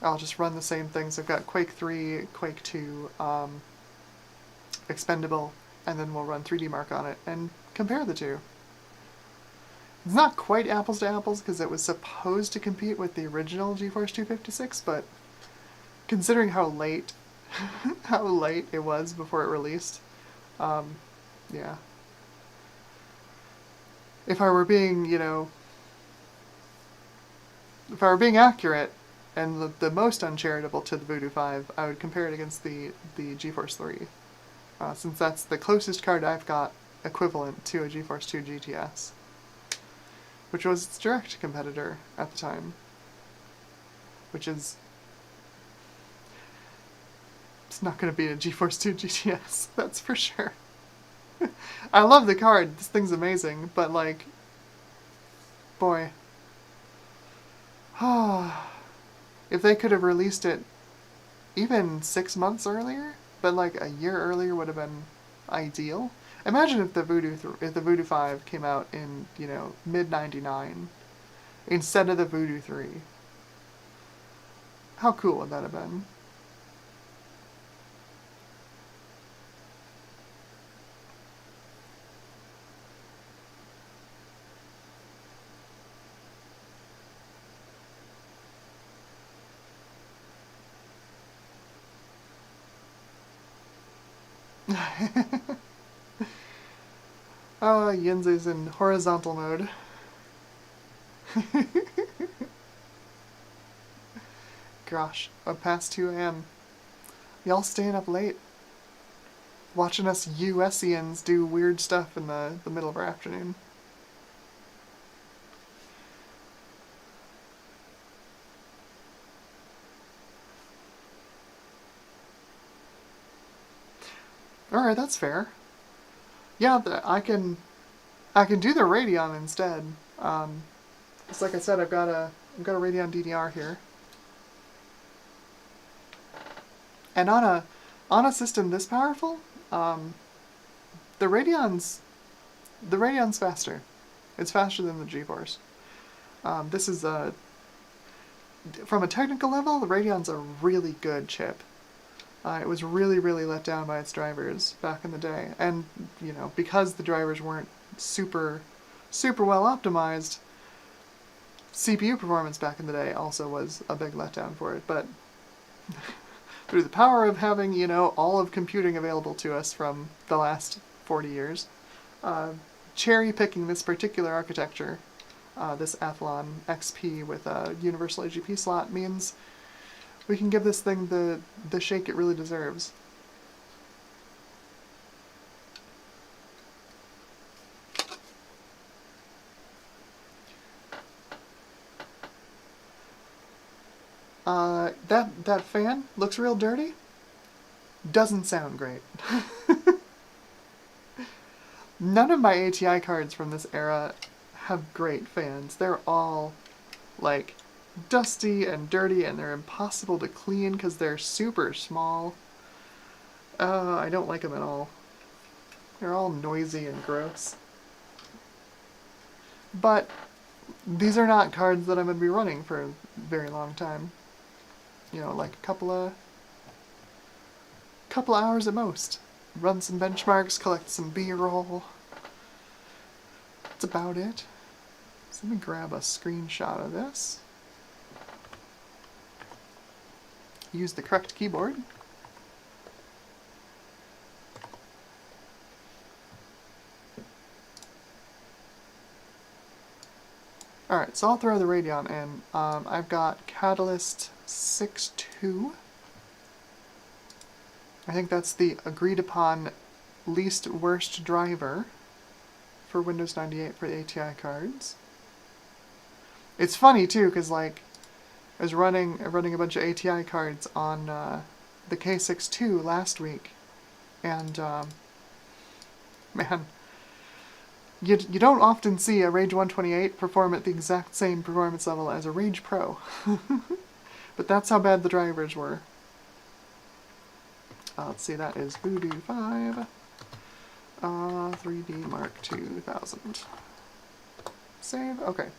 I'll just run the same things. I've got Quake 3, Quake 2, Expendable, and then we'll run 3D Mark on it and compare the two. It's not quite apples to apples because it was supposed to compete with the original GeForce 256, but considering how late it was before it released, yeah. If I were being, you know, if I were being accurate and the most uncharitable to the Voodoo 5, I would compare it against the GeForce 3, since that's the closest card I've got equivalent to a GeForce 2 GTS, which was its direct competitor at the time, which is... It's not going to beat a GeForce 2 GTS, that's for sure. I love the card, this thing's amazing, but like, boy. If they could have released it even 6 months earlier, but like a year earlier would have been ideal. Imagine if the Voodoo 5 came out in, you know, mid-99 instead of the Voodoo 3. How cool would that have been? Oh, Yinzi's in horizontal mode. Gosh, past 2 a.m. Y'all staying up late. Watching us USians do weird stuff in the middle of our afternoon. Alright, that's fair. Yeah, I can do the Radeon instead. It's like I said, I've got a Radeon DDR here. And on a system this powerful, the Radeon's faster. It's faster than the GeForce. This is from a technical level, the Radeon's a really good chip. It was really, really let down by its drivers back in the day. And, you know, because the drivers weren't super well optimized, CPU performance back in the day also was a big letdown for it. But through the power of having, you know, all of computing available to us from the last 40 years, cherry picking this particular architecture, this Athlon XP with a universal AGP slot, means we can give this thing the shake it really deserves. That fan looks real dirty. Doesn't sound great. None of my ATI cards from this era have great fans. They're all, like, dusty and dirty, and they're impossible to clean because they're super small. I don't like them at all. They're all noisy and gross. But these are not cards that I'm going to be running for a very long time. You know, like a couple of hours at most. Run some benchmarks, collect some B-roll. That's about it. So let me grab a screenshot of this. Use the correct keyboard. Alright, so I'll throw the Radeon in. I've got Catalyst 6.2. I think that's the agreed upon least worst driver for Windows 98 for the ATI cards. It's funny too, because like I was running a bunch of ATI cards on the K6.2 last week, and man, you don't often see a Rage 128 perform at the exact same performance level as a Rage Pro. But that's how bad the drivers were. Let's see, that is Voodoo 5, 3D Mark 2000. Save, okay.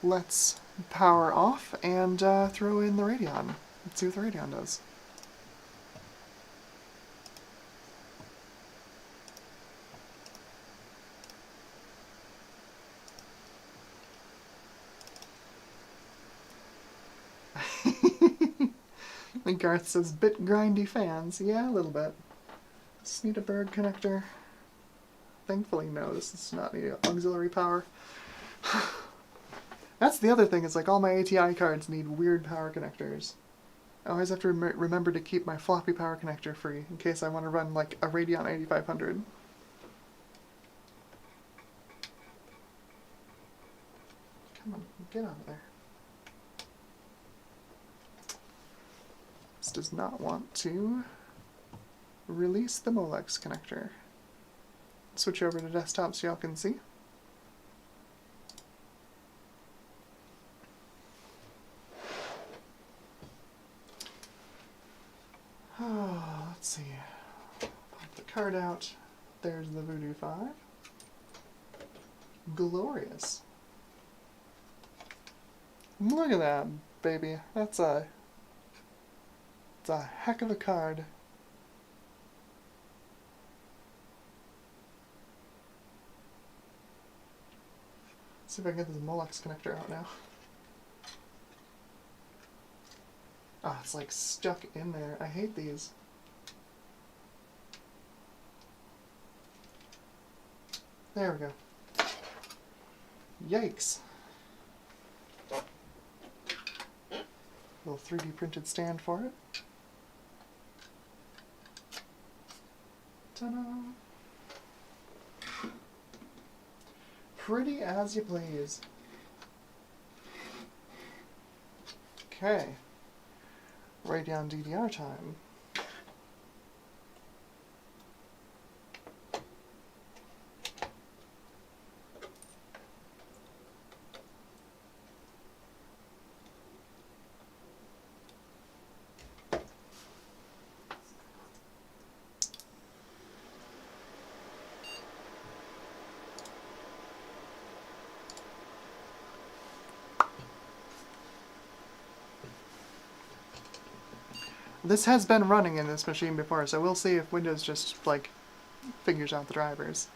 Let's power off and throw in the Radeon. Let's see what the Radeon does. And Garth says, bit grindy fans. Yeah, a little bit. Just need a bird connector. Thankfully, no, this is not the auxiliary power. That's the other thing, is like all my ATI cards need weird power connectors. I always have to remember to keep my floppy power connector free in case I want to run like a Radeon 8500. Come on, get out of there. This does not want to release the Molex connector. Switch over to desktop so y'all can see. Oh, let's see. Pop the card out. There's the Voodoo 5. Glorious. Look at that, baby. It's a heck of a card. Let's see if I can get this Molex connector out now. Ah, it's like stuck in there. I hate these. There we go. Yikes. Little 3D printed stand for it. Ta-da! Pretty as you please. Okay. Radeon DDR time. This has been running in this machine before, so we'll see if Windows just, like, figures out the drivers.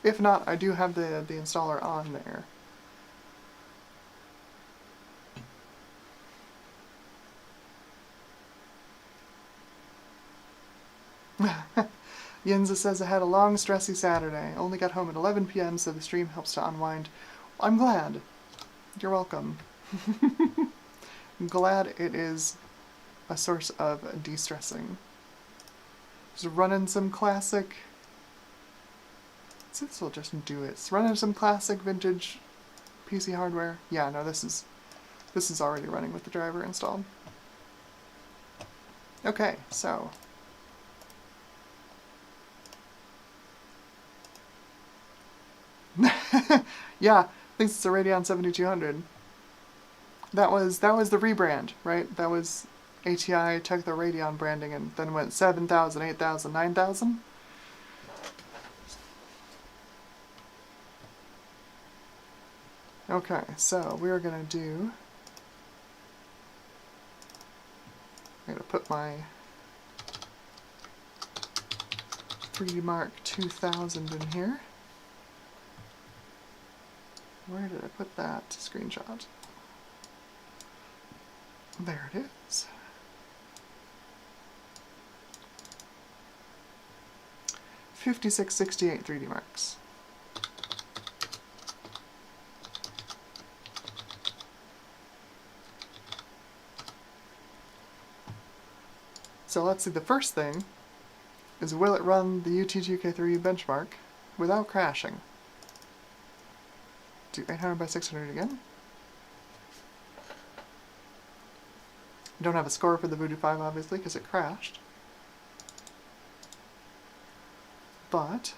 If not, I do have the installer on there. Yinza says I had a long, stressy Saturday. Only got home at 11 p.m., so the stream helps to unwind. I'm glad. You're welcome. I'm glad it is a source of de-stressing. Just running some classic... This will just do it. It's running some classic vintage PC hardware. Yeah, no, this is already running with the driver installed. Okay, so... yeah, thinks it's a Radeon 7200. That was the rebrand, right? That was ATI took the Radeon branding and then went 7,000, 8,000, 9,000. Okay, so we're gonna do... I'm gonna put my 3D Mark 2000 in here. Where did I put that screenshot? There it is. $56.68 3D Marks. So let's see, the first thing is will it run the UT2K3 benchmark without crashing? Do 800 by 600 again. I don't have a score for the Voodoo 5 obviously because it crashed. But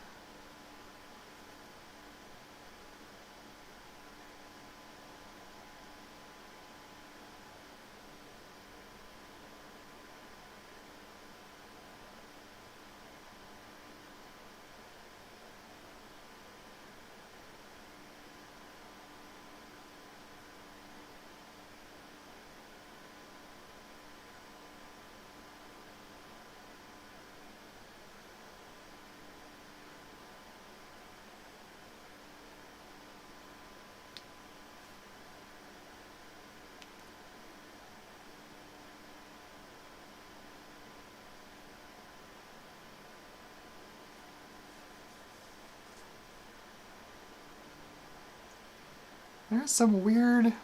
there's some weird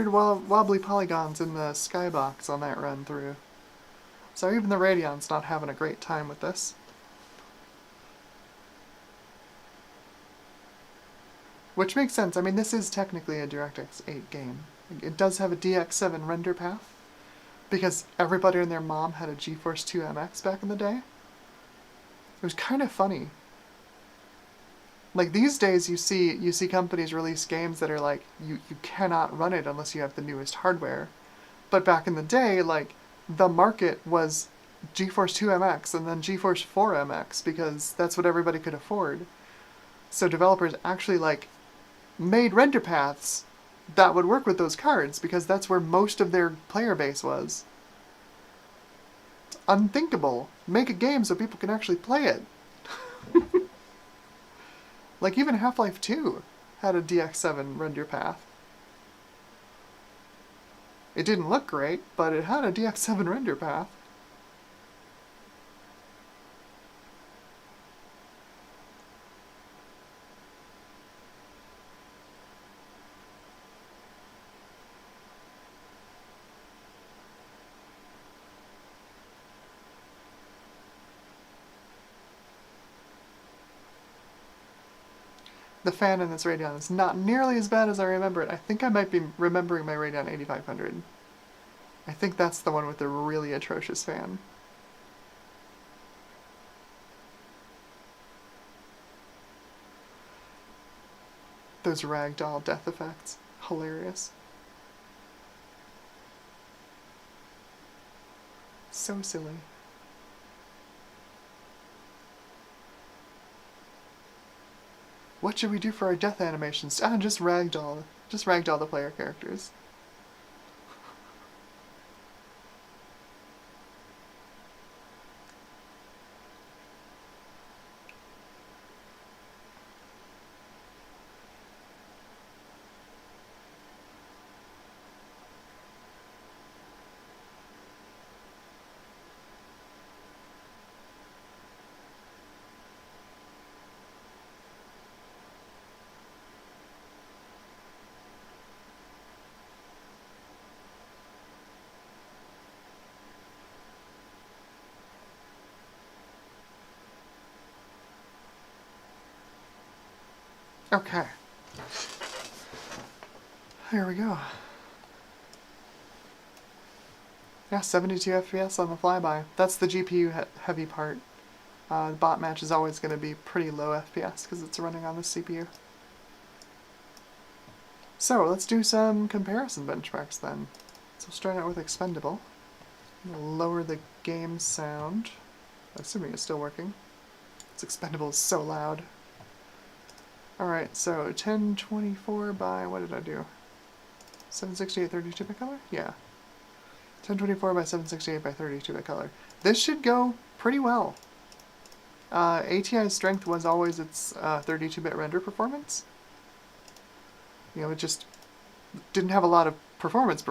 wobbly polygons in the skybox on that run through. So even the Radeon's not having a great time with this. Which makes sense. I mean, this is technically a DirectX 8 game. It does have a DX7 render path, because everybody and their mom had a GeForce 2 MX back in the day. It was kind of funny. Like these days you see companies release games that are like, you cannot run it unless you have the newest hardware. But back in the day, like, the market was GeForce 2 MX and then GeForce 4 MX because that's what everybody could afford. So developers actually like made render paths that would work with those cards because that's where most of their player base was. It's unthinkable. Make a game so people can actually play it. Like even Half-Life 2 had a DX7 render path. It didn't look great, but it had a DX7 render path. The fan in this Radeon is not nearly as bad as I remember it. I think I might be remembering my Radeon 8500. I think that's the one with the really atrocious fan. Those ragdoll death effects. Hilarious. So silly. What should we do for our death animations? Ah, just ragdoll. Just ragdoll the player characters. Okay. Here we go. Yeah, 72 FPS on the flyby. That's the GPU heavy part. The bot match is always going to be pretty low FPS because it's running on the CPU. So let's do some comparison benchmarks then. So start out with Expendable. Lower the game sound, assuming it's still working. This Expendable is so loud. Alright, so 1024 by, what did I do? 768 32-bit color? Yeah. 1024 by 768 by 32-bit color. This should go pretty well. ATI's strength was always its 32-bit render performance. You know, it just didn't have a lot of performance,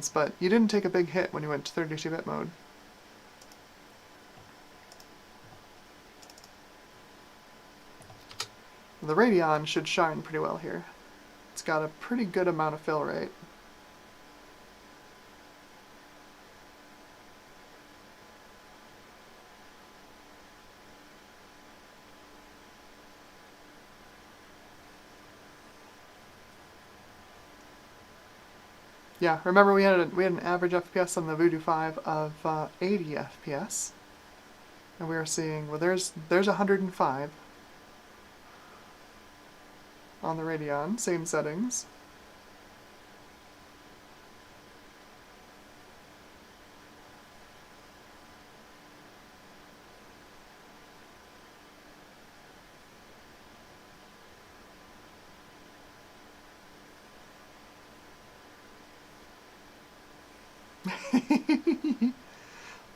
but you didn't take a big hit when you went to 32-bit mode. The Radeon should shine pretty well here. It's got a pretty good amount of fill rate. Yeah, remember we had an average FPS on the Voodoo 5 of 80 FPS, and we were seeing, well, there's 105 on the Radeon, same settings.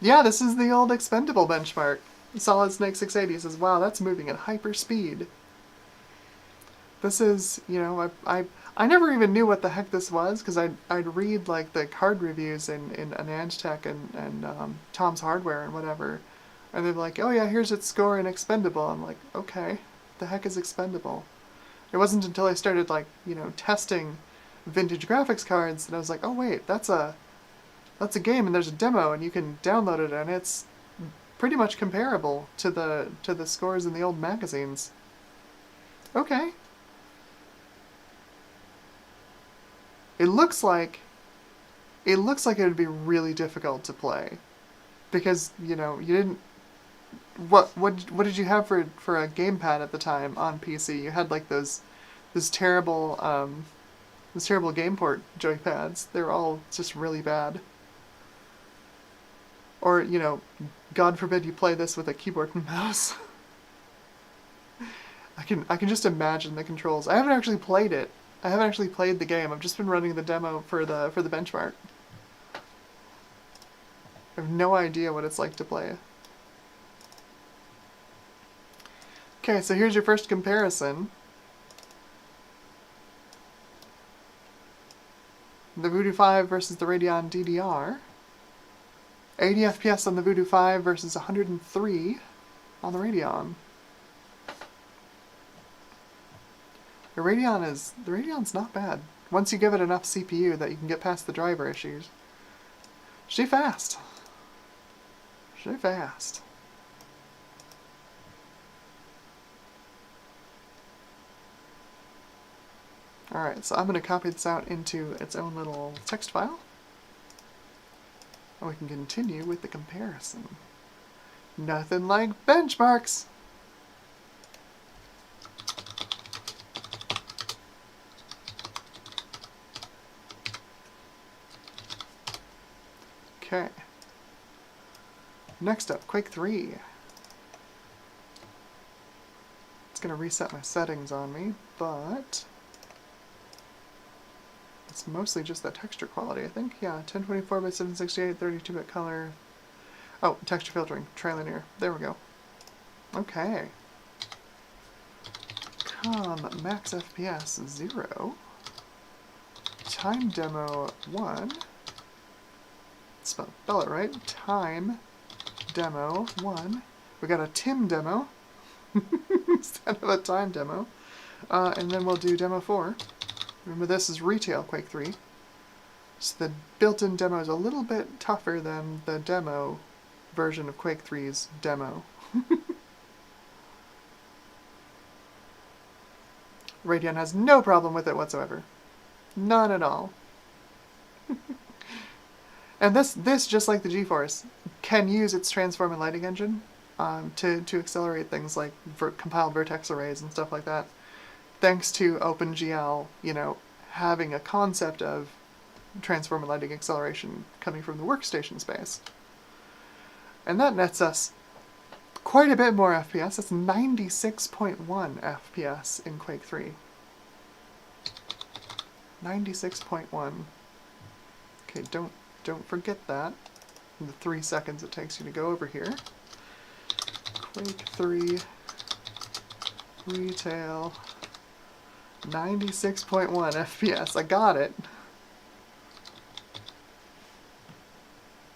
Yeah, this is the old Expendable benchmark. Solid Snake 680 says, wow, that's moving at hyper speed. This is, you know, I never even knew what the heck this was, because I'd read, like, the card reviews in Anandtech and Tom's Hardware and whatever, and they're like, oh yeah, here's its score in Expendable. I'm like, okay, the heck is Expendable? It wasn't until I started, like, you know, testing vintage graphics cards that I was like, oh wait, that's a game and there's a demo and you can download it and it's pretty much comparable to the scores in the old magazines. Okay. It looks like it would be really difficult to play because, you know, you didn't what did you have for a gamepad at the time on PC? You had like those terrible game port joypads. They're all just really bad. Or, you know, God forbid you play this with a keyboard and mouse. I can just imagine the controls. I haven't actually played it. I haven't actually played the game. I've just been running the demo for the benchmark. I have no idea what it's like to play. Okay, so here's your first comparison. The Voodoo 5 versus the Radeon DDR. 80 FPS on the Voodoo 5 versus 103 on the Radeon. The Radeon's not bad. Once you give it enough CPU that you can get past the driver issues. She fast. She fast. Alright, so I'm going to copy this out into its own little text file. And we can continue with the comparison. Nothing like benchmarks! Okay. Next up, Quake 3. It's going to reset my settings on me, but it's mostly just that texture quality, I think. Yeah, 1024 by 768, 32-bit color. Oh, texture filtering, trilinear. There we go. Okay. Max FPS 0. Time demo 1. Spell it right. Time demo 1. We got a Tim demo instead of a time demo. And then we'll do demo 4. Remember, this is retail Quake 3. So the built-in demo is a little bit tougher than the demo version of Quake 3's demo. Radeon has no problem with it whatsoever. None at all. And this, just like the GeForce, can use its transform and lighting engine to accelerate things like compiled vertex arrays and stuff like that, thanks to OpenGL, you know, having a concept of transform and lighting acceleration coming from the workstation space. And that nets us quite a bit more FPS. That's 96.1 FPS in Quake 3. 96.1. Okay, don't forget that. In the 3 seconds it takes you to go over here. Quake 3 retail 96.1 FPS. I got it.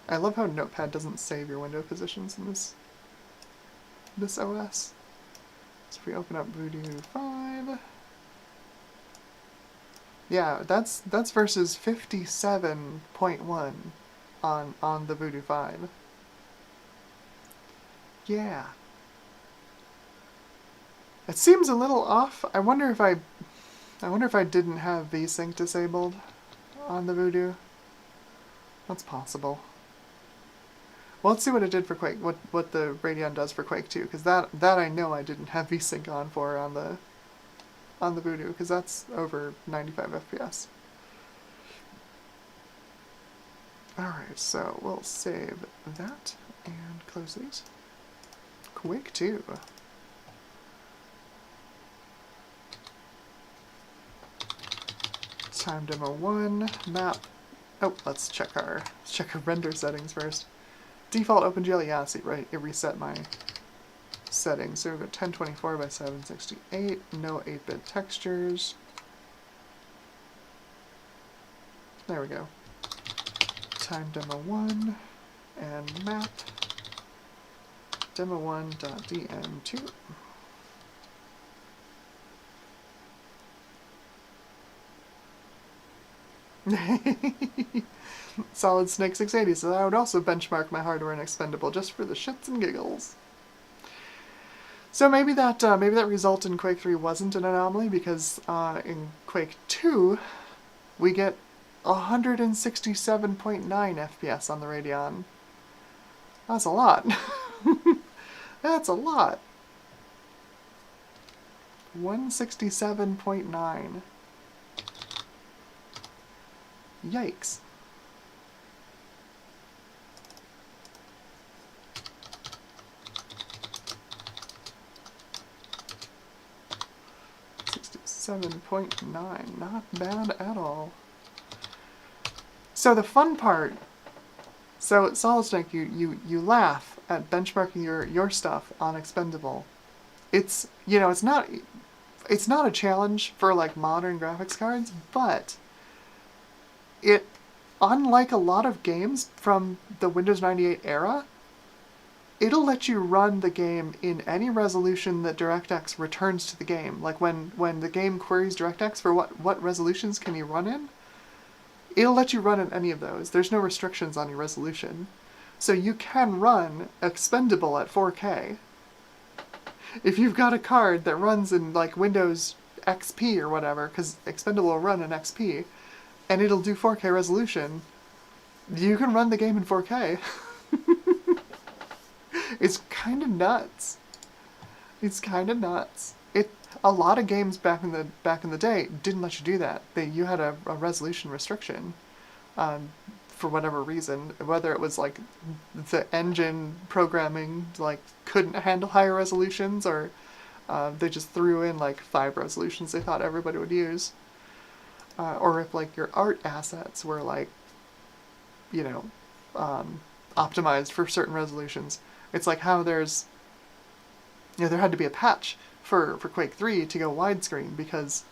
I love how Notepad doesn't save your window positions in this OS. So if we open up Voodoo 5, yeah, that's versus 57.1 on the Voodoo 5. Yeah. It seems a little off. I wonder if I didn't have VSync disabled on the Voodoo. That's possible. Well, let's see what it did for Quake. What the Radeon does for Quake 2, because that I know I didn't have VSync on for on the Voodoo, because that's over 95 FPS. Alright, so we'll save that and close these. Quake 2. Time demo 1, map. Oh, let's check our render settings first. Default OpenGL, yeah, see, right, it reset my settings. So we've got 1024 by 768, no 8-bit textures. There we go. Time demo 1 and map demo1.dm2. Solid Snake 680 says I would also benchmark my hardware in Expendable just for the shits and giggles. So maybe that result in Quake 3 wasn't an anomaly, because in Quake 2 we get 167.9 FPS on the Radeon. That's a lot. That's a lot. 167.9. Yikes. $67.9, not bad at all. So the fun part, so Solid Snake, you laugh at benchmarking your stuff on Expendable. It's, you know, it's not a challenge for like modern graphics cards, but it, unlike a lot of games from the Windows 98 era, it'll let you run the game in any resolution that DirectX returns to the game. Like when the game queries DirectX for what resolutions can you run in, it'll let you run in any of those. There's no restrictions on your resolution. So you can run Expendable at 4K. If you've got a card that runs in like Windows XP or whatever, because Expendable will run in XP, and it'll do 4K resolution, you can run the game in 4K. It's kind of nuts. It's kind of nuts. A lot of games back in the day didn't let you do that. You had a resolution restriction, for whatever reason. Whether it was like the engine programming like couldn't handle higher resolutions, or they just threw in like 5 resolutions they thought everybody would use. Or if like your art assets were like, you know, optimized for certain resolutions. It's like how there's, you know, there had to be a patch for Quake 3 to go widescreen because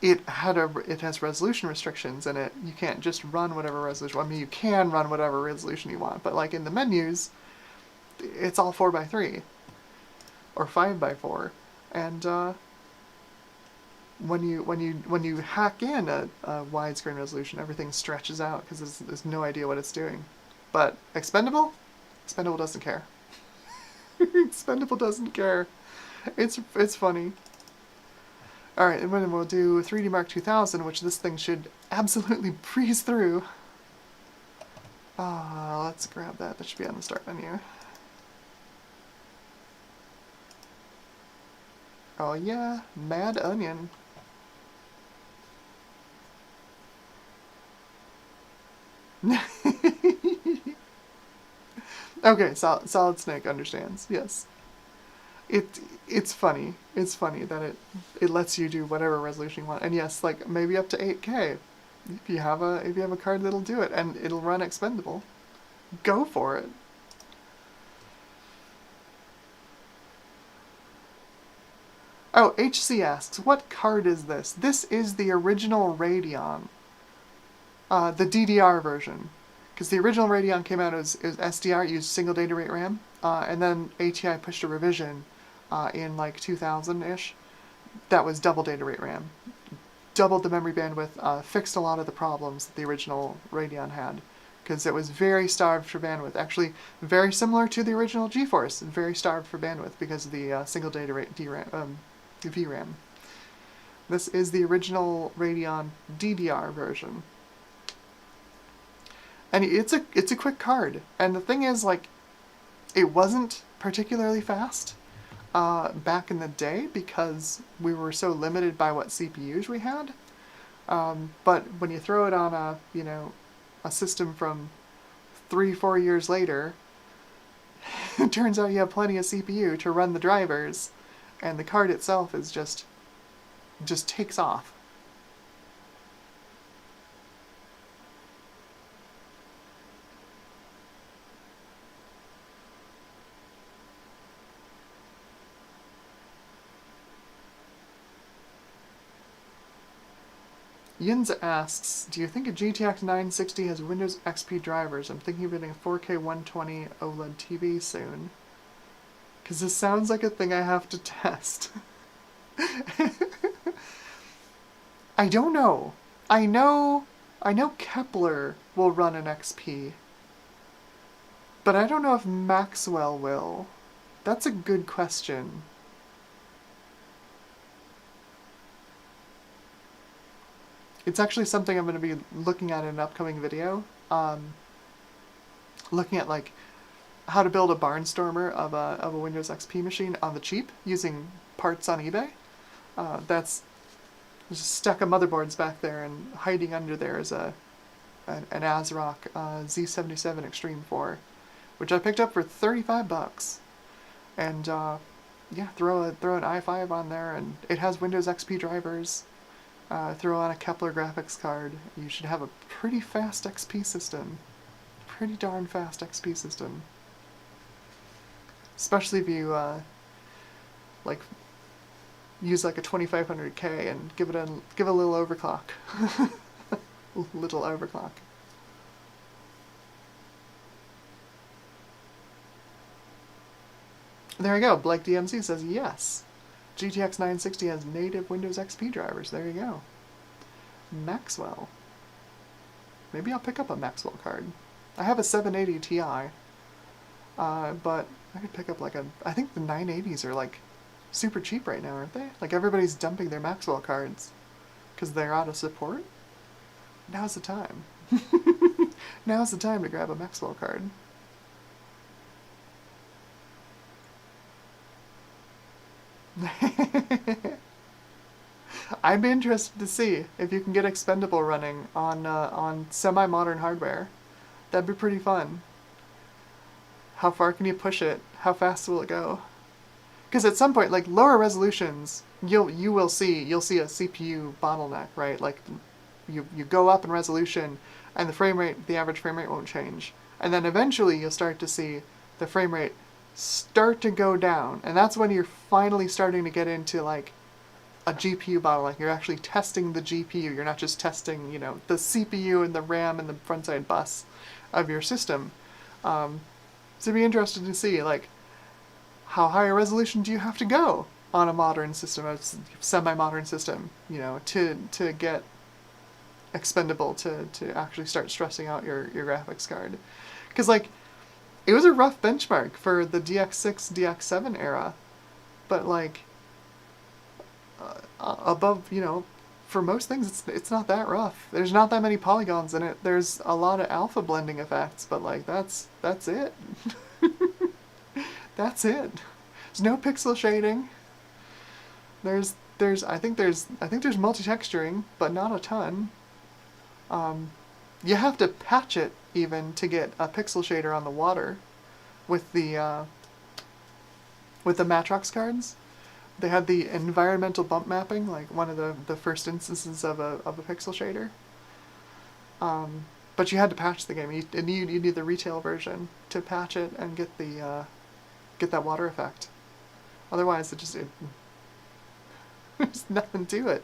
it has resolution restrictions in it. You can't just run whatever resolution. I mean, you can run whatever resolution you want, but like in the menus, it's all 4:3 or 5:4, and when you hack in a widescreen resolution, everything stretches out because there's no idea what it's doing. But Expendable doesn't care. Expendable doesn't care. It's funny. Alright, and then we'll do 3D Mark 2000, which this thing should absolutely breeze through. Let's grab that. That should be on the start menu. Oh yeah, Mad Onion. Okay, Solid Snake understands. Yes, it's funny. It's funny that it lets you do whatever resolution you want, and yes, like maybe up to 8K. If you have a card that'll do it, and it'll run Expendable, go for it. Oh, HC asks, what card is this? This is the original Radeon. The DDR version. Because the original Radeon came out as SDR, it used single data rate RAM, and then ATI pushed a revision in like 2000-ish. That was double data rate RAM. Doubled the memory bandwidth, fixed a lot of the problems that the original Radeon had. Because it was very starved for bandwidth. Actually, very similar to the original GeForce, very starved for bandwidth because of the single data rate VRAM. This is the original Radeon DDR version. And it's a quick card. And the thing is, like, it wasn't particularly fast back in the day because we were so limited by what CPUs we had. But when you throw it on a system from 3-4 years later, it turns out you have plenty of CPU to run the drivers, and the card itself is just takes off. Yinza asks, do you think a GTX 960 has Windows XP drivers? I'm thinking of getting a 4K 120 OLED TV soon. Because this sounds like a thing I have to test. I don't know. I know Kepler will run an XP. But I don't know if Maxwell will. That's a good question. It's actually something I'm going to be looking at in an upcoming video. Looking at like how to build a barnstormer of a Windows XP machine on the cheap using parts on eBay. There's a stack of motherboards back there, and hiding under there is an ASRock Z77 Extreme 4, which I picked up for $35. And yeah, throw an i5 on there, and it has Windows XP drivers. Throw on a Kepler graphics card. You should have a pretty fast XP system. Pretty darn fast XP system. Especially if you like use like a 2500K and give it a little overclock. Little overclock. There you go. Blake DMC says yes. GTX 960 has native Windows XP drivers. There you go. Maxwell. Maybe I'll pick up a Maxwell card. I have a 780 Ti, but I could pick up like I think the 980s are like super cheap right now, aren't they? Like everybody's dumping their Maxwell cards because they're out of support. Now's the time. Now's the time to grab a Maxwell card. I'd be interested to see if you can get Expendable running on semi-modern hardware. That'd be pretty fun. How far can you push it? How fast will it go? Because at some point, like lower resolutions, you'll see a CPU bottleneck, right? Like you go up in resolution, and the average frame rate won't change, and then eventually you'll start to see the frame rate start to go down, and that's when you're finally starting to get into like a GPU bottleneck. You're actually testing the GPU. You're not just testing, the CPU and the RAM and the frontside bus of your system. So it'd be interesting to see like how high a resolution do you have to go on a modern system, a semi-modern system, to get Expendable to actually start stressing out your graphics card. Because like it was a rough benchmark for the DX6, DX7 era, but like above, for most things, it's not that rough. There's not that many polygons in it. There's a lot of alpha blending effects, but like that's it. That's it. There's no pixel shading. I think there's multi-texturing, but not a ton. You have to patch it even to get a pixel shader on the water with the Matrox cards. They had the environmental bump mapping, like one of the first instances of a pixel shader. But you had to patch the game. You need the retail version to patch it and get that water effect. Otherwise, there's nothing to it.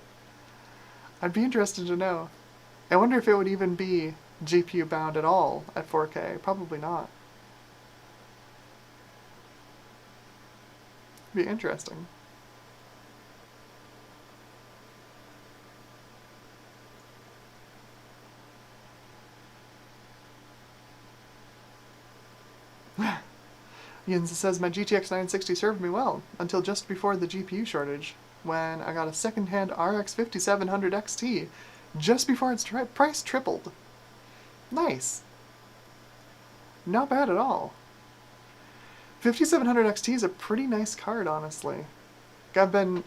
I'd be interested to know. I wonder if it would even be GPU bound at all at 4K. Probably not. It'd be interesting. Yinza says, my GTX 960 served me well, until just before the GPU shortage, when I got a second-hand RX 5700 XT, just before its price tripled. Nice. Not bad at all. 5700 XT is a pretty nice card, honestly. I don't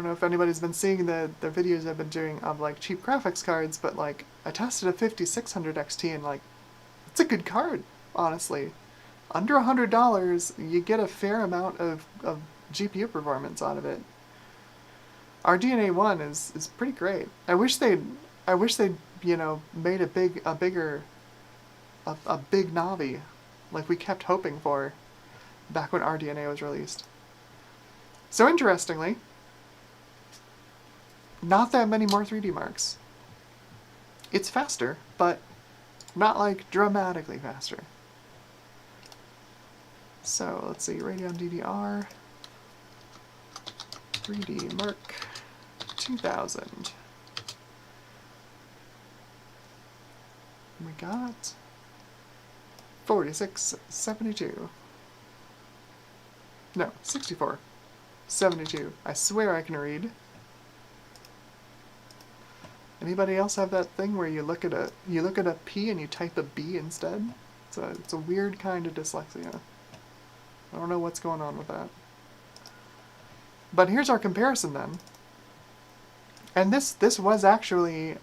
know if anybody's been seeing the videos I've been doing of like cheap graphics cards, but like I tested a 5600 XT and like it's a good card, honestly. Under $100, you get a fair amount of GPU performance out of it. Our DNA1 is pretty great. I wish they'd made a big Navi, like we kept hoping for, back when RDNA was released. So interestingly, not that many more 3D marks. It's faster, but not like dramatically faster. So let's see, Radeon DDR, 3D Mark 2000. We got 4672. No, 6472. I swear I can read. Anybody else have that thing where you look at a P and you type a B instead? It's a weird kind of dyslexia. I don't know what's going on with that. But here's our comparison then. And this was actually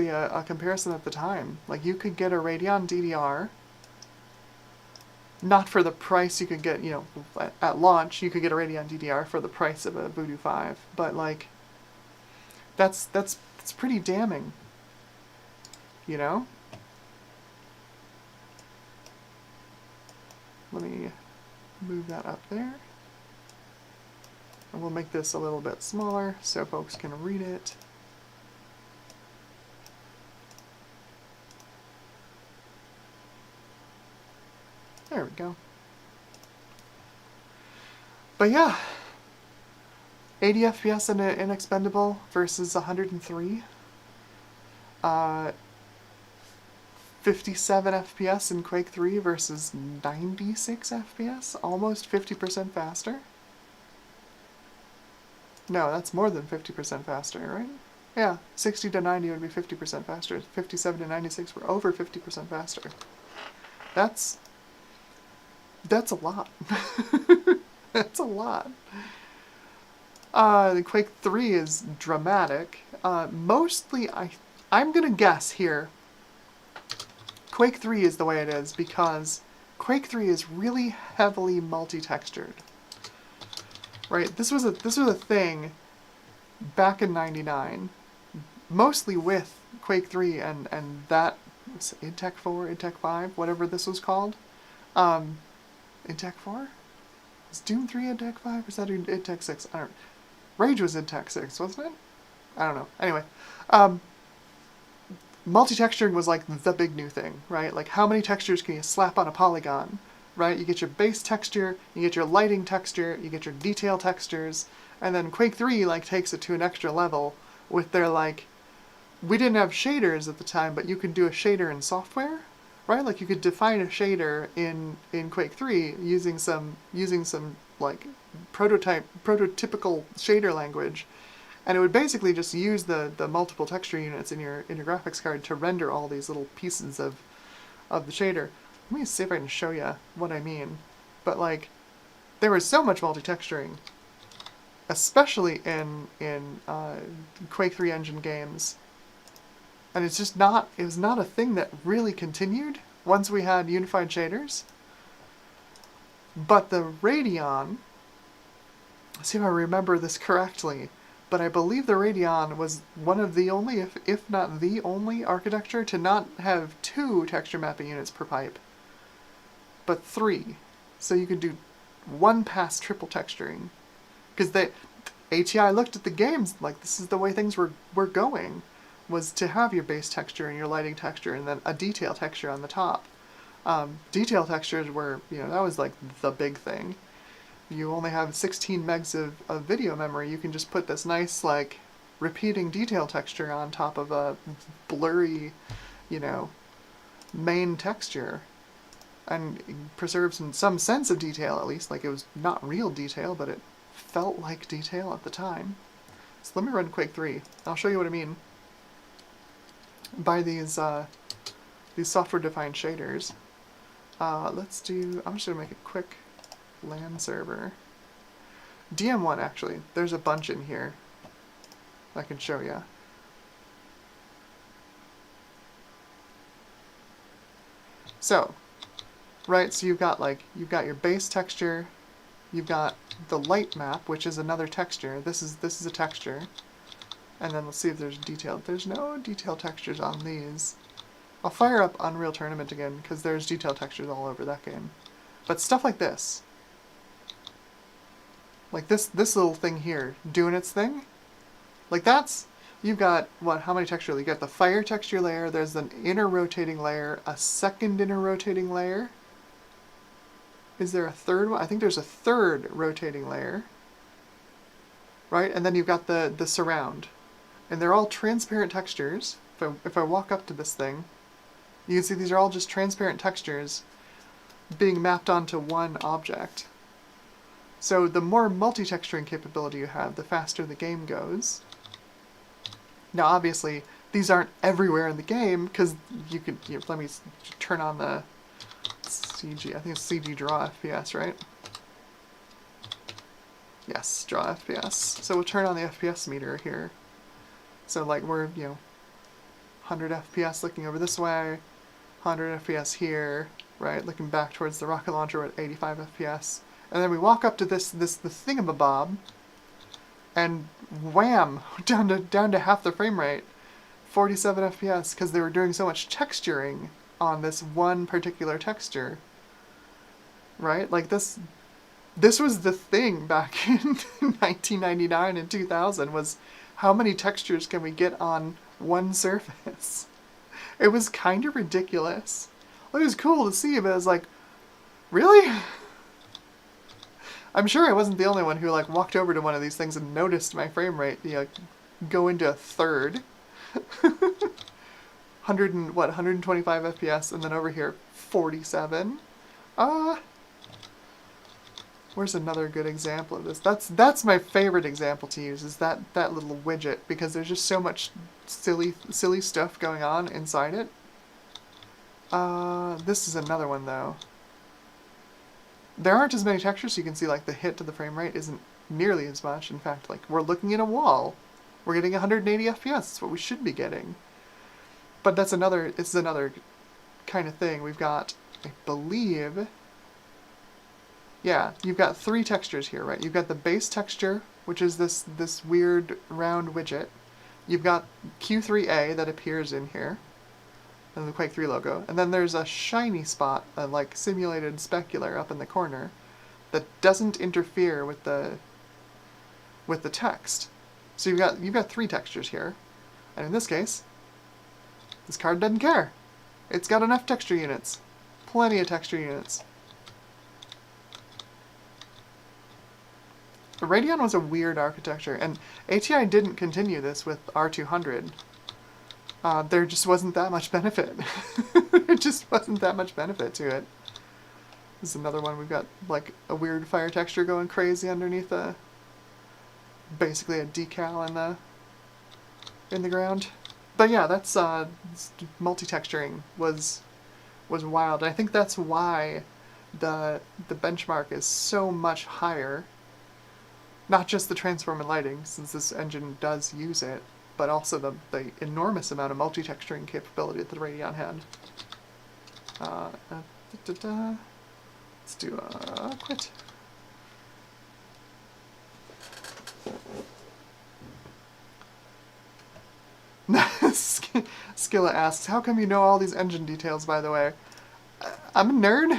a comparison at the time. Like you could get a Radeon DDR, not for the price you could get, at launch you could get a Radeon DDR for the price of a Voodoo 5, but like that's pretty damning. Let me move that up there. And we'll make this a little bit smaller so folks can read it. There we go. But yeah, 80 FPS in Expendable versus 103. 57 FPS in Quake 3 versus 96 FPS, almost 50% faster. No, that's more than 50% faster, right? Yeah, 60 to 90 would be 50% faster. 57 to 96 were over 50% faster. That's a lot. That's a lot. The Quake 3 is dramatic. Mostly, I'm gonna guess here, Quake 3 is the way it is because Quake 3 is really heavily multi-textured. Right? This was a thing back in '99, mostly with Quake 3 and that Intech 4, Intech 5, whatever this was called. Intech 4? Is Doom 3 Intech 5 or is that Intech 6? I don't know. Rage was Intech 6, wasn't it? I don't know. Anyway, multi-texturing was like the big new thing, right? Like how many textures can you slap on a polygon, right? You get your base texture, you get your lighting texture, you get your detail textures, and then Quake 3 like takes it to an extra level with their like, we didn't have shaders at the time, but you could do a shader in software, right? Like you could define a shader in Quake 3 using some like prototypical shader language, And it would basically just use the multiple texture units in your graphics card to render all these little pieces of the shader. Let me see if I can show you what I mean. But like, there was so much multi-texturing, especially in Quake 3 engine games. And it's just not, it was not a thing that really continued once we had unified shaders. But the Radeon, let's see if I remember this correctly, but I believe the Radeon was one of the only, if not the only, architecture to not have 2 texture mapping units per pipe, but 3. So you could do 1 pass triple texturing. Because ATI looked at the games like this is the way things were going, was to have your base texture and your lighting texture and then a detail texture on the top. Detail textures were, that was like the big thing. You only have 16 megs of video memory, you can just put this nice, like, repeating detail texture on top of a blurry, main texture. And preserve some sense of detail, at least. Like, it was not real detail, but it felt like detail at the time. So let me run Quake 3. I'll show you what I mean by these software-defined shaders. I'm just going to make a quick LAN server. DM1, actually. There's a bunch in here I can show you. So, right, so you've got your base texture, you've got the light map, which is another texture. This is a texture. And then let's see if there's detailed. There's no detailed textures on these. I'll fire up Unreal Tournament again, because there's detailed textures all over that game. But stuff like this. Like this little thing here, doing its thing. Like that's, you've got, how many texture? You got the fire texture layer, there's an inner rotating layer, a second inner rotating layer. Is there a third one? I think there's a third rotating layer. Right? And then you've got the surround. And they're all transparent textures. If I walk up to this thing, you can see these are all just transparent textures being mapped onto one object. So the more multi-texturing capability you have, the faster the game goes. Now obviously, these aren't everywhere in the game, because you could, let me turn on the CG, I think it's CG draw FPS, right? Yes, draw FPS. So we'll turn on the FPS meter here. So like we're, 100 FPS looking over this way, 100 FPS here, right? Looking back towards the rocket launcher, we're at 85 FPS. And then we walk up to this thingamabob, and wham! Down to half the frame rate, 47 FPS, because they were doing so much texturing on this one particular texture. Right? Like this was the thing back in 1999 and 2000, was how many textures can we get on one surface? It was kind of ridiculous. It was cool to see, but it was like, really? I'm sure I wasn't the only one who walked over to one of these things and noticed my frame rate, go into a third. 125 FPS, and then over here, 47. Where's another good example of this? That's my favorite example to use, is that little widget, because there's just so much silly stuff going on inside it. This is another one though. There aren't as many textures, so you can see the hit to the frame rate isn't nearly as much. In fact, we're looking at a wall. We're getting 180 FPS. That's what we should be getting. But it's another kind of thing. We've got, I believe, yeah, you've got 3 textures here, right? You've got the base texture, which is this weird round widget. You've got Q3A that appears in here, and the Quake 3 logo. And then there's a shiny spot, a simulated specular up in the corner, that doesn't interfere with the text. So you've got 3 textures here. And in this case, this card doesn't care. It's got enough texture units. Plenty of texture units. The Radeon was a weird architecture, and ATI didn't continue this with R200. There just wasn't that much benefit. There just wasn't that much benefit to it. This is another one. We've got a weird fire texture going crazy underneath basically a decal in the ground. But yeah, that's multi-texturing was wild. I think that's why the benchmark is so much higher. Not just the transform and lighting, since this engine does use it, but also the enormous amount of multi-texturing capability that the Radeon had. Let's do quit. Skilla asks, how come you know all these engine details, by the way? I'm a nerd.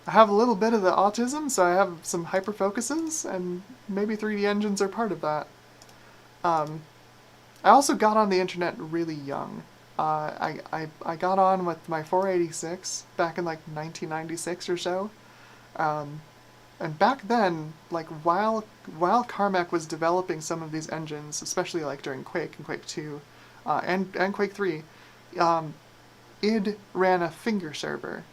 I have a little bit of the autism, so I have some hyper focuses, and maybe 3D engines are part of that. I also got on the internet really young. I got on with my 486 back in like 1996 or so. And back then, like while Carmack was developing some of these engines, especially like during Quake and Quake 2, and Quake 3, id ran a finger server,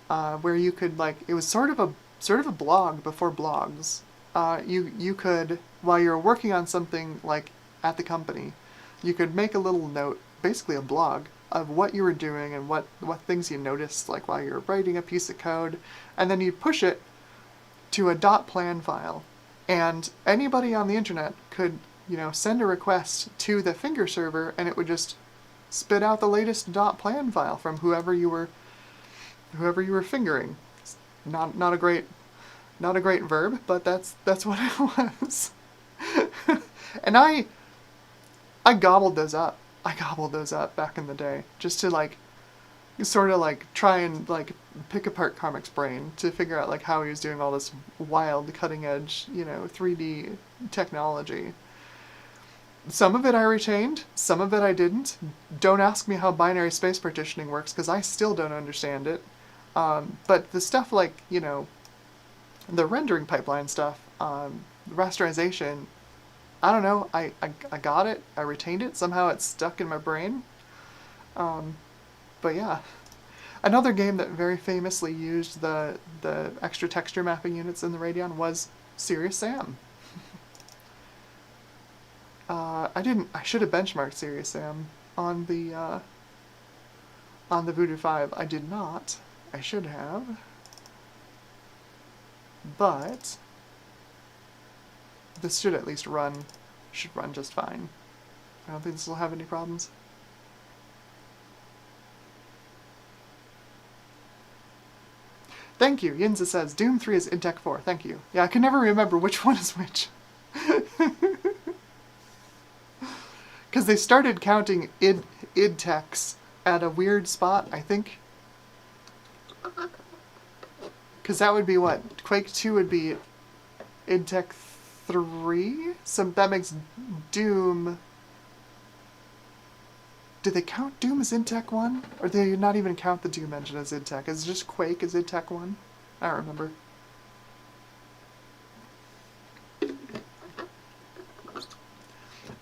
where you could like, it was sort of a blog before blogs. You could, while you were working on something like at the company, you could make a little note, basically a blog, of what you were doing and what things you noticed, like while you were writing a piece of code, and then you'd push it to a .plan file, and anybody on the internet could, send a request to the finger server, and it would just spit out the latest .plan file from whoever you were fingering. Not a great verb, but that's what it was. And I gobbled those up. I gobbled those up back in the day, just to like sort of like try and like pick apart Carmack's brain to figure out like how he was doing all this wild cutting edge 3D technology. Some of it I retained, some of it I didn't. Don't ask me how binary space partitioning works, because I still don't understand it. But the stuff like the rendering pipeline stuff, rasterization, I don't know, I got it, I retained it, somehow it's stuck in my brain. But yeah. Another game that very famously used the extra texture mapping units in the Radeon was Serious Sam. I should have benchmarked Serious Sam on the Voodoo 5. I did not. I should have. But this should at least run just fine. I don't think this will have any problems. Thank you. Yinza says, Doom 3 is IdTech 4. Thank you. Yeah, I can never remember which one is which. Because they started counting IdTechs at a weird spot, I think. Because that would be what? Quake 2 would be IdTech 3? So that makes Doom... Do they count Doom as IdTech 1? Or do they not even count the Doom engine as IdTech? Is it just Quake as IdTech 1? I don't remember.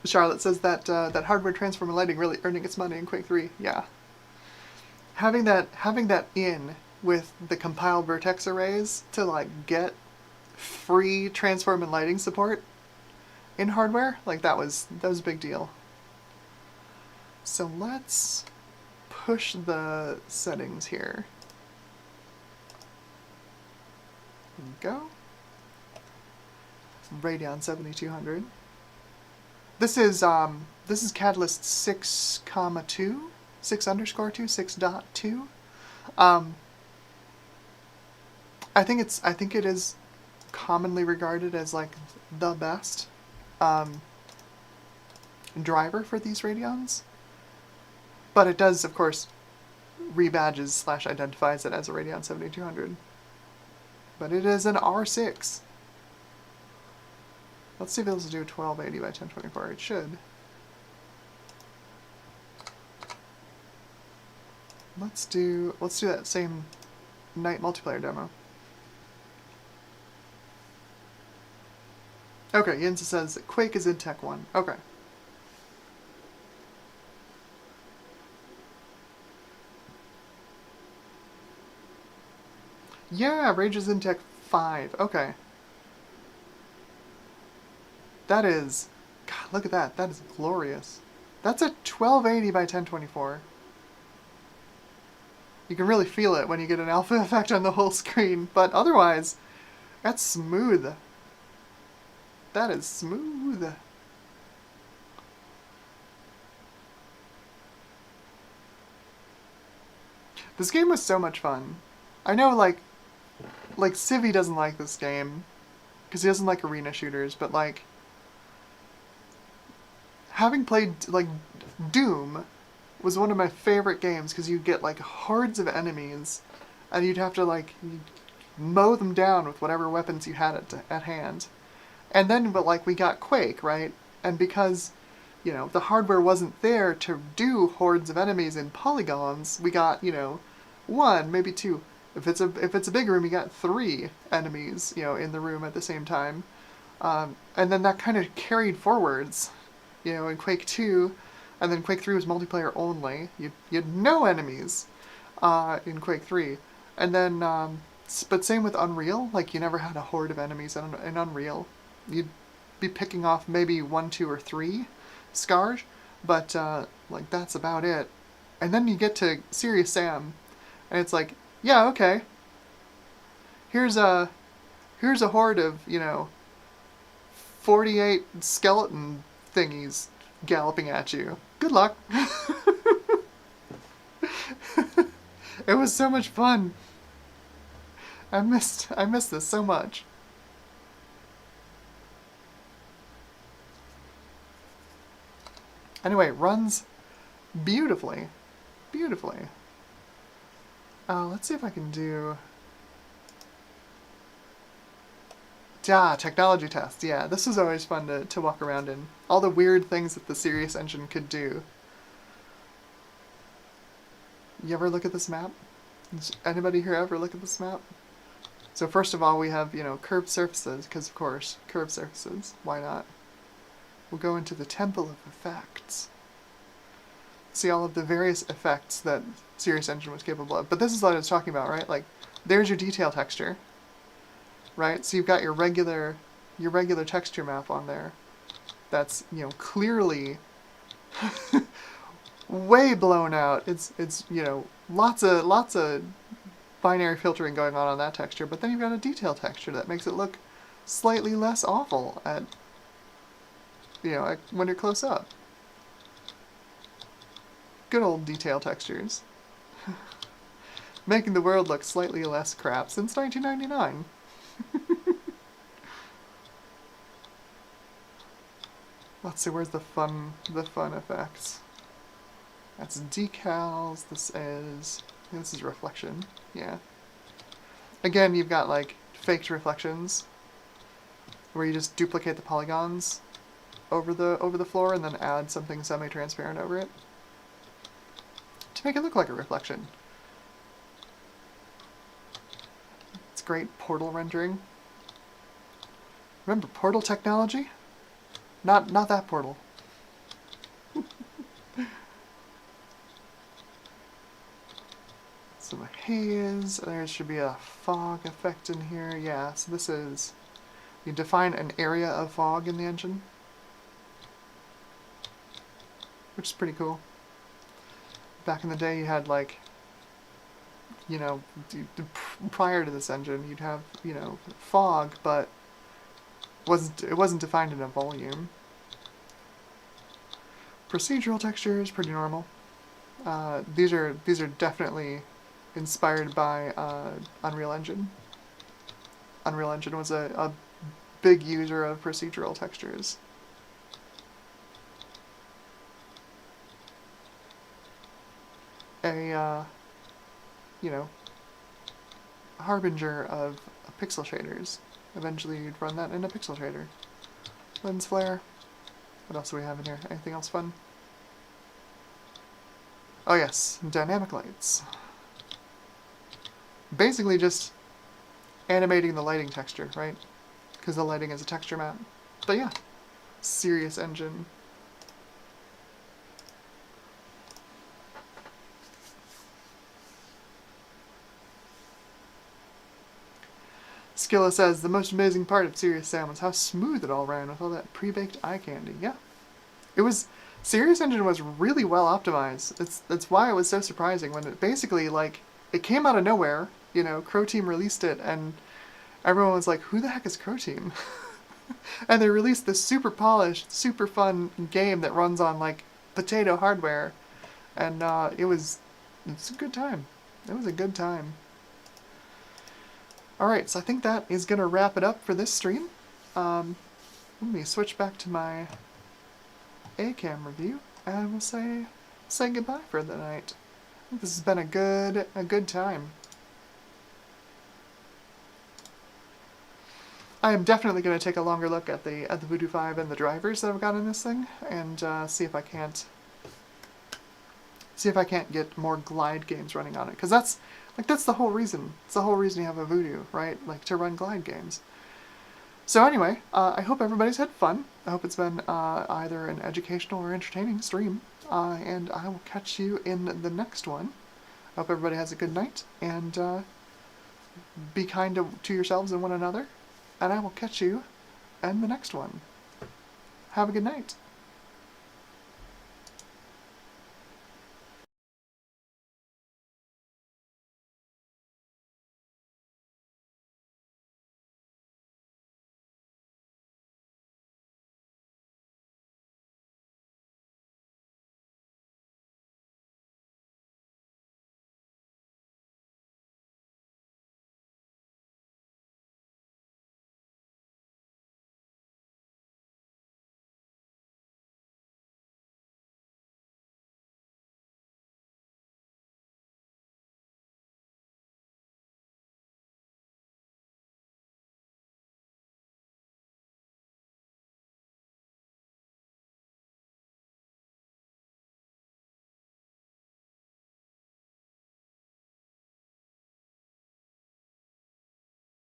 Charlotte says that that hardware transform and lighting really earning its money in Quake 3. Yeah. Having that in with the compiled vertex arrays to like get free transform and lighting support in hardware, like that was a big deal. So let's push the settings here. There we go. Radeon 7200. This is Catalyst 6,2, 6_2, 6.2. I think it is commonly regarded as like the best driver for these Radeons. But it does, of course, rebadges / identifies it as a Radeon 7200. But it is an R6. Let's see if it'll do 1280 by 1024. It should. Let's do that same night multiplayer demo. Okay, Yinza says Quake is IdTech 1. Okay. Yeah, Rage is IdTech 5. Okay. That is, God, look at that. That is glorious. That's a 1280 by 1024. You can really feel it when you get an alpha effect on the whole screen, but otherwise, that's smooth. That is smooth. This game was so much fun. I know, like Civvy doesn't like this game, because he doesn't like arena shooters, but, like, having played, like, Doom was one of my favorite games, because you'd get, like, hordes of enemies, and you'd have to, like, mow them down with whatever weapons you had at hand. And then, but, like, we got Quake, right? And because, you know, the hardware wasn't there to do hordes of enemies in polygons, we got, you know, 1, maybe 2. If it's a big room, you got 3 enemies, you know, in the room at the same time. And then that kind of carried forwards, you know, in Quake 2, and then Quake 3 was multiplayer only. You had no enemies in Quake 3. And then, but same with Unreal, like, you never had a horde of enemies in Unreal. You'd be picking off maybe 1, 2, or 3 scars, but, like, that's about it. And then you get to Serious Sam, and it's like, yeah, okay. Here's a horde of, you know, 48 skeleton thingies galloping at you. Good luck. It was so much fun. I missed this so much. Anyway, it runs beautifully. Beautifully. Let's see if I can do... technology test. Yeah, this was always fun to walk around in. All the weird things that the Serious engine could do. You ever look at this map? Does anybody here ever look at this map? So first of all, we have, you know, curved surfaces, because of course, curved surfaces. Why not? We'll go into the Temple of Effects. See all of the various effects that Serious Engine was capable of. But this is what I was talking about, right? Like, there's your detail texture, right? So you've got your regular texture map on there. That's, you know, clearly way blown out. It's you know, lots of binary filtering going on that texture. But then you've got a detail texture that makes it look slightly less awful at, you know, when you're close up. Good old detail textures. Making the world look slightly less crap since 1999. Let's see, where's the fun effects? That's decals, this is reflection, yeah. Again, you've got, like, faked reflections, where you just duplicate the polygons over the floor and then add something semi-transparent over it to make it look like a reflection. It's great portal rendering. Remember portal technology? Not that portal. Some haze. There should be a fog effect in here. Yeah, so this is... You define an area of fog in the engine, which is pretty cool. Back in the day, you had, like, you know, prior to this engine, you'd have, you know, fog, but it wasn't defined in a volume. Procedural textures, pretty normal. These are definitely inspired by Unreal Engine. Unreal Engine was a big user of procedural textures. You know, a harbinger of pixel shaders. Eventually you'd run that in a pixel shader. Lens flare. What else do we have in here? Anything else fun? Oh yes, dynamic lights. Basically just animating the lighting texture, right? Because the lighting is a texture map. But yeah, Serious Engine. Skilla says, the most amazing part of Serious Sam was how smooth it all ran with all that pre-baked eye candy. Yeah. It was... Serious Engine was really well optimized. That's why it was so surprising when it basically, like, it came out of nowhere, you know, Crow Team released it, and everyone was like, who the heck is Crow Team? And they released this super polished, super fun game that runs on, like, potato hardware, and it's a good time. It was a good time. Alright, so I think that is going to wrap it up for this stream. Let me switch back to my A-cam review, and we'll say goodbye for the night. I think this has been a good time. I am definitely going to take a longer look at the Voodoo 5 and the drivers that I've got in this thing, and see if I can't get more glide games running on it, because that's the whole reason. It's the whole reason you have a Voodoo, right? Like, to run glide games. So anyway, I hope everybody's had fun. I hope it's been either an educational or entertaining stream, and I will catch you in the next one. I hope everybody has a good night, and be kind to yourselves and one another, and I will catch you in the next one. Have a good night.